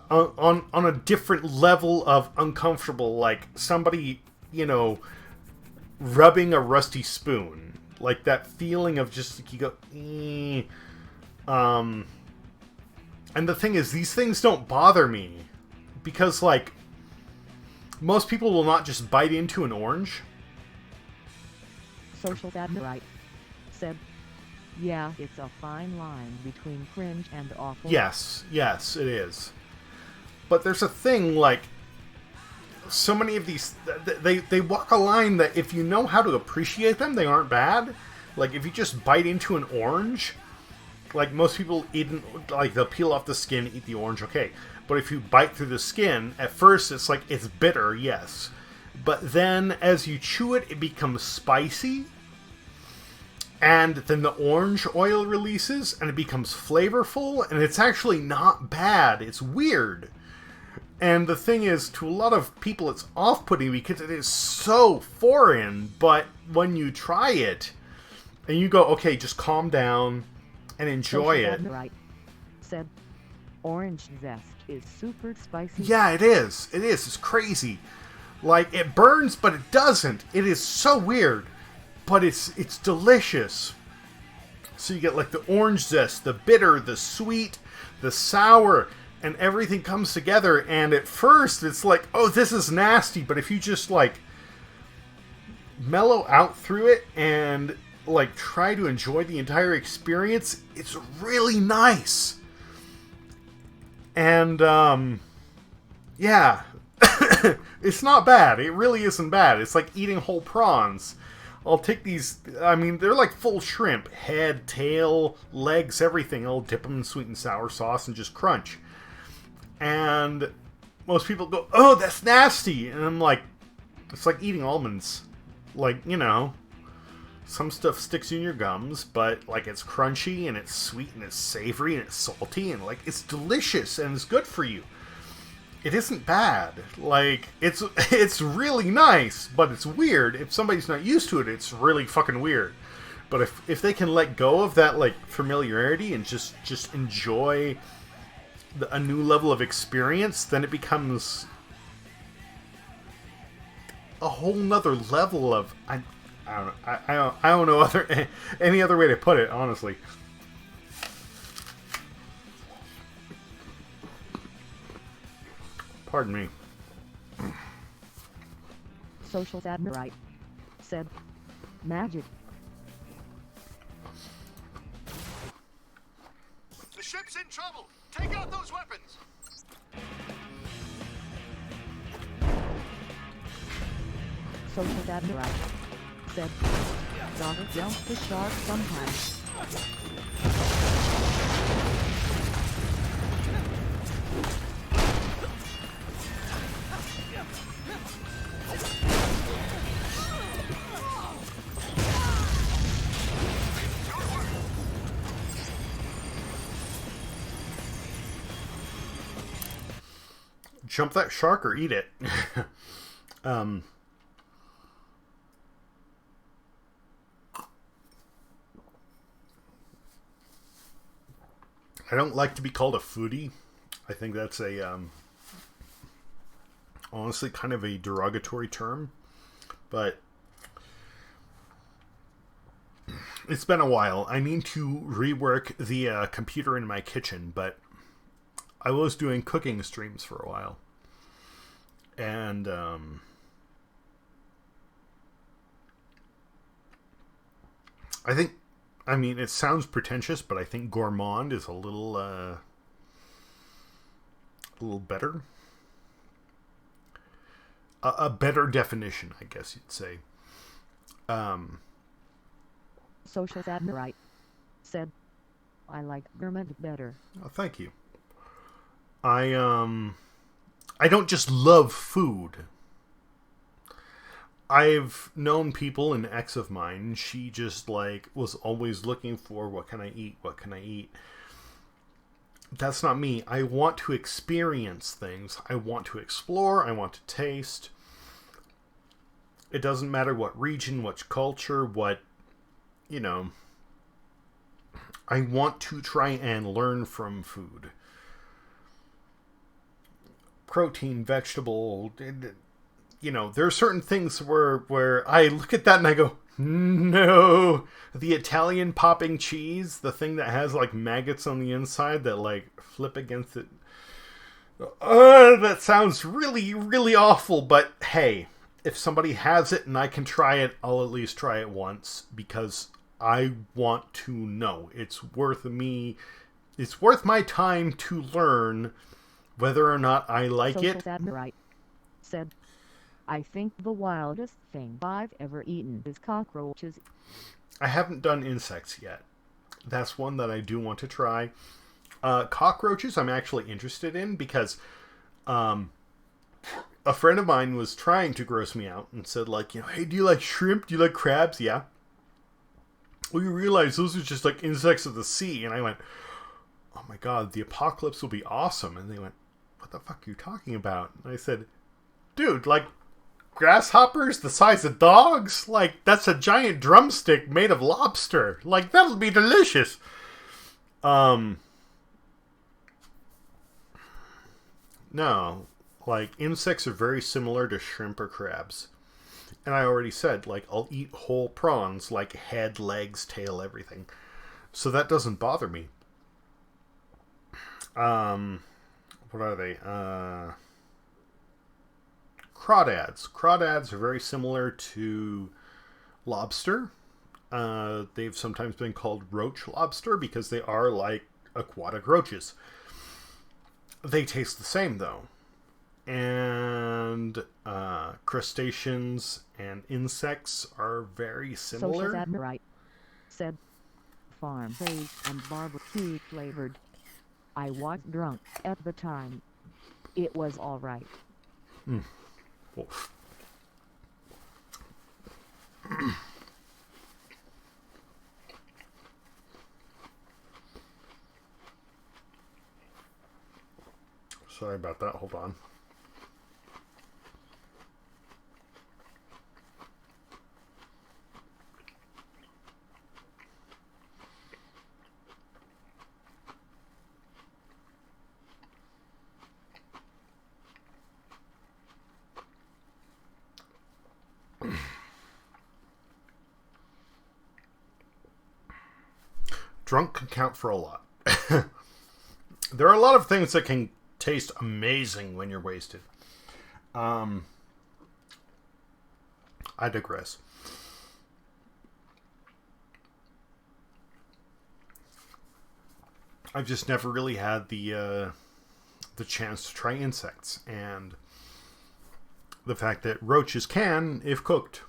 A: on a different level of uncomfortable, like somebody, you know, rubbing a rusty spoon, like that feeling of just like you go, and the thing is, these things don't bother me because, like, most people will not just bite into an orange.
L: Social Admirite said, yeah, it's a fine line between cringe and awful.
A: Yes, it is. But there's a thing, like, so many of these, they walk a line that if you know how to appreciate them, they aren't bad. Like, if you just bite into an orange, like, most people like, they'll peel off the skin, eat the orange, okay. But if you bite through the skin, at first it's like, it's bitter, yes. But then, as you chew it, it becomes spicy. And then the orange oil releases, and it becomes flavorful, and it's actually not bad. It's weird. And the thing is, to a lot of people, it's off-putting because it is so foreign. But when you try it, and you go, okay, just calm down and enjoy it.
L: Right. Said, orange zest is super spicy.
A: Yeah, it is. It is. It's crazy. Like, it burns, but it doesn't. It is so weird. But it's delicious. So you get like the orange zest, the bitter, the sweet, the sour, and everything comes together. And at first it's like, oh, this is nasty. But if you just like mellow out through it and like try to enjoy the entire experience, it's really nice. And yeah, it's not bad. It really isn't bad. It's like eating whole prawns. I'll take these, I mean, they're like full shrimp. Head, tail, legs, everything. I'll dip them in sweet and sour sauce and just crunch. And most people go, oh, that's nasty. And I'm like, it's like eating almonds. Like, you know, some stuff sticks in your gums, but like it's crunchy and it's sweet and it's savory and it's salty and like it's delicious and it's good for you. It isn't bad. Like, it's really nice, but it's weird. If somebody's not used to it, it's really fucking weird. But if they can let go of that, like, familiarity and just enjoy a new level of experience, then it becomes a whole nother level of... I don't know any other way to put it, honestly. Pardon me.
L: Social Admirite said, magic.
M: The ship's in trouble. Take out those weapons.
L: Social Admirite said, gotta jump the shark sometimes.
A: Jump that shark or eat it. I don't like to be called a foodie. I think that's a honestly kind of a derogatory term, but it's been a while. I need to rework the computer in my kitchen, but I was doing cooking streams for a while. And I think, I mean, it sounds pretentious, but I think gourmand is a little better. A better definition, I guess you'd say.
L: Social Admirite said, I like gourmand better.
A: Oh, thank you. I don't just love food. I've known people, an ex of mine, she just like was always looking for what can I eat? What can I eat? That's not me. I want to experience things. I want to explore. I want to taste. It doesn't matter what region, what culture, what, you know. I want to try and learn from food. Protein, vegetable, you know, there are certain things where I look at that and I go, no. The Italian popping cheese, the thing that has like maggots on the inside that like flip against it. That sounds really, really awful, but hey, if somebody has it and I can try it, I'll at least try it once because I want to know. It's worth my time to learn whether or not I like it.
L: Admirite said, I think the wildest thing I've ever eaten is cockroaches.
A: I haven't done insects yet. That's one that I do want to try. Cockroaches I'm actually interested in because a friend of mine was trying to gross me out and said like, you know, hey, do you like shrimp? Do you like crabs? Yeah. Well, you realize those are just like insects of the sea. And I went, oh my God, the apocalypse will be awesome. And they went, what the fuck are you talking about? And I said, dude, like grasshoppers the size of dogs? Like, that's a giant drumstick made of lobster. Like, that'll be delicious. No. Like, insects are very similar to shrimp or crabs. And I already said, like, I'll eat whole prawns, like head, legs, tail, everything. So that doesn't bother me. What are they? Crawdads. Crawdads are very similar to lobster. They've sometimes been called roach lobster because they are like aquatic roaches. They taste the same though. And crustaceans and insects are very similar.
L: Social Admirite said, farm raised and barbecue flavored. I was drunk at the time. It was all right.
A: Sorry about that. Hold on. Drunk can count for a lot. There are a lot of things that can taste amazing when you're wasted. I digress. I've just never really had the chance to try insects, and the fact that roaches can, if cooked,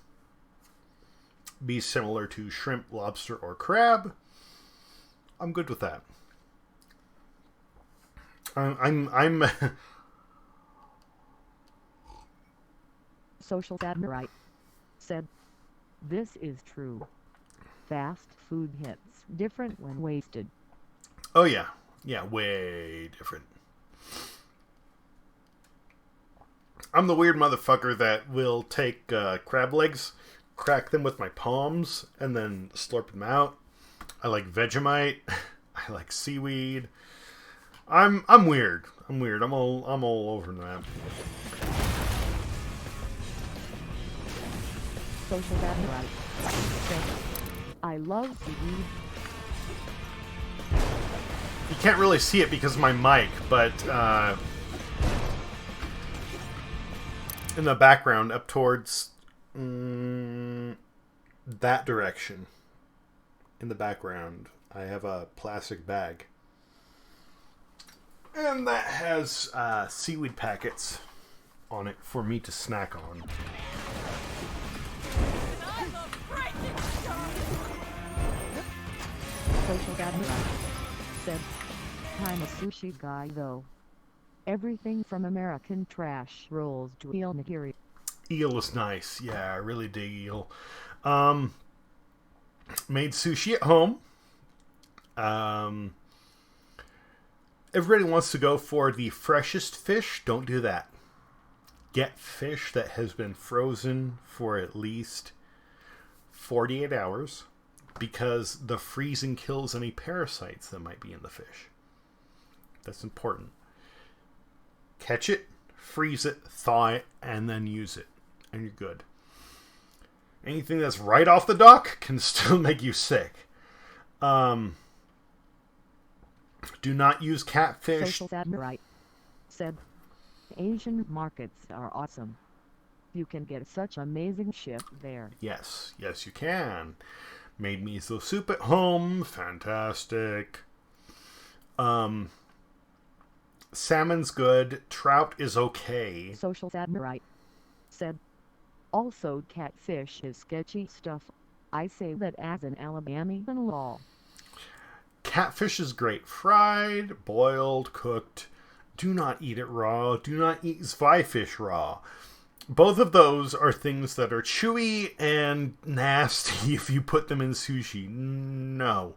A: be similar to shrimp, lobster, or crab, I'm good with that. I'm
L: Social Admirite said, this is true. Fast food hits different when wasted.
A: Oh yeah. Yeah, way different. I'm the weird motherfucker that will take crab legs, crack them with my palms, and then slurp them out. I like Vegemite. I like seaweed. I'm weird. I'm weird. I'm all over that.
L: Social Admirite said, I love seaweed.
A: You can't really see it because of my mic, but in the background, up towards that direction, in the background, I have a plastic bag. And that has seaweed packets on it for me to snack on.
L: Social Admirite said, I'm a sushi guy though. Everything from American trash rolls to eel nigiri.
A: Eel is nice. Yeah, I really dig eel. Made sushi at home. Everybody wants to go for the freshest fish. Don't do that. Get fish that has been frozen for at least 48 hours, because the freezing kills any parasites that might be in the fish. That's important. Catch it, freeze it, thaw it, and then use it, and you're good. Anything that's right off the dock can still make you sick. Do not use catfish.
L: Social Samurai said, Asian markets are awesome. You can get such amazing shit there.
A: Yes, yes you can. Made miso soup at home. Fantastic. Salmon's good. Trout is okay.
L: Social Samurai said, also catfish is sketchy stuff. I say that as an Alabamian law.
A: Catfish is great. Fried, boiled, cooked. Do not eat it raw. Do not eat zweifish raw. Both of those are things that are chewy and nasty if you put them in sushi. No.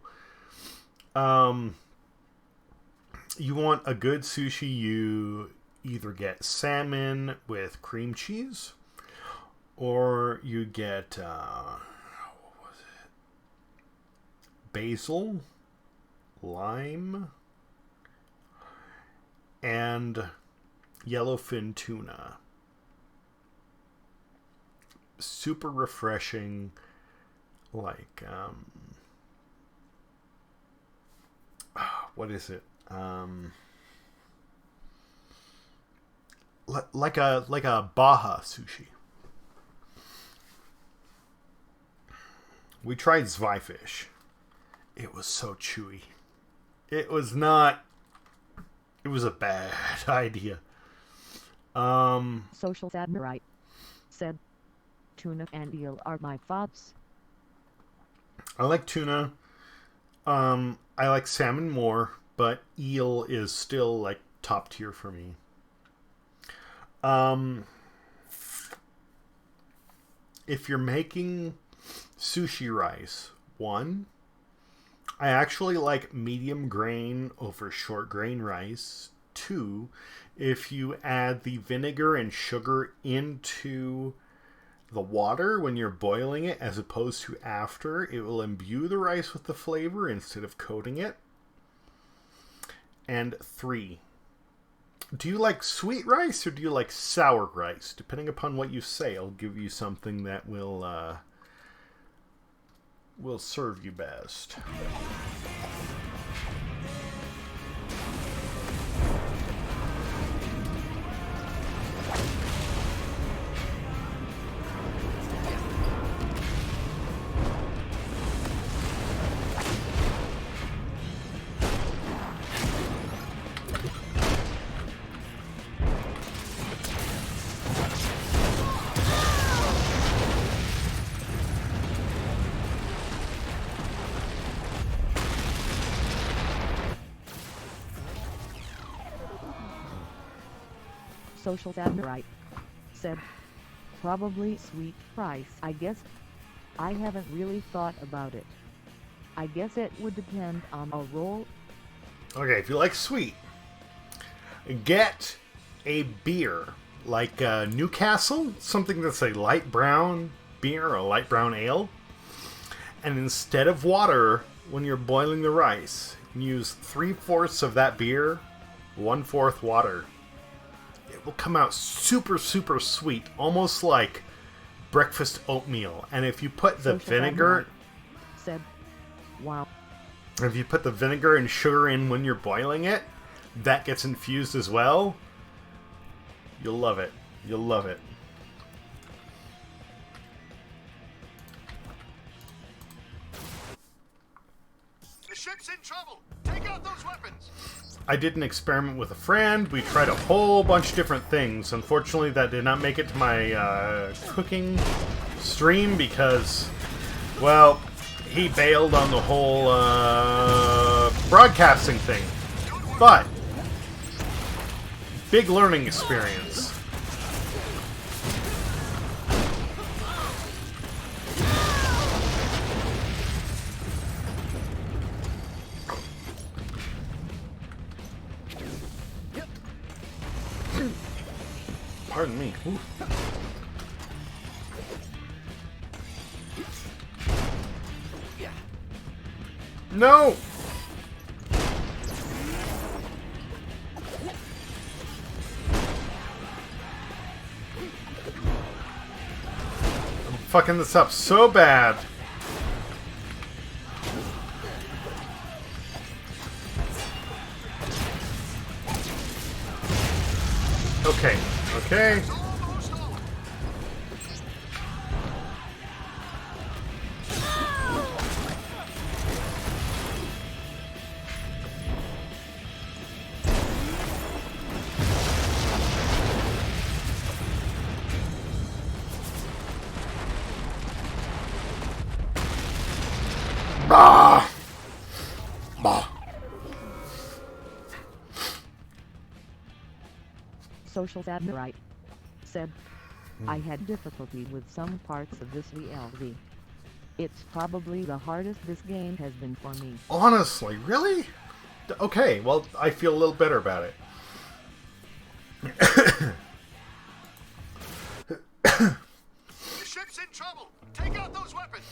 A: You want a good sushi, you either get salmon with cream cheese, or you get, what was it? Basil, lime, and yellowfin tuna. Super refreshing, like, what is it? Like a Baja sushi. We tried zweifish. It was so chewy. It was a bad idea.
L: Social Samurai said, tuna and eel are my faves.
A: I like tuna. I like salmon more, but eel is still like top tier for me. If you're making sushi rice, I actually like medium grain over short grain rice. 2, if you add the vinegar and sugar into the water when you're boiling it as opposed to after, it will imbue the rice with the flavor instead of coating it. And 3, do you like sweet rice or do you like sour rice? Depending upon what you say, I'll give you something that will serve you best.
L: Social Samurai said, probably sweet rice, I guess. I haven't really thought about it. I guess it would depend on a roll.
A: Okay, if you like sweet, get a beer like Newcastle, something that's a light brown beer or a light brown ale. And instead of water, when you're boiling the rice, you can use 3/4 of that beer, 1/4 water. It will come out super, super sweet, almost like breakfast oatmeal. And if you put the vinegar...
L: said, wow.
A: If you put the vinegar and sugar in when you're boiling it, that gets infused as well. You'll love it. You'll love it.
M: The ship's in trouble. Take out those weapons.
A: I did an experiment with a friend. We tried a whole bunch of different things. Unfortunately, that did not make it to my cooking stream because, well, he bailed on the whole broadcasting thing. But big learning experience. Pardon me. Ooh. No! I'm fucking this up so bad. Okay, okay. Bah! Bah.
L: Social Admirite said, I had difficulty with some parts of this VLV. It's probably the hardest this game has been for me.
A: Honestly, really? Okay, well, I feel a little better about it.
M: The ship's in trouble. Take out those weapons.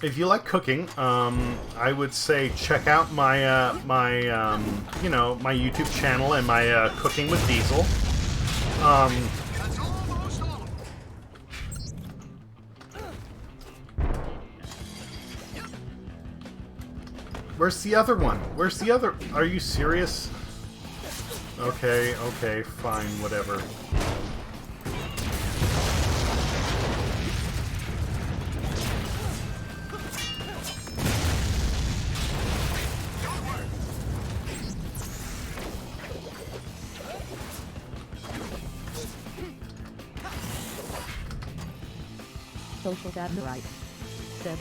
A: If you like cooking, I would say check out my my YouTube channel and my Cooking with Diesel.
M: That's almost all.
A: Where's the other one? Where's the other? Are you serious? Okay, okay, fine, whatever.
L: Social Admirite said,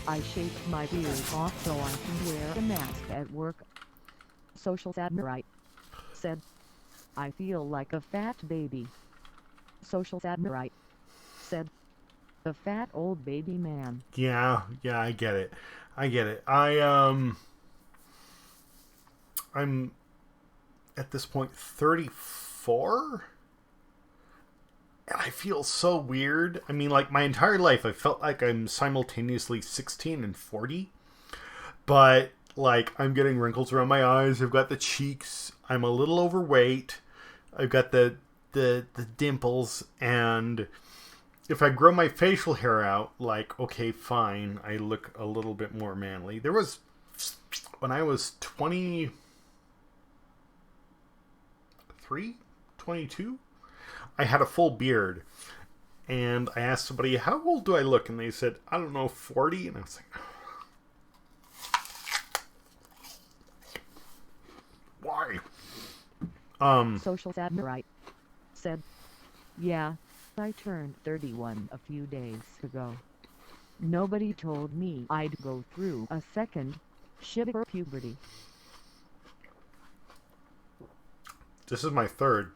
L: I shaved my beard off so I can wear a mask at work. Social Admirite said, I feel like a fat baby. Social Admirite said, a fat old baby man.
A: Yeah, I get it. I get it. I'm at this point 34. And I feel so weird. I mean, like, my entire life, I felt like I'm simultaneously 16 and 40. But, like, I'm getting wrinkles around my eyes. I've got the cheeks. I'm a little overweight. I've got the dimples. And if I grow my facial hair out, like, okay, fine. I look a little bit more manly. There was, when I was 23, 22, I had a full beard, and I asked somebody, how old do I look? And they said, I don't know, 40? And I was like, why?
L: Social Admirite said, yeah, I turned 31 a few days ago. Nobody told me I'd go through a second shiver puberty.
A: This is my third.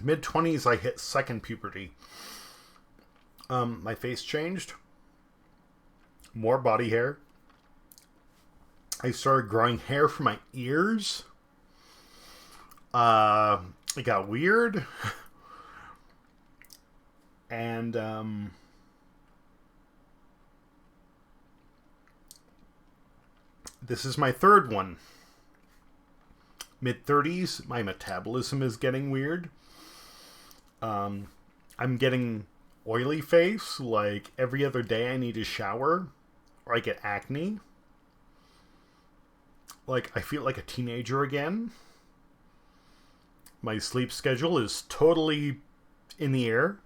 A: Mid-20s, I hit second puberty. My face changed. More body hair. I started growing hair from my ears. It got weird. And, this is my third one. Mid-30s, my metabolism is getting weird. I'm getting oily face, like every other day I need to shower, or I get acne. Like, I feel like a teenager again. My sleep schedule is totally in the air.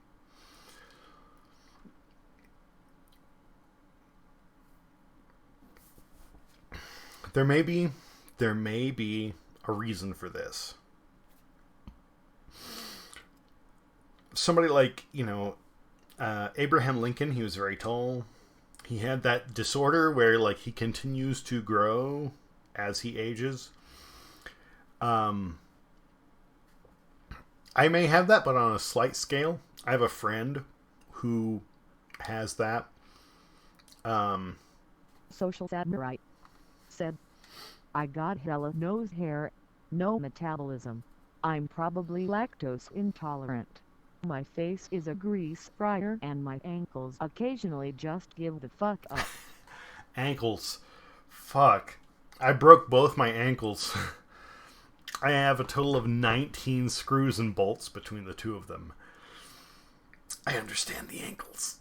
A: There may be there may be a reason for this. Somebody like, Abraham Lincoln, he was very tall. He had that disorder where, like, he continues to grow as he ages. I may have that, but on a slight scale. I have a friend who has that.
L: Social Samurai said, I got hella nose hair, no metabolism. I'm probably lactose intolerant. My face is a grease fryer and my ankles occasionally just give the fuck up.
A: Ankles. Fuck. I broke both my ankles. I have a total of 19 screws and bolts between the two of them. I understand the ankles.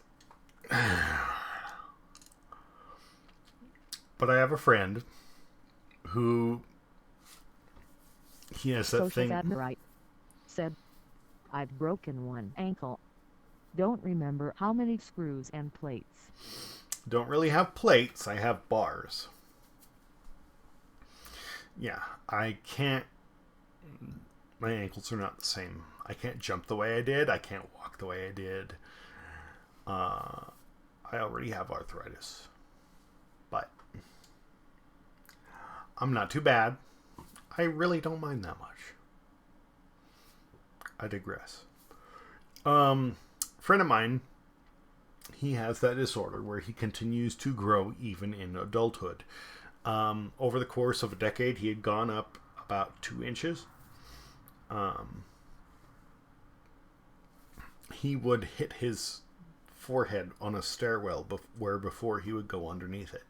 A: But I have a friend who, he has that
L: Social
A: thing.
L: Samurai said, I've broken one ankle. Don't remember how many screws and plates.
A: Don't really have plates. I have bars. Yeah, I can't. My ankles are not the same. I can't jump the way I did. I can't walk the way I did. I already have arthritis. But I'm not too bad. I really don't mind that much. I digress. Friend of mine, he has that disorder where he continues to grow even in adulthood. Over the course of a decade, he had gone up about 2 inches. He would hit his forehead on a stairwell where before he would go underneath it.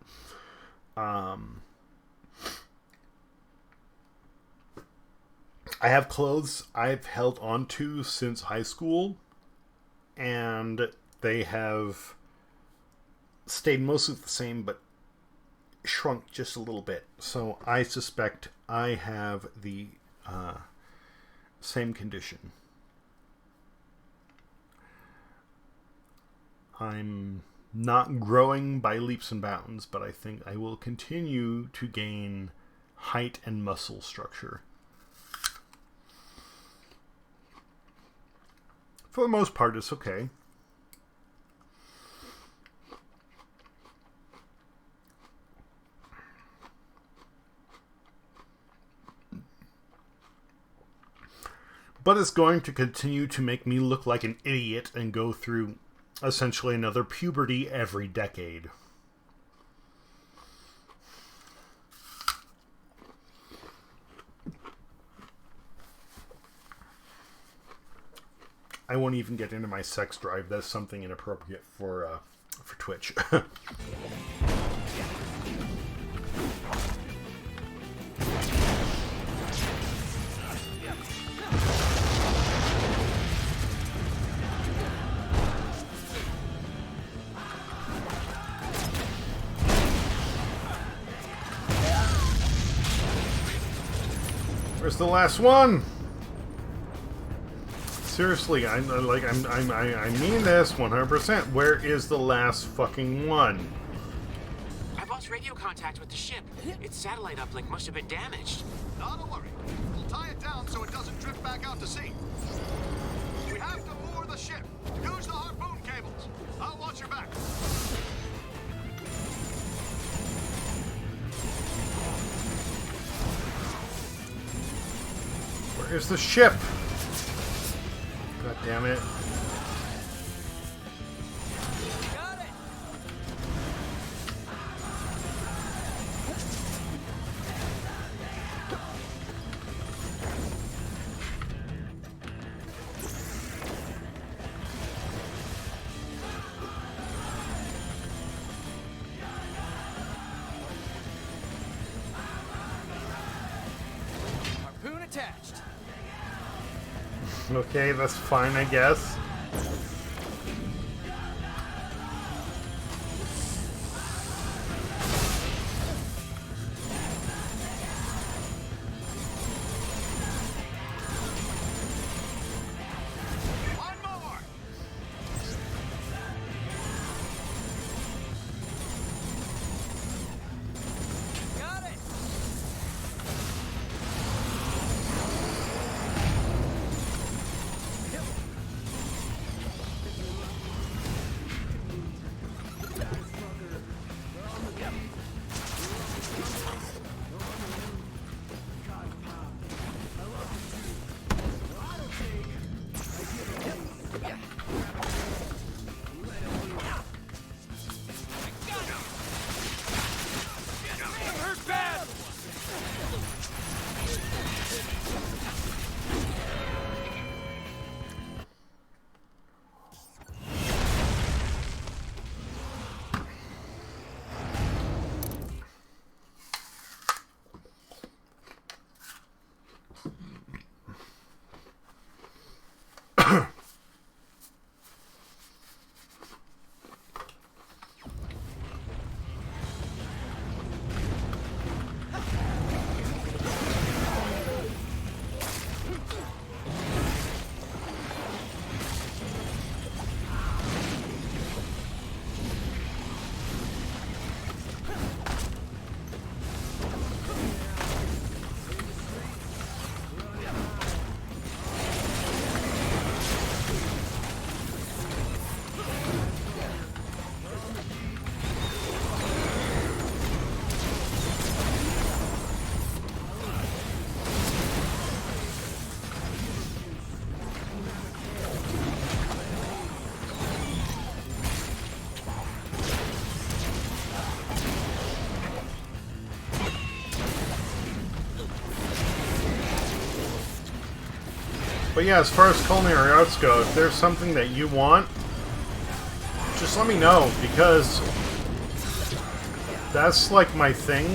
A: I have clothes I've held on to since high school, and they have stayed mostly the same, but shrunk just a little bit. So I suspect I have the same condition. I'm not growing by leaps and bounds, but I think I will continue to gain height and muscle structure. For the most part, it's okay. But it's going to continue to make me look like an idiot and go through essentially another puberty every decade. I won't even get into my sex drive. That's something inappropriate for Twitch. Where's the last one? Seriously, I mean this 100%. Where is the last fucking one?
C: I've lost radio contact with the ship. Its satellite uplink must have been damaged.
M: Not a worry. We'll tie it down so it doesn't drift back out to sea. We have to moor the ship. Use the harpoon cables. I'll watch your back.
A: Where is the ship? God damn it.
B: Got it. Harpoon attached.
A: Okay, that's fine, I guess. But yeah, as far as culinary arts go, if there's something that you want, just let me know, because that's like my thing.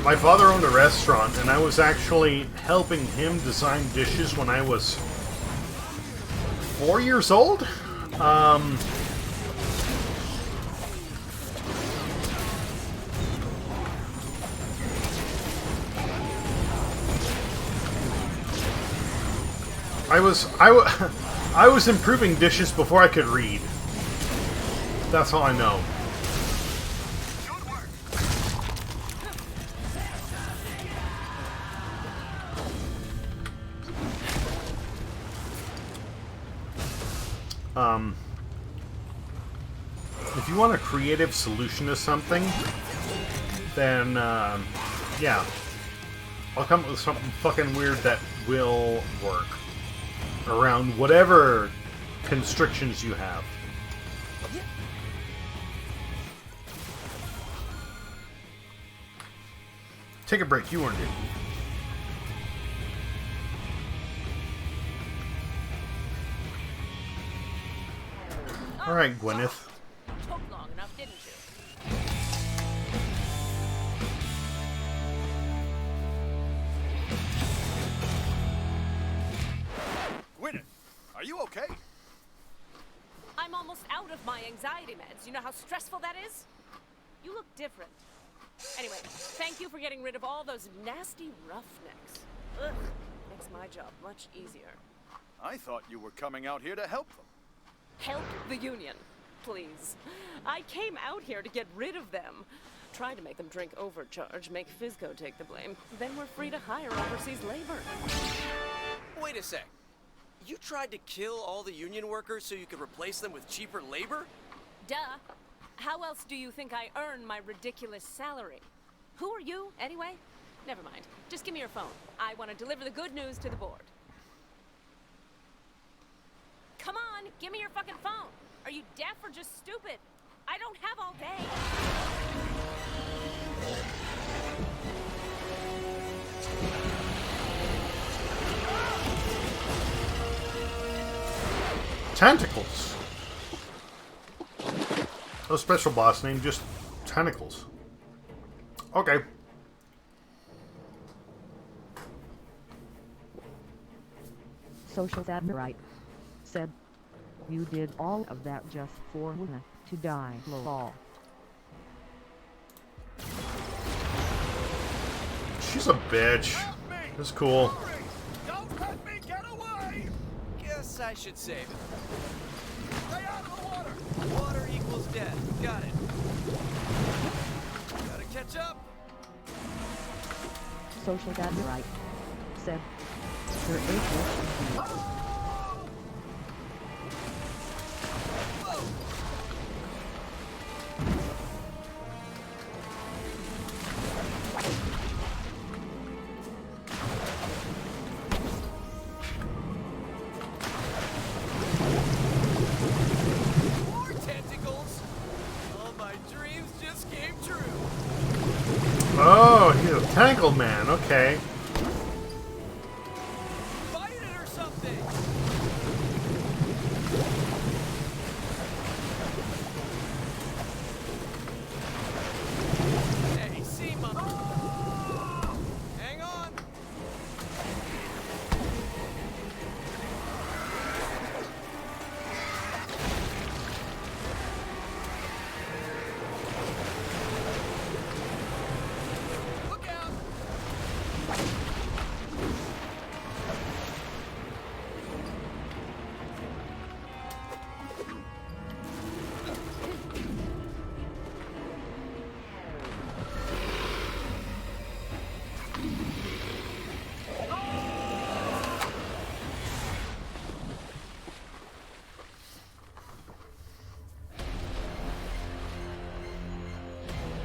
A: My father owned a restaurant, and I was actually helping him design dishes when I was 4 years old. I was improving dishes before I could read. That's all I know. If you want a creative solution to something, then yeah, I'll come up with something fucking weird that will work around whatever constrictions you have. Take a break, you earned it. Alright, Gwyneth.
P: Took long enough, didn't you?
M: Gwyneth, are you okay?
P: I'm almost out of my anxiety meds. You know how stressful that is? You look different. Anyway, thank you for getting rid of all those nasty roughnecks. Ugh, makes my job much easier.
M: I thought you were coming out here to help them.
P: Help the union, please. I came out here to get rid of them. Try to make them drink overcharge, make Fizco take the blame. Then we're free to hire overseas labor.
B: Wait a sec. You tried to kill all the union workers so you could replace them with cheaper labor?
P: Duh. How else do you think I earn my ridiculous salary? Who are you, anyway? Never mind. Just give me your phone. I want to deliver the good news to the board. Come on, give me your fucking phone. Are you deaf or just stupid? I don't have all day.
A: Tentacles. No special boss name, just tentacles. Okay.
L: Social Admirite said, "You did all of that just for Luna to die, lol."
A: She's a bitch. It's cool.
O: Don't let me get away!
B: Guess I should save it.
O: Stay out of the water!
B: Water equals death. Got it. Gotta catch up.
L: Social Admirite said, "Her age
B: More tentacles. All my dreams just came true.
A: Oh, he's a tentacle man. Okay.
B: Fight it or something. Hey, see, mama. Hang on.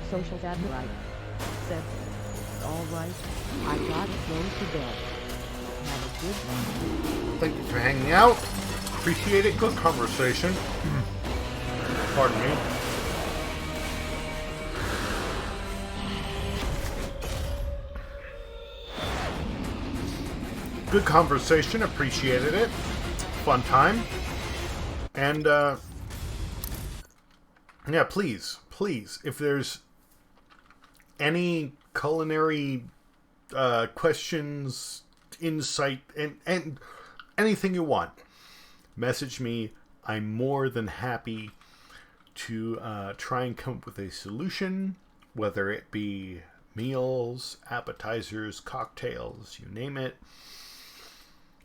L: Social Samurai said, "Alright, I gotta go to bed. Have a good one."
A: Thank you for hanging out. Appreciate it. Good conversation. Pardon me. Good conversation. Appreciated it. Fun time. And, yeah, please, if there's any culinary questions, insight, and anything you want, message me. I'm more than happy to try and come up with a solution, whether it be meals, appetizers, cocktails, you name it.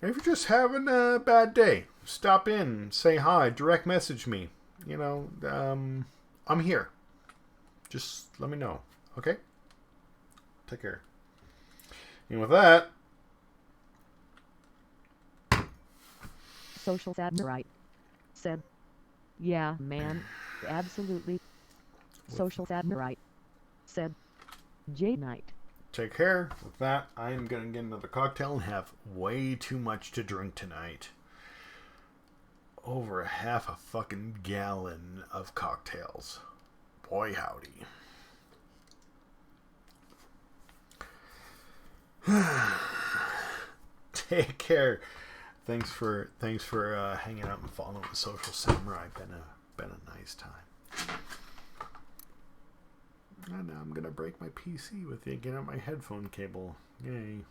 A: And if you're just having a bad day, stop in, say hi, direct message me. You know, I'm here. Just let me know, okay? Take care. And with that...
L: Social Samurai said, "Yeah, man, absolutely." Social Samurai said, "J-Night."
A: Take care. With that, I'm going to get another cocktail and have way too much to drink tonight. Over half a fucking gallon of cocktails. Boy, howdy. Take care. Thanks for hanging out and following the Social Samurai. Been a nice time. And now I'm gonna break my PC with the again on my headphone cable. Yay.